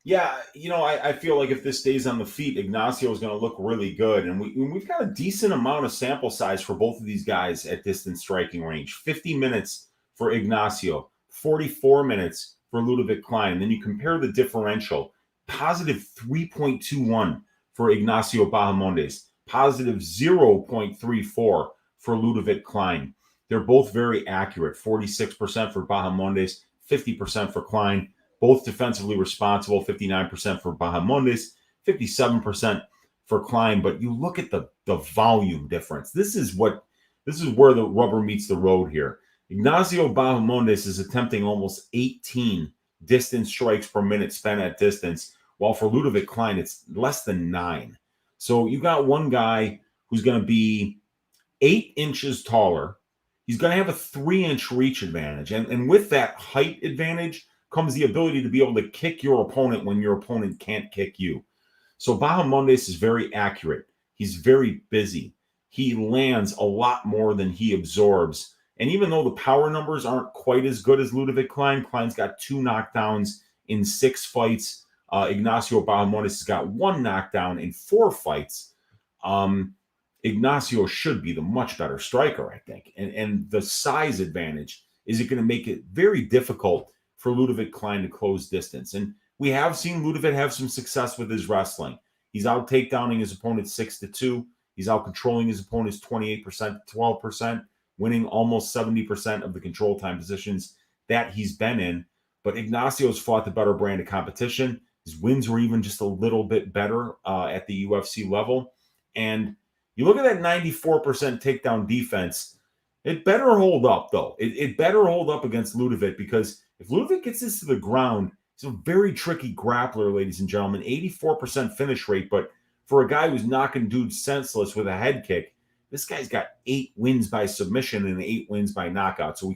B: Yeah, I feel like if this stays on the feet, Ignacio is going to look really good. And we've got a decent amount of sample size for both of these guys at distance striking range. 50 minutes for Ignacio, 44 minutes for Ľudovít Klein. And then you compare the differential, positive 3.21 for Ignacio Bahamondes, positive 0.34 for Ľudovít Klein. They're both very accurate, 46% for Bahamondes, 50% for Klein. Both defensively responsible, 59% for Bahamondes, 57% for Klein. But you look at the volume difference. This is where the rubber meets the road here. Ignacio Bahamondes is attempting almost 18 distance strikes per minute spent at distance, while for Ľudovít Klein, it's less than 9. So you got one guy who's going to be 8 inches taller. He's going to have a 3-inch reach advantage. And with that height advantage comes the ability to be able to kick your opponent when your opponent can't kick you. So Bahamondes is very accurate. He's very busy. He lands a lot more than he absorbs. And even though the power numbers aren't quite as good as Ľudovít Klein, Klein's got 2 knockdowns in 6 fights. Ignacio Bahamondes has got 1 knockdown in 4 fights. Ignacio should be the much better striker, I think. And the size advantage is going to make it very difficult for Ľudovít Klein to close distance. And we have seen Ľudovít have some success with his wrestling. He's out takedowning his opponent 6-2. He's out controlling his opponents 28% to 12%, winning almost 70% of the control time positions that he's been in. But Ignacio's fought the better brand of competition. His wins were even just a little bit better at the UFC level. And you look at that 94% takedown defense, it better hold up, though. It better hold up against Ľudovít, because if Ľudovít gets this to the ground, he's a very tricky grappler, ladies and gentlemen. 84% finish rate, but for a guy who's knocking dudes senseless with a head kick, this guy's got 8 wins by submission and 8 wins by knockout. So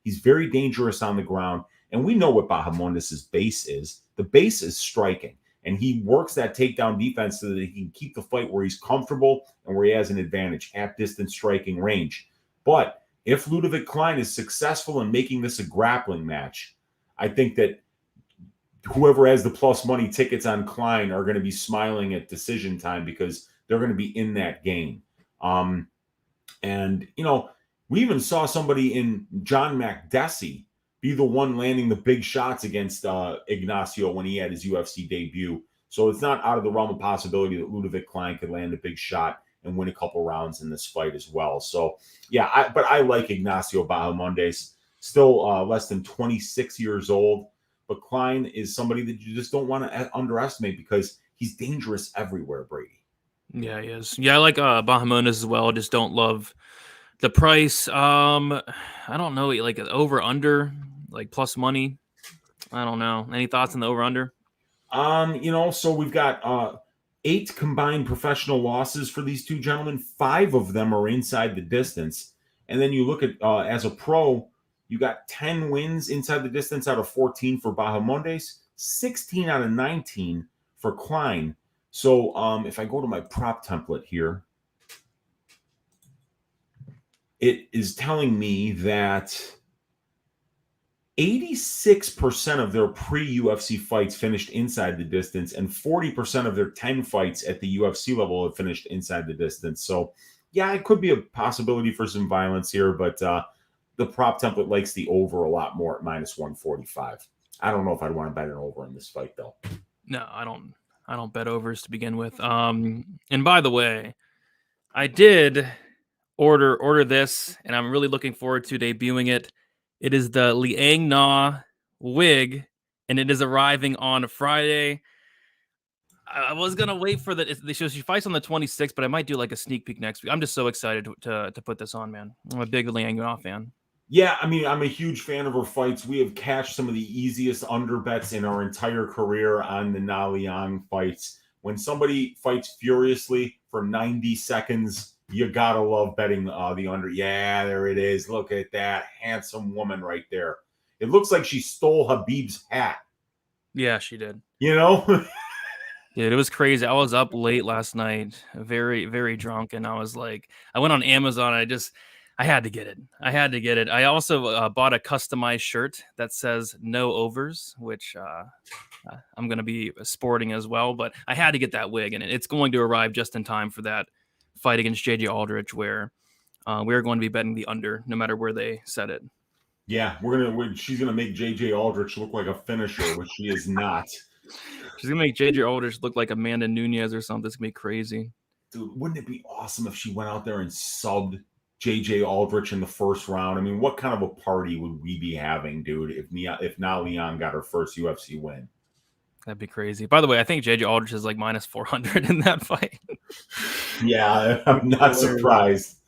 B: he's very dangerous on the ground. And we know what Bahamondes' base is. The base is striking. And he works that takedown defense so that he can keep the fight where he's comfortable and where he has an advantage at distance striking range. But if Ľudovít Klein is successful in making this a grappling match, I think that whoever has the plus money tickets on Klein are going to be smiling at decision time because they're going to be in that game. And, you know, we even saw somebody in John Makdessi be the one landing the big shots against Ignacio when he had his UFC debut. So it's not out of the realm of possibility that Ľudovít Klein could land a big shot and win a couple rounds in this fight as well. So, yeah, but I like Ignacio Bahamondes, still less than 26 years old. But Klein is somebody that you just don't want to underestimate because he's dangerous everywhere, Brady.
A: Yeah, he is. Yeah, I like Bahamondes as well. Just don't love the price. I don't know, like over under, like plus money. I don't know. Any thoughts on the over under?
B: You know, so we've got 8 combined professional losses for these two gentlemen. 5 of them are inside the distance. And then you look at as a pro, you got 10 wins inside the distance out of 14 for Bahamondes, 16 out of 19 for Klein. So if I go to my prop template here, it is telling me that 86% of their pre-UFC fights finished inside the distance, and 40% of their 10 fights at the UFC level have finished inside the distance. So, yeah, it could be a possibility for some violence here, but the prop template likes the over a lot more at minus 145. I don't know if I'd want to bet an over in this fight, though.
A: No, I don't bet overs to begin with. And by the way, I did order this, and I'm really looking forward to debuting it. It is the Liang Na wig, and it is arriving on Friday. I was gonna wait for she fights on the 26th, but I might do like a sneak peek next week. I'm just so excited to put this on, man. I'm a big Liang Na fan.
B: Yeah, I mean, I'm a huge fan of her fights. We have cashed some of the easiest under bets in our entire career on the Na Liang fights. When somebody fights furiously for 90 seconds, you gotta love betting the under. Yeah, there it is. Look at that handsome woman right there. It looks like she stole Habib's hat.
A: Yeah, she did.
B: You know?
A: Yeah, it was crazy. I was up late last night, very, very drunk, and I was like, I went on Amazon. I had to get it. I also bought a customized shirt that says "No Overs," which I'm going to be sporting as well. But I had to get that wig, and it's going to arrive just in time for that fight against JJ Aldrich, where we're going to be betting the under, no matter where they set it.
B: Yeah, she's gonna make JJ Aldrich look like a finisher, which she is not.
A: She's gonna make JJ Aldrich look like Amanda Nunes or something. It's gonna be crazy.
B: Dude, wouldn't it be awesome if she went out there and subbed JJ Aldrich in the first round? I mean, what kind of a party would we be having, dude, if Na Liang got her first UFC win?
A: That'd be crazy. By the way, I think JJ Aldrich is like minus 400 in that fight.
B: Yeah, I'm not surprised.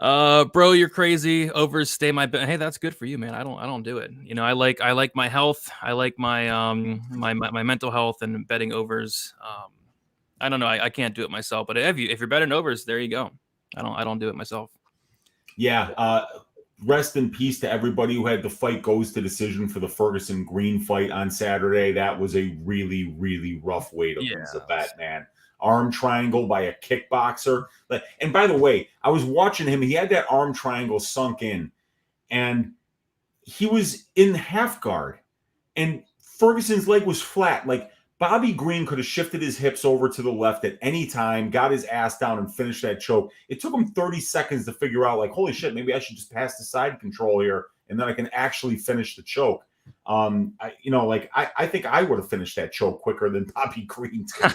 A: Bro, you're crazy. Overstay my bet. Hey, that's good for you, man. I don't do it. You know, I like my health. I like my my mental health, and betting overs. I don't know. I can't do it myself. But if you're betting overs, there you go. I don't do it myself.
B: Yeah. Rest in peace to everybody who had the fight goes to decision for the Ferguson Green fight on Saturday. That was a really, really rough way to lose a bet, man. Arm triangle by a kickboxer. And by the way, I was watching him. He had that arm triangle sunk in, and he was in half guard, and Ferguson's leg was flat. Like, Bobby Green could have shifted his hips over to the left at any time, got his ass down, and finished that choke. It took him 30 seconds to figure out, like, holy shit, maybe I should just pass the side control here, and then I can actually finish the choke. I think I would have finished that choke quicker than Bobby Green did.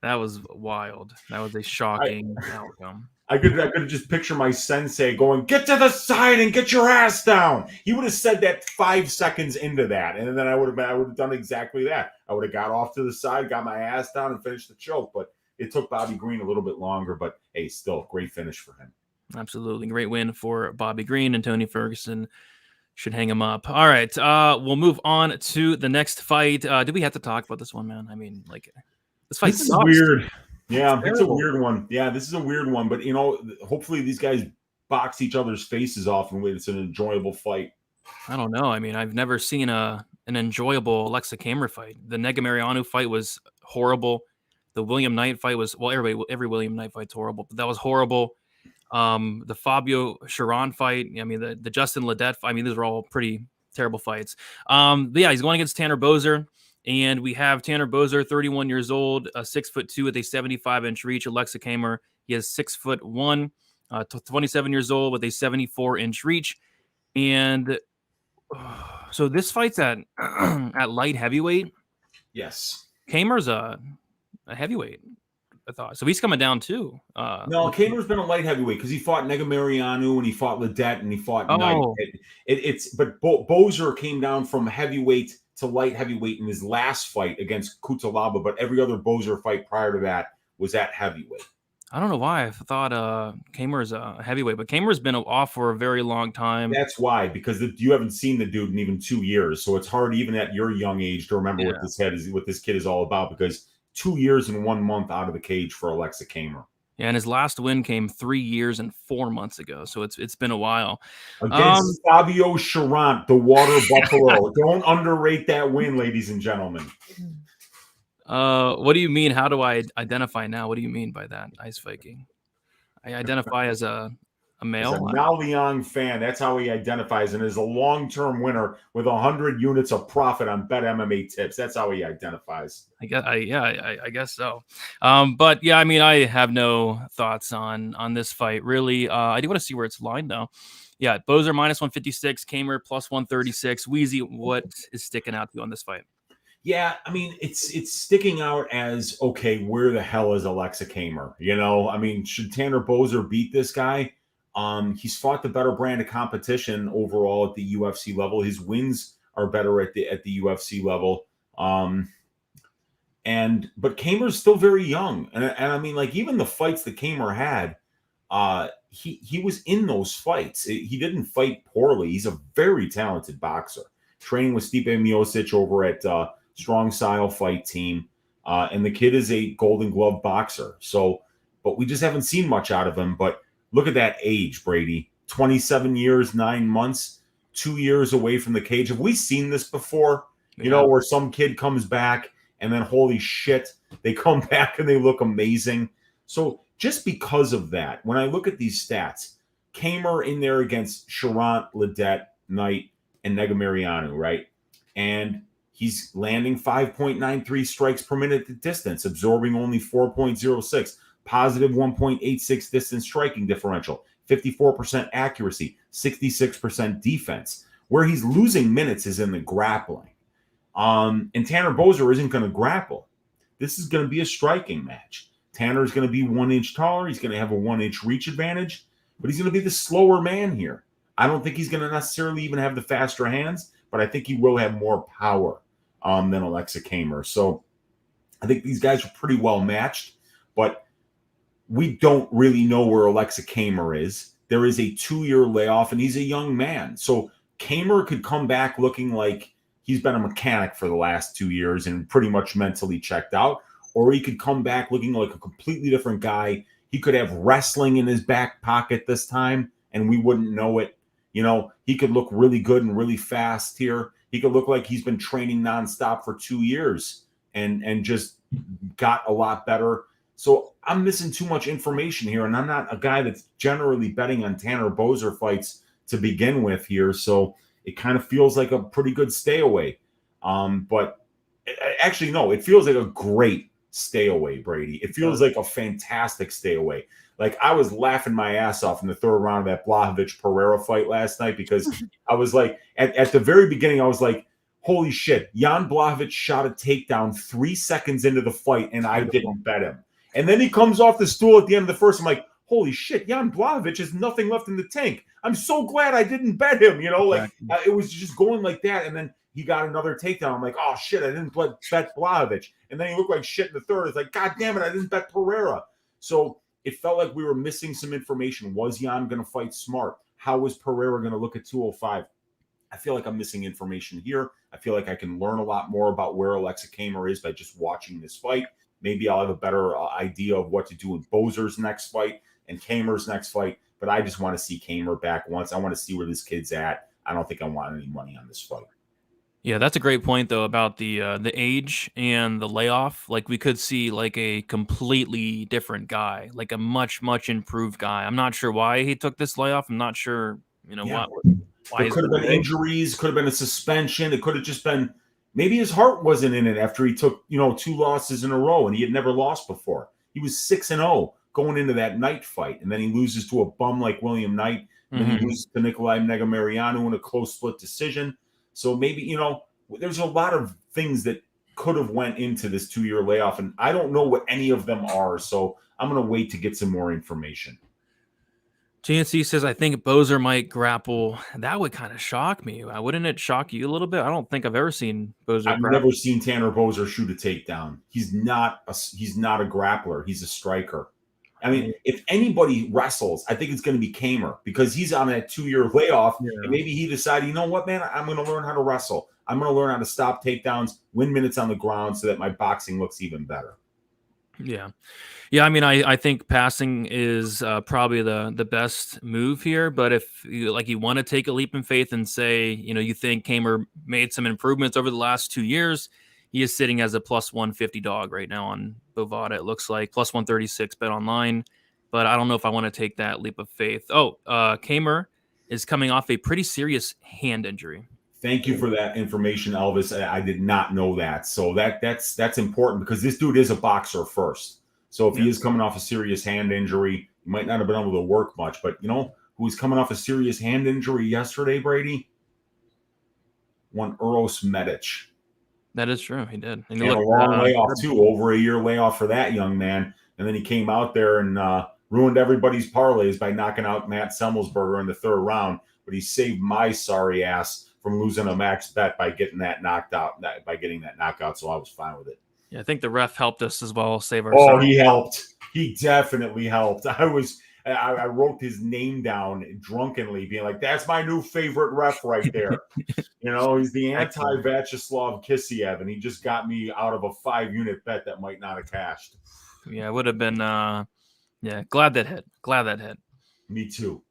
A: That was wild. That was a shocking outcome.
B: I could just picture my sensei going, "Get to the side and get your ass down." He would have said that 5 seconds into that, and then I would have done exactly that. I would have got off to the side, got my ass down, and finished the choke. But it took Bobby Green a little bit longer. But hey, still great finish for him.
A: Absolutely great win for Bobby Green, and Tony Ferguson should hang him up. All right, we'll move on to the next fight. Do we have to talk about this one, man? I mean, like, this fight
B: is weird. Yeah, it's a weird one. Yeah, this is a weird one. But, you know, hopefully these guys box each other's faces off and it's an enjoyable fight.
A: I don't know. I mean, I've never seen an enjoyable Aleksa Camur fight. The Negumereanu fight was horrible. The William Knight fight was, well, every William Knight fight's horrible, but that was horrible. The Fabio Chiron fight, I mean, the Justin Ledette fight, I mean, these are all pretty Terrible fights. But yeah, he's going against Tanner Boser. And we have Tanner Boser, 31 years old, 6'2" with a 75-inch reach. Aleksa Camur, he is 6'1", 27 years old with a 74-inch reach. And so this fight's at at light heavyweight.
B: Yes.
A: Camur's a heavyweight, I thought. So he's coming down too.
B: No, Camur's been a light heavyweight because he fought Negamarianu and he fought Ledet and he fought Knight. But Boser came down from heavyweight to light heavyweight in his last fight against Kutalaba, but every other Boser fight prior to that was at heavyweight.
A: I don't know why. I thought Camur's a heavyweight, but Camur's been off for a very long time.
B: That's why, because you haven't seen the dude in even 2 years, so it's hard even at your young age to remember what this kid is all about, because 2 years and 1 month out of the cage for Aleksa Camur.
A: Yeah, and his last win came 3 years and 4 months ago, so it's been a while.
B: Against Fabio Charant, the Water Buffalo. Don't underrate that win, ladies and gentlemen.
A: What do you mean? How do I identify now? What do you mean by that, Ice Viking? I identify as a male.
B: As a Naliang fan, that's how he identifies, and is a long-term winner with 100 units of profit on Bet MMA tips. That's how he identifies.
A: I guess so. But yeah, I mean, I have no thoughts on this fight really. I do want to see where it's lined though. Yeah, Boser minus 156, Camur plus 136. Weezy, what is sticking out to you on this fight?
B: Yeah, I mean, it's sticking out as, okay, where the hell is Aleksa Camur? You know, I mean, should Tanner Boser beat this guy? He's fought the better brand of competition overall at the UFC level. His wins are better at the UFC level. But Camur's still very young. And I mean, like, even the fights that Camur had, he was in those fights. He didn't fight poorly. He's a very talented boxer. Training with Stipe Miocic over at Strong Style Fight Team. And the kid is a Golden Glove boxer. So, but we just haven't seen much out of him. But look at that age, Brady. 27 years, 9 months, 2 years away from the cage. Have we seen this before? You know, where some kid comes back and then, holy shit, they come back and they look amazing. So just because of that, when I look at these stats, Camur in there against Charant, Ledet, Knight, and Negamarianu, right? And he's landing 5.93 strikes per minute at distance, absorbing only 4.06. Positive 1.86 distance striking differential, 54% accuracy, 66% defense. Where he's losing minutes is in the grappling. And Tanner Boser isn't going to grapple. This is going to be a striking match. Tanner's going to be 1 inch taller. He's going to have a 1 inch reach advantage, but he's going to be the slower man here. I don't think he's going to necessarily even have the faster hands, but I think he will have more power than Aleksa Camur. So I think these guys are pretty well matched, but we don't really know where Aleksa Camur is. There is a 2-year layoff, and he's a young man. So Camur could come back looking like he's been a mechanic for the last 2 years and pretty much mentally checked out, or he could come back looking like a completely different guy. He could have wrestling in his back pocket this time, and we wouldn't know it. You know, he could look really good and really fast here. He could look like he's been training nonstop for 2 years and just got a lot better. So I'm missing too much information here, and I'm not a guy that's generally betting on Tanner Boser fights to begin with here. So it kind of feels like a pretty good stay away. But actually, no, it feels like a great stay away, Brady. It feels like a fantastic stay away. Like, I was laughing my ass off in the third round of that Blachowicz-Pereira fight last night, because I was like, at the very beginning, I was like, holy shit, Jan Blachowicz shot a takedown 3 seconds into the fight, and I didn't bet him. And then he comes off the stool at the end of the first. I'm like, holy shit, Jan Blachowicz has nothing left in the tank. I'm so glad I didn't bet him, you know, like it was just going like that. And then he got another takedown. I'm like, oh shit, I didn't bet Blachowicz. And then he looked like shit in the third. It's like, God damn it, I didn't bet Pereira. So it felt like we were missing some information. Was Jan going to fight smart? How was Pereira going to look at 205? I feel like I'm missing information here. I feel like I can learn a lot more about where Aleksa Camur is by just watching this fight. Maybe I'll have a better idea of what to do in Boser's next fight and Camur's next fight. But I just want to see Camur back once. I want to see where this kid's at. I don't think I want any money on this fight.
A: Yeah, that's a great point, though, about the age and the layoff. Like, we could see, like, a completely different guy, like a much, much improved guy. I'm not sure why he took this layoff. I'm not sure, you know, what.
B: There could have been injuries, could have been a suspension. It could have just been maybe his heart wasn't in it after he took, 2 losses in a row and he had never lost before. He was 6-0 going into that Knight fight, and then he loses to a bum like William Knight, and then he loses to Nikolai Negumereanu in a close split decision. So maybe, there's a lot of things that could have went into this 2-year layoff, and I don't know what any of them are, so I'm going to wait to get some more information.
A: GNC says, I think Boser might grapple. That would kind of shock me. Wouldn't it shock you a little bit? I don't think I've ever seen Boser grapple.
B: I've never seen Tanner Boser shoot a takedown. He's not a grappler. He's a striker. I mean, if anybody wrestles, I think it's going to be Camur, because he's on that 2-year layoff, and maybe he decided, you know what, man, I'm going to learn how to wrestle. I'm going to learn how to stop takedowns, win minutes on the ground so that my boxing looks even better.
A: Yeah. I mean, I think passing is probably the best move here. But if you want to take a leap in faith and say, you think Camur made some improvements over the last 2 years, he is sitting as a plus 150 dog right now on Bovada. It looks like plus 136 bet online. But I don't know if I want to take that leap of faith. Camur is coming off a pretty serious hand injury.
B: Thank you for that information, Elvis. I did not know that. So that's important, because this dude is a boxer first. So if he is coming off a serious hand injury, he might not have been able to work much. But who was coming off a serious hand injury yesterday, Brady? One Uros Medic.
A: That is true. He did.
B: And a long layoff, too. Over a year layoff for that young man. And then he came out there and ruined everybody's parlays by knocking out Matt Semmelsberger in the 3rd round. But he saved my sorry ass from losing a max bet by getting that knockout. So I was fine with it.
A: Yeah, I think the ref helped us as well save our.
B: Oh, he helped. He definitely helped. I wrote his name down drunkenly, being like, "That's my new favorite ref right there." He's the anti-Vyacheslav Kisiev, and he just got me out of a 5-unit bet that might not have cashed.
A: Yeah, it would have been. Glad that hit.
B: Me too.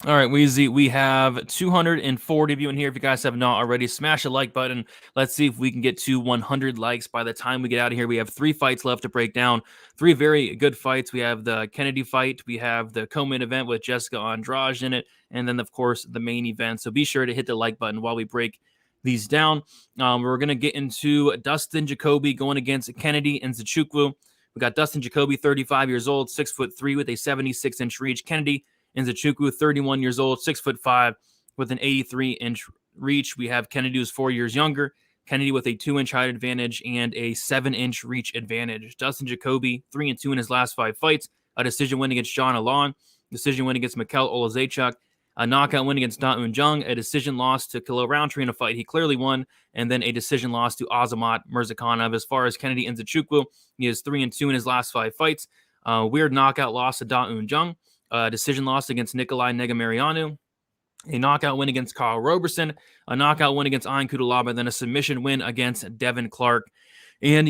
A: All right, Weezy, we have 240 of you in here. If you guys have not already, smash a like button. Let's see if we can get to 100 likes by the time we get out of here. We have 3 fights left to break down. 3 very good fights. We have the Kennedy fight. We have the co-main event with Jéssica Andrade in it. And then, of course, the main event. So be sure to hit the like button while we break these down. We're going to get into Dustin Jacoby going against Kennedy and Nzechukwu. We got Dustin Jacoby, 35 years old, 6'3" with a 76-inch reach. Kennedy Nzechukwu, 31 years old, 6'5", with an 83-inch reach. We have Kennedy, who's 4 years younger. Kennedy with a 2-inch height advantage and a 7-inch reach advantage. Dustin Jacoby, 3-2 in his last 5 fights. A decision win against John Alon. Decision win against Mikel Olazechuk. A knockout win against Da Un Jung. A decision loss to Khalil Roundtree in a fight he clearly won. And then a decision loss to Azamat Mirzakhanov. As far as Kennedy Nzechukwu, he is 3-2 in his last 5 fights. Weird knockout loss to Da Un Jung. Decision loss against Nikolai Negumereanu, a knockout win against Carl Roberson, a knockout win against Ian Kudalaba, then a submission win against Devin Clark. And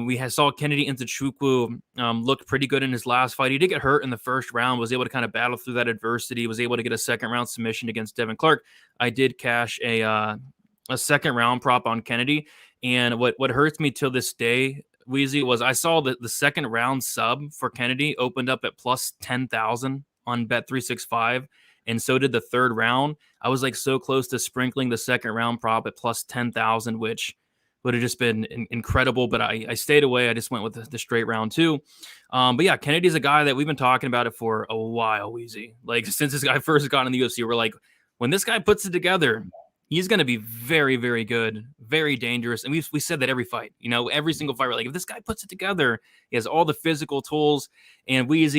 A: we saw Kennedy Nzechukwu looked pretty good in his last fight. He did get hurt in the first round, was able to kind of battle through that adversity, was able to get a 2nd round submission against Devin Clark. I did cash a 2nd round prop on Kennedy. And what hurts me till this day, Weezy, was I saw that the 2nd round sub for Kennedy opened up at plus 10,000 on Bet365, and so did the 3rd round. I was so close to sprinkling the 2nd round prop at plus 10,000, which would have just been incredible, but I stayed away. I just went with the straight round 2. But yeah, Kennedy's a guy that we've been talking about it for a while, Weezy. Since this guy first got in the UFC, we're like, when this guy puts it together, he's going to be very, very good, very dangerous. And we said that every fight, every single fight. We're like, if this guy puts it together, he has all the physical tools. And we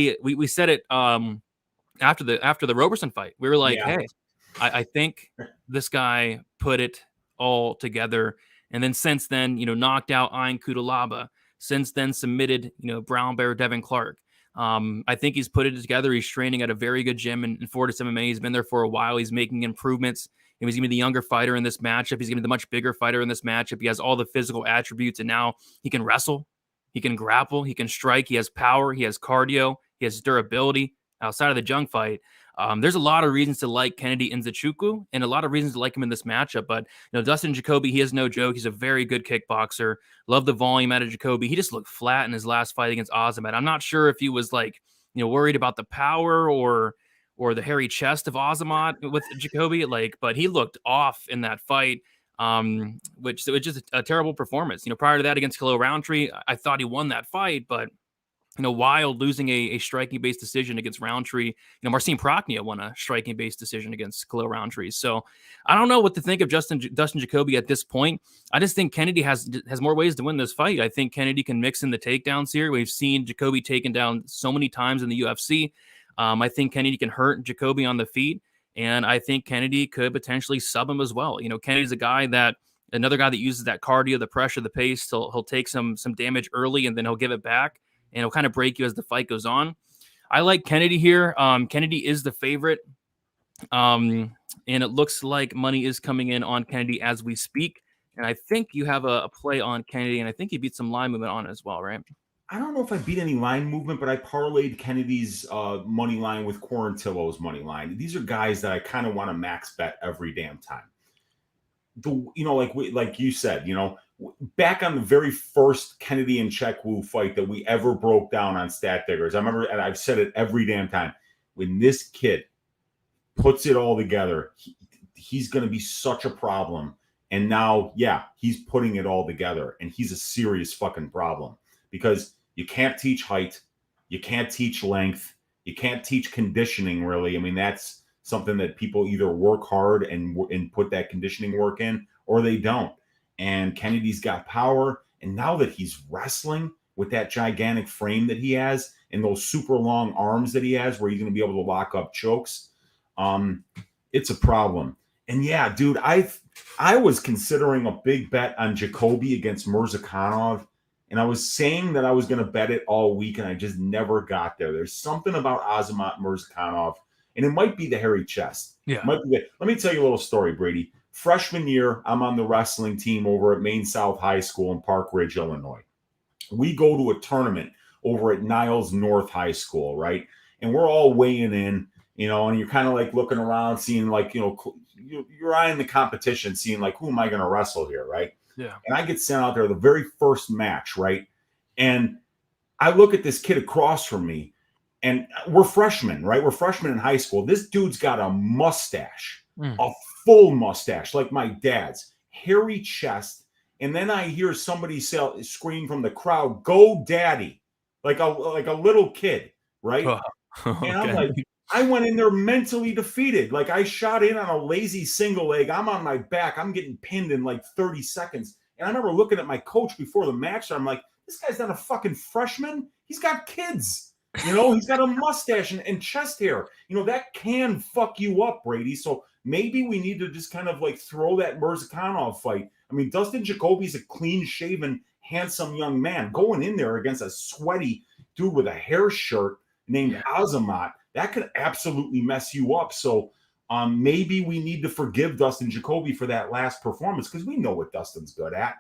A: said it after the Roberson fight. We were like, hey, I think this guy put it all together. And then since then, knocked out Ian Kudalaba. Since then, submitted, Brown Bear Devin Clark. I think he's put it together. He's training at a very good gym in Fortis MMA. He's been there for a while. He's making improvements. He's going to be the younger fighter in this matchup. He's going to be the much bigger fighter in this matchup. He has all the physical attributes, and now he can wrestle. He can grapple. He can strike. He has power. He has cardio. He has durability outside of the Jung fight. There's a lot of reasons to like Kennedy Nzechukwu and a lot of reasons to like him in this matchup. But, Dustin Jacoby, he is no joke. He's a very good kickboxer. Love the volume out of Jacoby. He just looked flat in his last fight against Azamat. I'm not sure if he was worried about the power or or the hairy chest of Azamat with Jacoby. But he looked off in that fight. Which was just a terrible performance. Prior to that against Khalil Roundtree, I thought he won that fight, but Wild losing a striking-based decision against Roundtree. Marcin Proknia won a striking-based decision against Khalil Roundtree. So I don't know what to think of Dustin Jacoby at this point. I just think Kennedy has more ways to win this fight. I think Kennedy can mix in the takedowns here. We've seen Jacoby taken down so many times in the UFC. I think Kennedy can hurt Jacoby on the feet. And I think Kennedy could potentially sub him as well. Kennedy's another guy that uses that cardio, the pressure, the pace. He'll take some damage early and then he'll give it back and he'll kind of break you as the fight goes on. I like Kennedy here. Kennedy is the favorite. And it looks like money is coming in on Kennedy as we speak. And I think you have a play on Kennedy, and I think you beat some line movement on it as well, right?
B: I don't know if I beat any line movement, but I parlayed Kennedy's money line with Quarantillo's money line. These are guys that I kind of want to max bet every damn time. Like you said, back on the very first Kennedy and Nzechukwu fight that we ever broke down on Stat Diggers, I remember, and I've said it every damn time, when this kid puts it all together, he's going to be such a problem. And now, he's putting it all together, and he's a serious fucking problem because you can't teach height. You can't teach length. You can't teach conditioning, really. I mean, that's something that people either work hard and put that conditioning work in, or they don't. And Kennedy's got power. And now that he's wrestling with that gigantic frame that he has and those super long arms that he has where he's going to be able to lock up chokes, it's a problem. And yeah, dude, I was considering a big bet on Jacoby against Murzakanov. And I was saying that I was going to bet it all week, and I just never got there. There's something about Azamat Murzakanov, and it might be the hairy chest.
A: Yeah.
B: Let me tell you a little story, Brady. Freshman year, I'm on the wrestling team over at Maine South High School in Park Ridge, Illinois. We go to a tournament over at Niles North High School, right? And we're all weighing in, and you're kind of like looking around, seeing you're eyeing the competition, seeing like, who am I going to wrestle here, right?
A: Yeah.
B: And I get sent out there the very first match, right? And I look at this kid across from me, and we're freshmen, right? We're freshmen in high school. This dude's got a mustache, a full mustache, like my dad's, hairy chest. And then I hear somebody scream from the crowd, "Go Daddy," like a little kid, right?
A: Okay.
B: And I'm like, I went in there mentally defeated. Like I shot in on a lazy single leg. I'm on my back. I'm getting pinned in like 30 seconds. And I remember looking at my coach before the match. I'm like, this guy's not a fucking freshman. He's got kids. He's got a mustache and chest hair. That can fuck you up, Brady. So maybe we need to just kind of like throw that Murzakanov fight. I mean, Dustin Jacoby's a clean-shaven, handsome young man going in there against a sweaty dude with a hair shirt named Azamat. That could absolutely mess you up. So maybe we need to forgive Dustin Jacoby for that last performance because we know what Dustin's good at.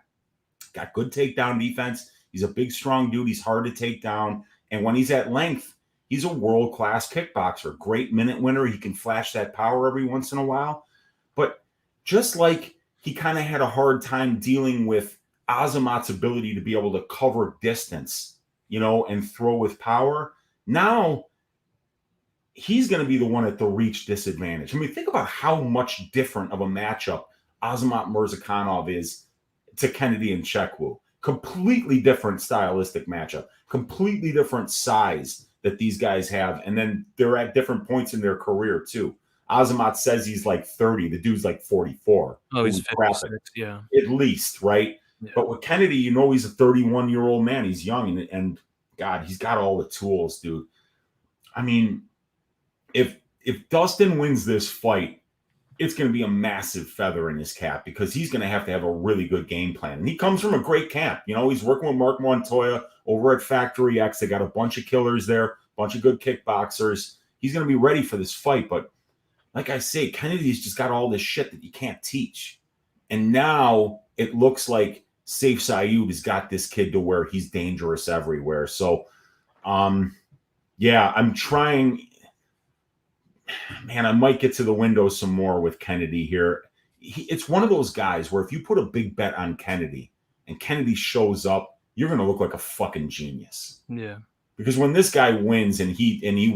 B: Got good takedown defense. He's a big, strong dude. He's hard to take down. And when he's at length, he's a world-class kickboxer. Great minute winner. He can flash that power every once in a while. But just like he kind of had a hard time dealing with Azamat's ability to be able to cover distance, and throw with power, now he's going to be the one at the reach disadvantage. I mean, think about how much different of a matchup Azamat Murzakanov is to Kennedy and Nzechukwu. Completely different stylistic matchup. Completely different size that these guys have. And then they're at different points in their career, too. Azamat says he's like 30. The dude's like 44.
A: Oh, he's 56, yeah.
B: At least, right? Yeah. But with Kennedy, he's a 31-year-old man. He's young, and God, he's got all the tools, dude. I mean, if Dustin wins this fight, it's going to be a massive feather in his cap because he's going to have a really good game plan. And he comes from a great camp. He's working with Mark Montoya over at Factory X. They got a bunch of killers there, a bunch of good kickboxers. He's going to be ready for this fight. But like I say, Kennedy's just got all this shit that you can't teach. And now it looks like Saif Saeed has got this kid to where he's dangerous everywhere. So, I'm trying. Man, I might get to the window some more with Kennedy here. It's one of those guys where if you put a big bet on Kennedy and Kennedy shows up, you're going to look like a fucking genius.
A: Yeah.
B: Because when this guy wins and he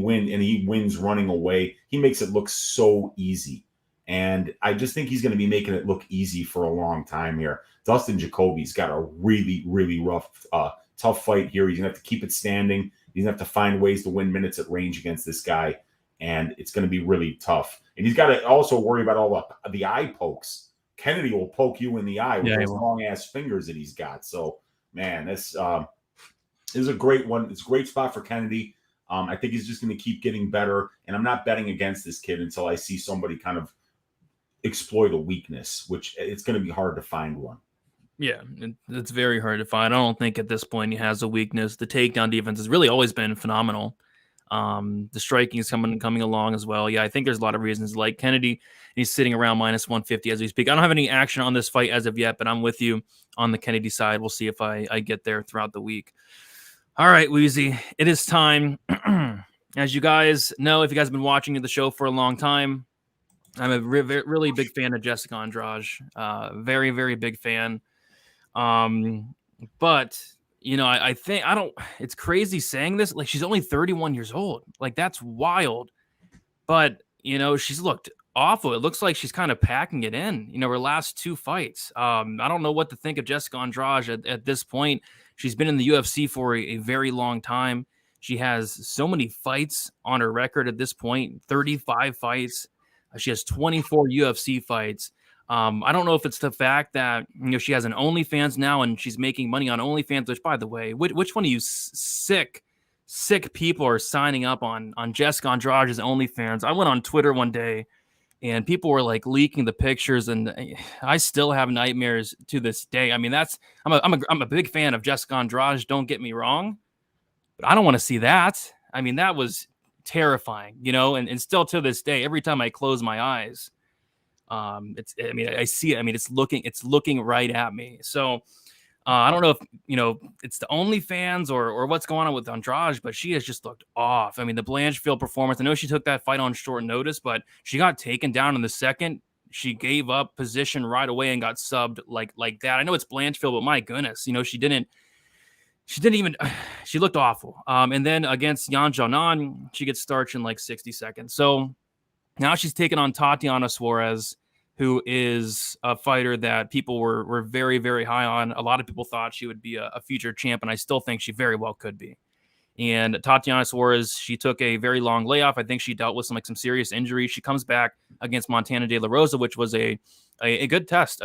B: wins running away, he makes it look so easy. And I just think he's going to be making it look easy for a long time here. Dustin Jacoby's got a really, really rough, tough fight here. He's going to have to keep it standing. He's going to have to find ways to win minutes at range against this guy. And it's going to be really tough. And he's got to also worry about all the eye pokes. Kennedy will poke you in the eye with those long-ass fingers that he's got. So, man, this is a great one. It's a great spot for Kennedy. I think he's just going to keep getting better. And I'm not betting against this kid until I see somebody kind of exploit a weakness, which it's going to be hard to find one.
A: Yeah, it's very hard to find. I don't think at this point he has a weakness. The takedown defense has really always been phenomenal. The striking is coming along as well. Yeah, I think there's a lot of reasons. Like Kennedy, he's sitting around minus 150 as we speak. I don't have any action on this fight as of yet, but I'm with you on the Kennedy side. We'll see if I get there throughout the week. All right, Weezy, it is time. As you guys know, if you guys have been watching the show for a long time, I'm a really big fan of Jéssica Andrade. Very, very big fan. But you know, I think it's crazy saying this. Like, she's only 31 years old. Like, that's wild. But, you know, she's looked awful. It looks like she's kind of packing it in, you know, her last two fights. I don't know what to think of Jéssica Andrade at this point. She's been in the UFC for a very long time. She has so many fights on her record at this point, 35 fights. She has 24 UFC fights. I don't know if it's the fact that, you know, she has an OnlyFans now and she's making money on OnlyFans, which, by the way, which one of you sick people are signing up on Jéssica Andrade's OnlyFans? I went on Twitter one day and people were like leaking the pictures, and I still have nightmares to this day. I mean, I'm a big fan of Jéssica Andrade, don't get me wrong, but I don't want to see that. I mean, that was terrifying, you know, and still to this day, every time I close my eyes, I see it. I mean, it's looking right at me. So I don't know if, you know, it's the OnlyFans or what's going on with Andrade, but she has just looked off. I mean, the Blanchfield performance, I know she took that fight on short notice, but she got taken down in the second. She gave up position right away and got subbed like that. I know it's Blanchfield, but my goodness, you know, she looked awful. And then against Yan Xiaonan, she gets starched in like 60 seconds. So now she's taken on Tatiana Suarez, who is a fighter that people were very, very high on. A lot of people thought she would be a future champ, and I still think she very well could be. And Tatiana Suarez, she took a very long layoff. I think she dealt with some serious injuries. She comes back against Montana De La Rosa, which was a good test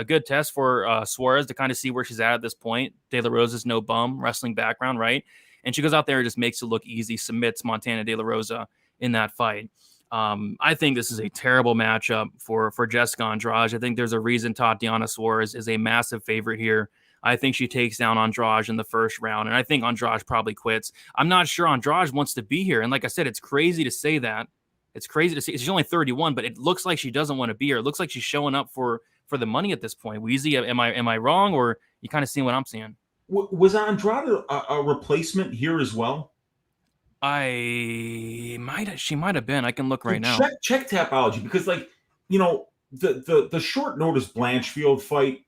A: for Suarez to kind of see where she's at this point. De La Rosa's no bum, wrestling background, right? And she goes out there and just makes it look easy, submits Montana De La Rosa in that fight. I think this is a terrible matchup for Jéssica Andrade. I think there's a reason Tatiana Suarez is a massive favorite here. I think she takes down Andrade in the first round, and I think Andrade probably quits. I'm not sure Andrade wants to be here. And like I said, it's crazy to say that. It's crazy to say she's only 31, but it looks like she doesn't want to be here. It looks like she's showing up for the money at this point. Weezy, am I wrong, or you kind of seeing what I'm seeing?
B: Was Andrade a replacement here as well?
A: She might have been. I can look right now.
B: Check Tapology, because, like, you know, the short notice Blanchfield fight.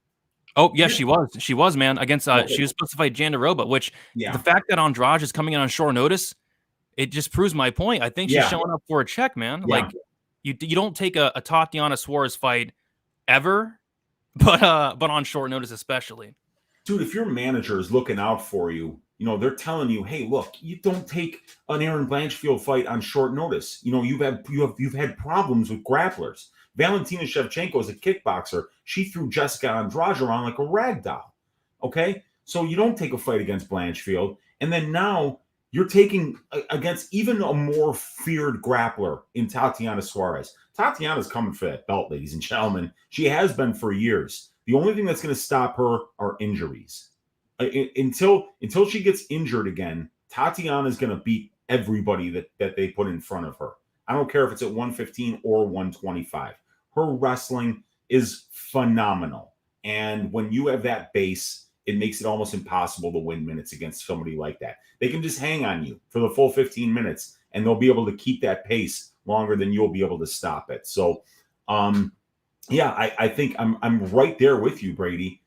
A: Oh yeah, she was, man, against she was supposed to fight Jandiroba, which the fact that Andrade is coming in on short notice, it just proves my point. I think she's showing up for a check, man. Yeah. Like you don't take a Tatiana Suarez fight ever, but on short notice especially.
B: Dude, if your manager is looking out for you, you know, they're telling you, hey, look, you don't take an Aaron Blanchfield fight on short notice. You know, you've had problems with grapplers. Valentina Shevchenko is a kickboxer. She threw Jéssica Andrade around like a rag doll. Okay? So you don't take a fight against Blanchfield. And then now you're taking against even a more feared grappler in Tatiana Suarez. Tatiana's coming for that belt, ladies and gentlemen. She has been for years. The only thing that's going to stop her are injuries. Until she gets injured again, Tatiana is going to beat everybody that they put in front of her. I don't care if it's at 115 or 125. Her wrestling is phenomenal. And when you have that base, it makes it almost impossible to win minutes against somebody like that. They can just hang on you for the full 15 minutes, and they'll be able to keep that pace longer than you'll be able to stop it. So, I think I'm right there with you, Brady.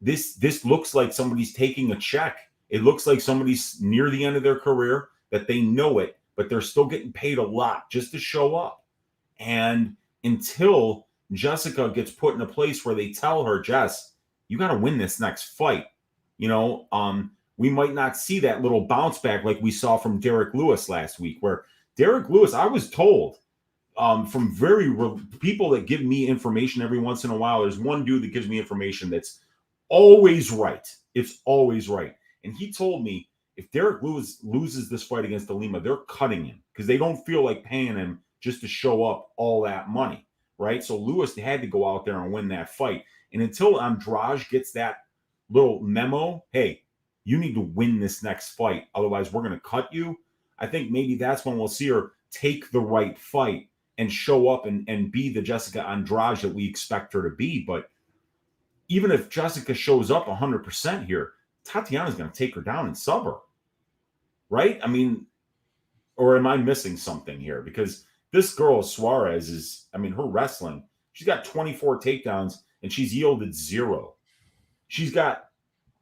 B: This looks like somebody's taking a check. It looks like somebody's near the end of their career. that they know it, but they're still getting paid a lot just to show up. And until Jéssica gets put in a place where they tell her, Jess, you got to win this next fight. We might not see that little bounce back like we saw from Derek Lewis last week, where Derek Lewis, I was told from people that give me information every once in a while, there's one dude that gives me information that's always right. It's always right. And he told me if Derek Lewis loses this fight against De Lima, they're cutting him because they don't feel like paying him just to show up all that money, right? So Lewis had to go out there and win that fight. And until Andrade gets that little memo, hey, you need to win this next fight, otherwise we're going to cut you. I think maybe that's when we'll see her take the right fight and show up and be the Jéssica Andrade that we expect her to be. But even if Jéssica shows up 100% here, Tatiana's going to take her down and sub her, right? I mean, or am I missing something here? Because this girl, Suarez, is, I mean, her wrestling, she's got 24 takedowns and she's yielded 0. She's got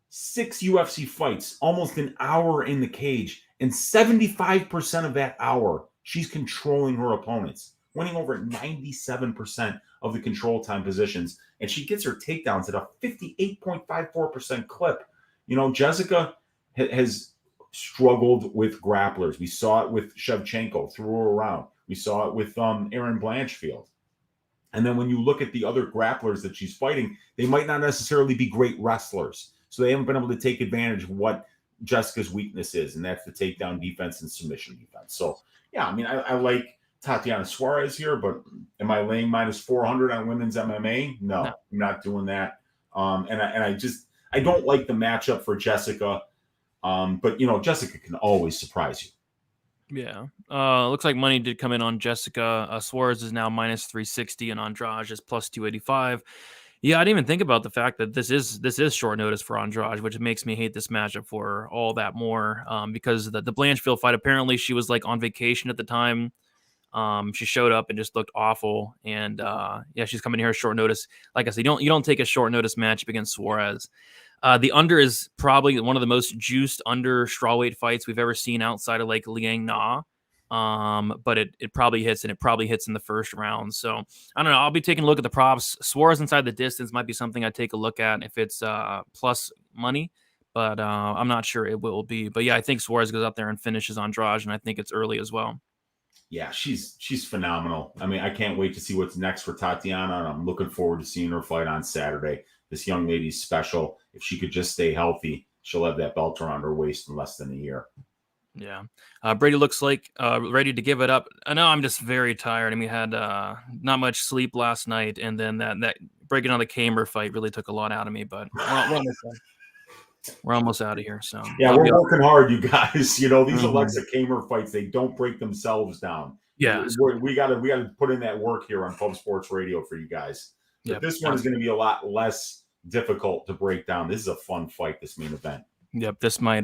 B: 6 UFC fights, almost an hour in the cage, and 75% of that hour, she's controlling her opponents, winning over 97% of the control time positions, and she gets her takedowns at a 58.54% clip. Jéssica has struggled with grapplers. We saw it with Shevchenko, threw her around. We saw it with Erin Blanchfield. And then when you look at the other grapplers that she's fighting, they might not necessarily be great wrestlers. So they haven't been able to take advantage of what Jéssica's weakness is, and that's the takedown defense and submission defense. So, yeah, I mean, I like Tatiana Suarez here, but am I laying minus 400 on women's MMA? No. I'm not doing that. And I don't like the matchup for Jéssica. But, Jéssica can always surprise you.
A: Yeah. Looks like money did come in on Jéssica. Suarez is now minus 360 and Andrade is plus 285. Yeah, I didn't even think about the fact that this is short notice for Andrade, which makes me hate this matchup for all that more. Because the Blanchfield fight, apparently she was like on vacation at the time. She showed up and just looked awful. And she's coming here short notice. Like I said, you don't take a short notice matchup against Suarez. The under is probably one of the most juiced under strawweight fights we've ever seen outside of like Liang Na. But it probably hits, and it probably hits in the first round. So I don't know. I'll be taking a look at the props. Suarez inside the distance might be something I take a look at if it's plus money, but I'm not sure it will be. But yeah, I think Suarez goes out there and finishes Andrade, and I think it's early as well.
B: Yeah, she's phenomenal. I mean, I can't wait to see what's next for Tatiana, and I'm looking forward to seeing her fight on Saturday. This young lady's special. If she could just stay healthy, she'll have that belt around her waist in less than a year.
A: Yeah. Brady looks like ready to give it up. I know I'm just very tired. I mean, we had not much sleep last night, and then that breaking on the Camur fight really took a lot out of me, but we're almost out of here. So
B: yeah, we're working hard, you guys. These Aleksa Camur fights, they don't break themselves down.
A: Yeah.
B: We gotta put in that work here on Pub Sports Radio for you guys. But this one is going to be a lot less difficult to break down. This is a fun fight, this main event.
A: Yep, this might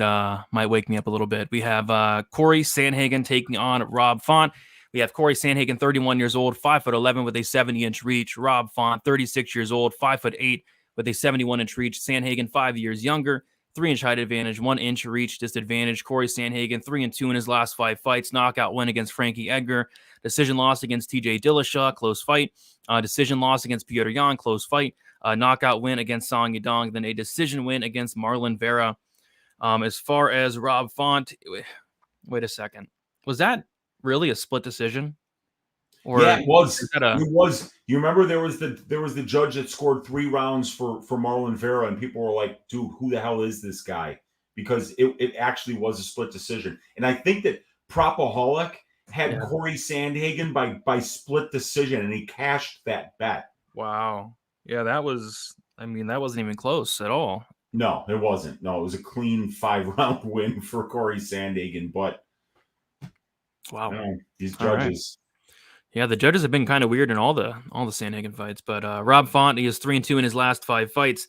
A: wake me up a little bit. We have Cory Sandhagen taking on Rob Font. We have Cory Sandhagen, 31 years old, 5'11" with a 70-inch reach. Rob Font, 36 years old, 5'8" with a 71-inch reach. Sandhagen, 5 years younger, 3-inch height advantage, 1-inch reach disadvantage. Cory Sandhagen, 3-2 in his last 5 fights. Knockout win against Frankie Edgar. Decision loss against TJ Dillashaw, close fight. Decision loss against Petr Yan, close fight. Knockout win against Song Yadong. Then a decision win against Marlon Vera. As far as Rob Font, wait a second. Was that really a split decision?
B: Or yeah, it was. It was. You remember there was the judge that scored 3 rounds for Marlon Vera, and people were like, "Dude, who the hell is this guy?" Because it actually was a split decision, and I think that Propaholic had Cory Sandhagen by split decision, and he cashed that bet.
A: Wow. Yeah, that wasn't even close at all.
B: No, it wasn't. No, it was a clean 5-round win for Cory Sandhagen. But
A: wow,
B: these judges.
A: Right. Yeah, the judges have been kind of weird in all the Sandhagen fights. But Rob Font, he is 3-2 in his last 5 fights.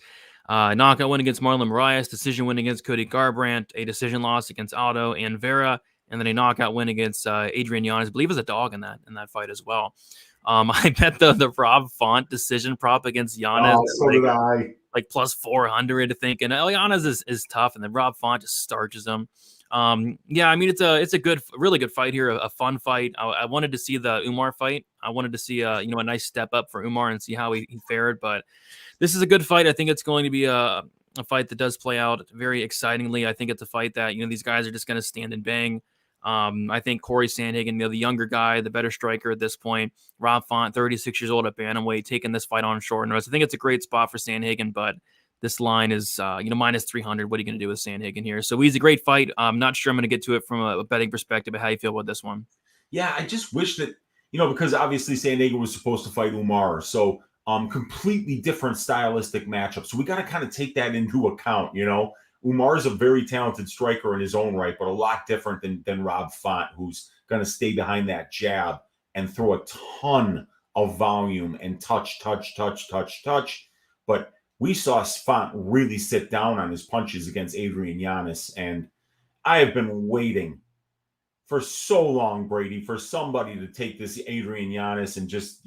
A: Knockout win against Marlon Moraes, decision win against Cody Garbrandt, a decision loss against Aldo and Vera, and then a knockout win against Adrian Yanez. I believe it was a dog in that fight as well. I bet the Rob Font decision prop against Yanez.
B: Oh, so did I.
A: Like plus 400, thinking, Yanez is tough, and then Rob Font just starches him. Yeah, I mean, it's a really good fight here, a fun fight. I wanted to see the Umar fight. I wanted to see a nice step up for Umar and see how he fared. But this is a good fight. I think it's going to be a fight that does play out very excitingly. I think it's a fight that these guys are just going to stand and bang. I think Cory Sandhagen, the younger guy, the better striker at this point. Rob Font, 36 years old at bantamweight, taking this fight on short notice. I think it's a great spot for Sandhagen, but this line is, minus 300. What are you going to do with Sandhagen here? So he's a great fight. I'm not sure I'm going to get to it from a betting perspective, but how you feel about this one?
B: Yeah, I just wish that, because obviously Sandhagen was supposed to fight Umar. So completely different stylistic matchup. So we got to kind of take that into account, Umar is a very talented striker in his own right, but a lot different than Rob Font, who's going to stay behind that jab and throw a ton of volume and touch. But we saw Font really sit down on his punches against Adrian Yanez, and I have been waiting for so long, Brady, for somebody to take this Adrian Yanez and just,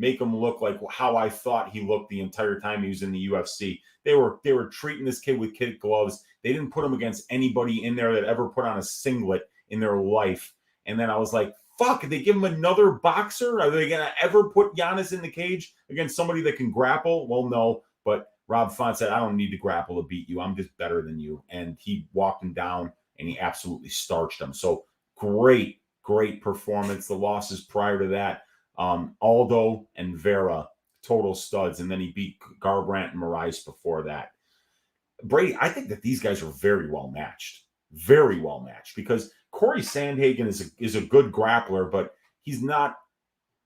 B: make him look like how I thought he looked the entire time he was in the UFC. They were treating this kid with kid gloves. They didn't put him against anybody in there that ever put on a singlet in their life. And then I was like, fuck, did they give him another boxer? Are they going to ever put Yanez in the cage against somebody that can grapple? Well, no. But Rob Font said, I don't need to grapple to beat you. I'm just better than you. And he walked him down, and he absolutely starched him. So great performance. The losses prior to that, Aldo and Vera, total studs. And then he beat Garbrandt and Moraes before that. Brady, I think that these guys are very well matched. Very well matched, because Cory Sandhagen is a good grappler, but he's not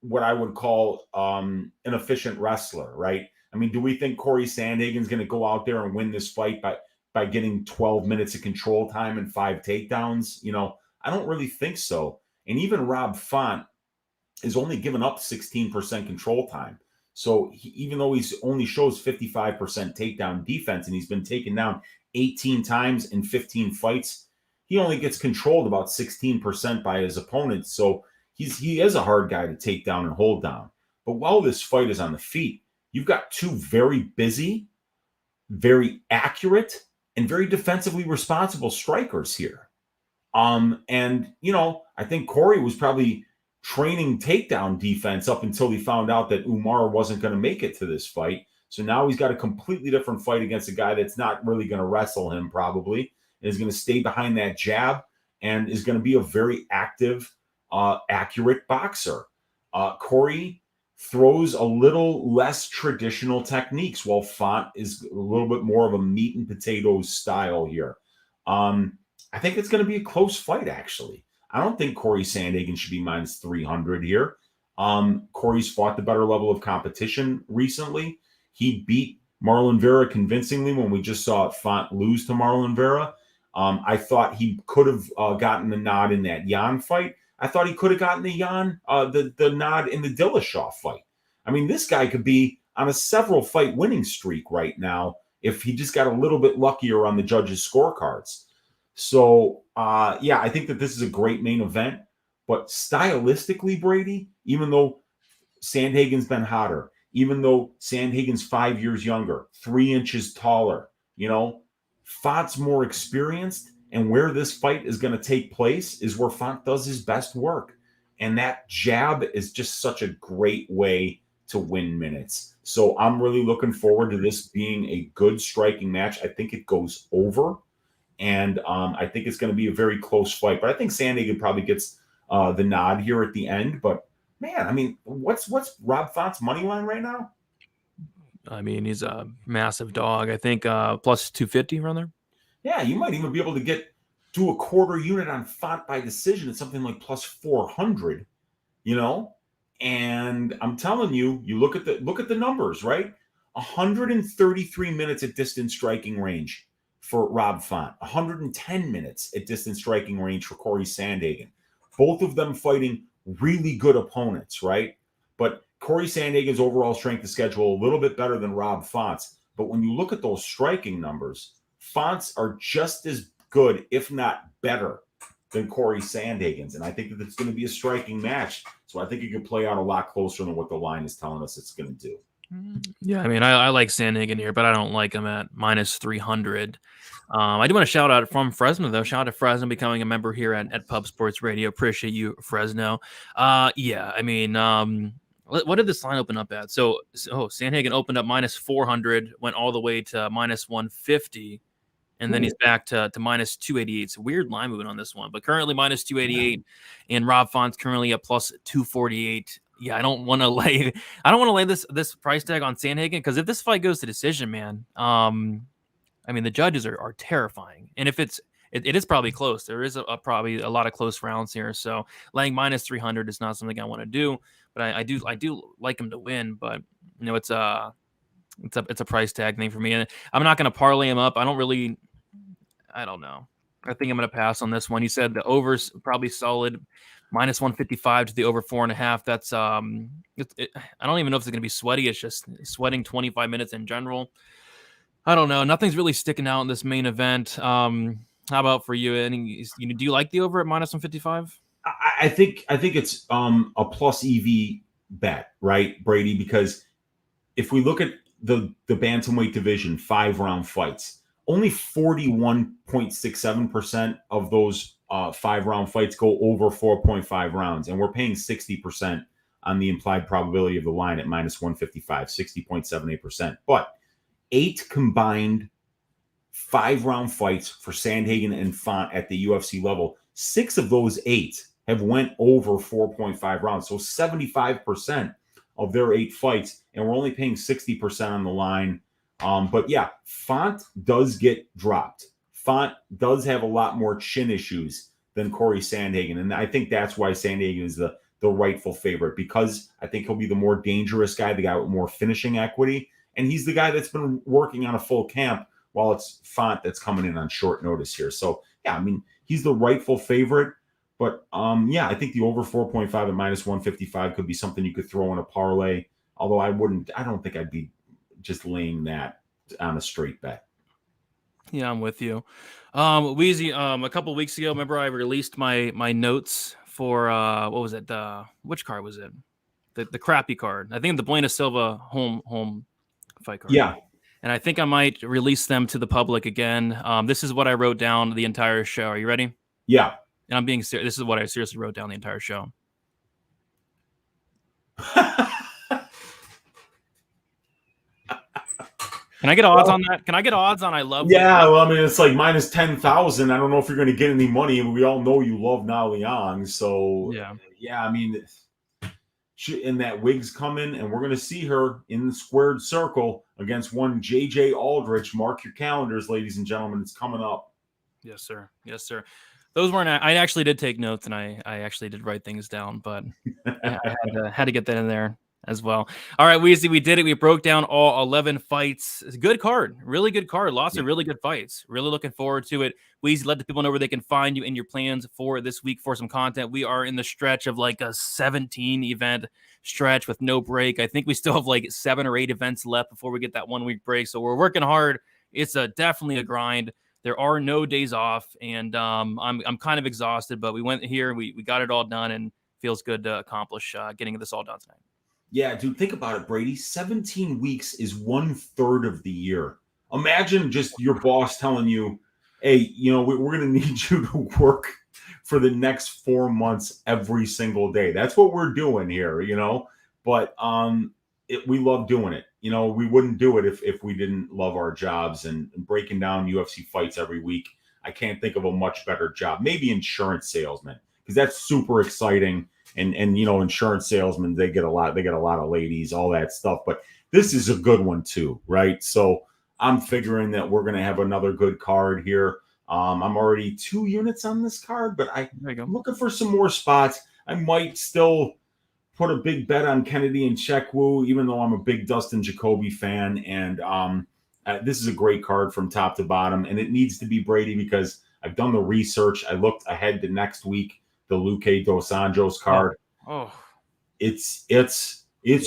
B: what I would call an efficient wrestler, right? I mean, do we think Cory Sandhagen's going to go out there and win this fight by getting 12 minutes of control time and 5 takedowns? I don't really think so. And even Rob Font is only given up 16% control time. So even though he's only shows 55% takedown defense, and he's been taken down 18 times in 15 fights, he only gets controlled about 16% by his opponents. So he is a hard guy to take down and hold down. But while this fight is on the feet, you've got two very busy, very accurate, and very defensively responsible strikers here. And I think Cory was probably training takedown defense up until he found out that Umar wasn't going to make it to this fight. So now he's got a completely different fight against a guy that's not really going to wrestle him, probably, and is going to stay behind that jab and is going to be a very active, accurate boxer. Cory throws a little less traditional techniques, while Font is a little bit more of a meat and potatoes style here. I think it's going to be a close fight, actually. I don't think Cory Sandhagen should be minus 300 here. Cory's fought the better level of competition recently. He beat Marlon Vera convincingly when we just saw Font lose to Marlon Vera. I thought he could have gotten the nod in that Jan fight. I thought he could have gotten the nod in the Dillashaw fight. I mean, this guy could be on a several fight winning streak right now if he just got a little bit luckier on the judges' scorecards. So, I think that this is a great main event. But stylistically, Brady, even though Sandhagen's been hotter, even though Sandhagen's 5 years younger, 3 inches taller, Font's more experienced, and where this fight is going to take place is where Font does his best work. And that jab is just such a great way to win minutes. So I'm really looking forward to this being a good striking match. I think it goes over. And I think it's going to be a very close fight. But I think Sandhagen probably gets the nod here at the end. But, man, I mean, what's Rob Font's money line right now?
A: I mean, he's a massive dog. I think plus 250 around there.
B: Yeah, you might even be able to do a quarter unit on Font by decision at something like plus 400, And I'm telling you, you look at the numbers, right? 133 minutes at distance striking range for Rob Font, 110 minutes at distance striking range for Cory Sandhagen. Both of them fighting really good opponents, right? But Cory Sandhagen's overall strength of schedule a little bit better than Rob Font's. But when you look at those striking numbers, Font's are just as good, if not better, than Cory Sandhagen's. And I think that it's going to be a striking match. So I think it could play out a lot closer than what the line is telling us it's going to do.
A: Yeah, I mean, I like Sandhagen here, but I don't like him at minus 300. I do want to shout out from Fresno, though. Shout out to Fresno becoming a member here at Pub Sports Radio. Appreciate you, Fresno. Yeah, I mean, what did this line open up at? So Sandhagen opened up minus 400, went all the way to minus 150, and then he's back to minus 288. It's a weird line movement on this one, but currently minus 288, and Rob Font's currently at plus 248. Yeah, I don't want to lay this price tag on Sandhagen, because if this fight goes to decision, man, I mean, the judges are terrifying, and if it is probably close. There is probably a lot of close rounds here, so laying minus 300 is not something I want to do. But I do like him to win, but you know, it's a price tag thing for me, and I'm not going to parlay him up. I don't know. I think I'm going to pass on this one. You said the over's probably solid, minus 155 to the over 4.5. That's I don't even know if it's going to be sweaty. It's just sweating 25 minutes in general. I don't know. Nothing's really sticking out in this main event. How about for you? Do you like the over at minus 155?
B: I think it's a plus EV bet, right, Brady? Because if we look at the bantamweight division, 5-round fights, only 41.67% of those 5-round fights go over 4.5 rounds, and we're paying 60% on the implied probability of the line at minus 155, 60.78%. But 8 combined 5-round fights for Sandhagen and Font at the UFC level, 6 of those 8 have went over 4.5 rounds. So 75% of their 8 fights, and we're only paying 60% on the line. But yeah, Font does get dropped. Font does have a lot more chin issues than Cory Sandhagen. And I think that's why Sandhagen is the rightful favorite, because I think he'll be the more dangerous guy, the guy with more finishing equity. And he's the guy that's been working on a full camp, while it's Font that's coming in on short notice here. So, yeah, I mean, he's the rightful favorite. But, yeah, I think the over 4.5 at minus 155 could be something you could throw in a parlay. Although I don't think I'd be just laying that on a straight bet.
A: Yeah, I'm with you. Weezy, a couple weeks ago, remember I released my notes for, what was it? Which card was it? The crappy card. I think the Buena Silva home fight card.
B: Yeah.
A: And I think I might release them to the public again. This is what I wrote down the entire show. Are you ready?
B: Yeah.
A: And I'm being serious. This is what I seriously wrote down the entire show. Can I get odds on that? Can I get odds on I love?
B: Yeah, well, I mean, it's like minus 10,000. I don't know if you're going to get any money. We all know you love Na Liang. So, yeah, I mean, and that wig's coming, and we're going to see her in the squared circle against one JJ Aldrich. Mark your calendars, ladies and gentlemen. It's coming up.
A: Yes, sir. Yes, sir. Those weren't. I actually did take notes, and I actually did write things down, but I had to get that in there as well. All right, Weezy, we did it. We broke down all 11 fights. It's a good card, really good card. Lots of really good fights. Really looking forward to it. Weezy, let the people know where they can find you and your plans for this week for some content. We are in the stretch of like a 17 event stretch with no break. I think we still have like 7 or 8 events left before we get that 1 week break. So we're working hard. It's definitely a grind. There are no days off, and I'm kind of exhausted, but we went here, we got it all done, and feels good to accomplish getting this all done tonight.
B: Yeah, dude, think about it, Brady. 17 weeks is 1/3 of the year. Imagine just your boss telling you, hey, we're going to need you to work for the next 4 months every single day. That's what we're doing here, but we love doing it. We wouldn't do it if we didn't love our jobs, and breaking down UFC fights every week. I can't think of a much better job. Maybe insurance salesman, because that's super exciting. And insurance salesmen, they get a lot of ladies, all that stuff. But this is a good one too, right? So I'm figuring that we're going to have another good card here. I'm already 2 units on this card, but I'm looking for some more spots. I might still put a big bet on Kennedy and Nzechukwu, even though I'm a big Dustin Jacoby fan. And this is a great card from top to bottom, and it needs to be Brady, because I've done the research. I looked ahead to next week. The Luque dos Anjos card. It's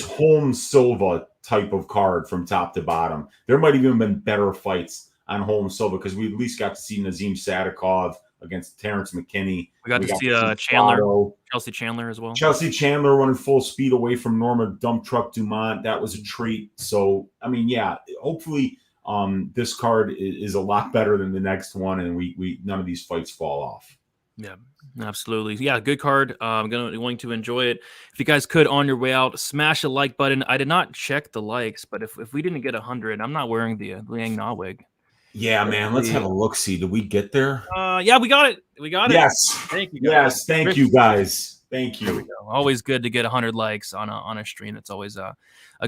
B: Holmes Silva type of card from top to bottom. There might have even been better fights on Holmes Silva, because we at least got to see Nazim Sadikov, against Terrence McKinney.
A: We got to see Chelsea Chandler as well.
B: Chelsea Chandler running full speed away from Norma Dump Truck Dumont. That was a treat. So, I mean, yeah, hopefully this card is a lot better than the next one, and we none of these fights fall off.
A: Yeah, absolutely. Yeah, good card. I'm going to enjoy it. If you guys could, on your way out, smash a like button. I did not check the likes, but if we didn't get 100, I'm not wearing the Liang Na wig.
B: Yeah, man. Let's have a look-see. Did we get there?
A: Yeah, we got it. We got it.
B: Yes.
A: Thank you guys.
B: Yes, thank you guys. Thank you.
A: Always good to get 100 likes on a stream. It's always a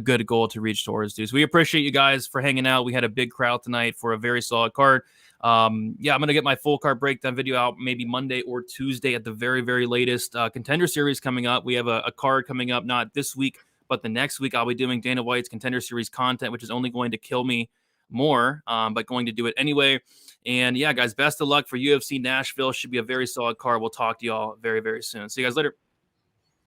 A: good goal to reach towards, dude. So we appreciate you guys for hanging out. We had a big crowd tonight for a very solid card. Yeah, I'm going to get my full card breakdown video out maybe Monday or Tuesday at the very, very latest. Contender Series coming up. We have a card coming up, not this week, but the next week. I'll be doing Dana White's Contender Series content, which is only going to kill me more, but going to do it anyway. And yeah, guys, best of luck for UFC Nashville. Should be a very solid card. We'll talk to y'all very, very soon. See you guys later.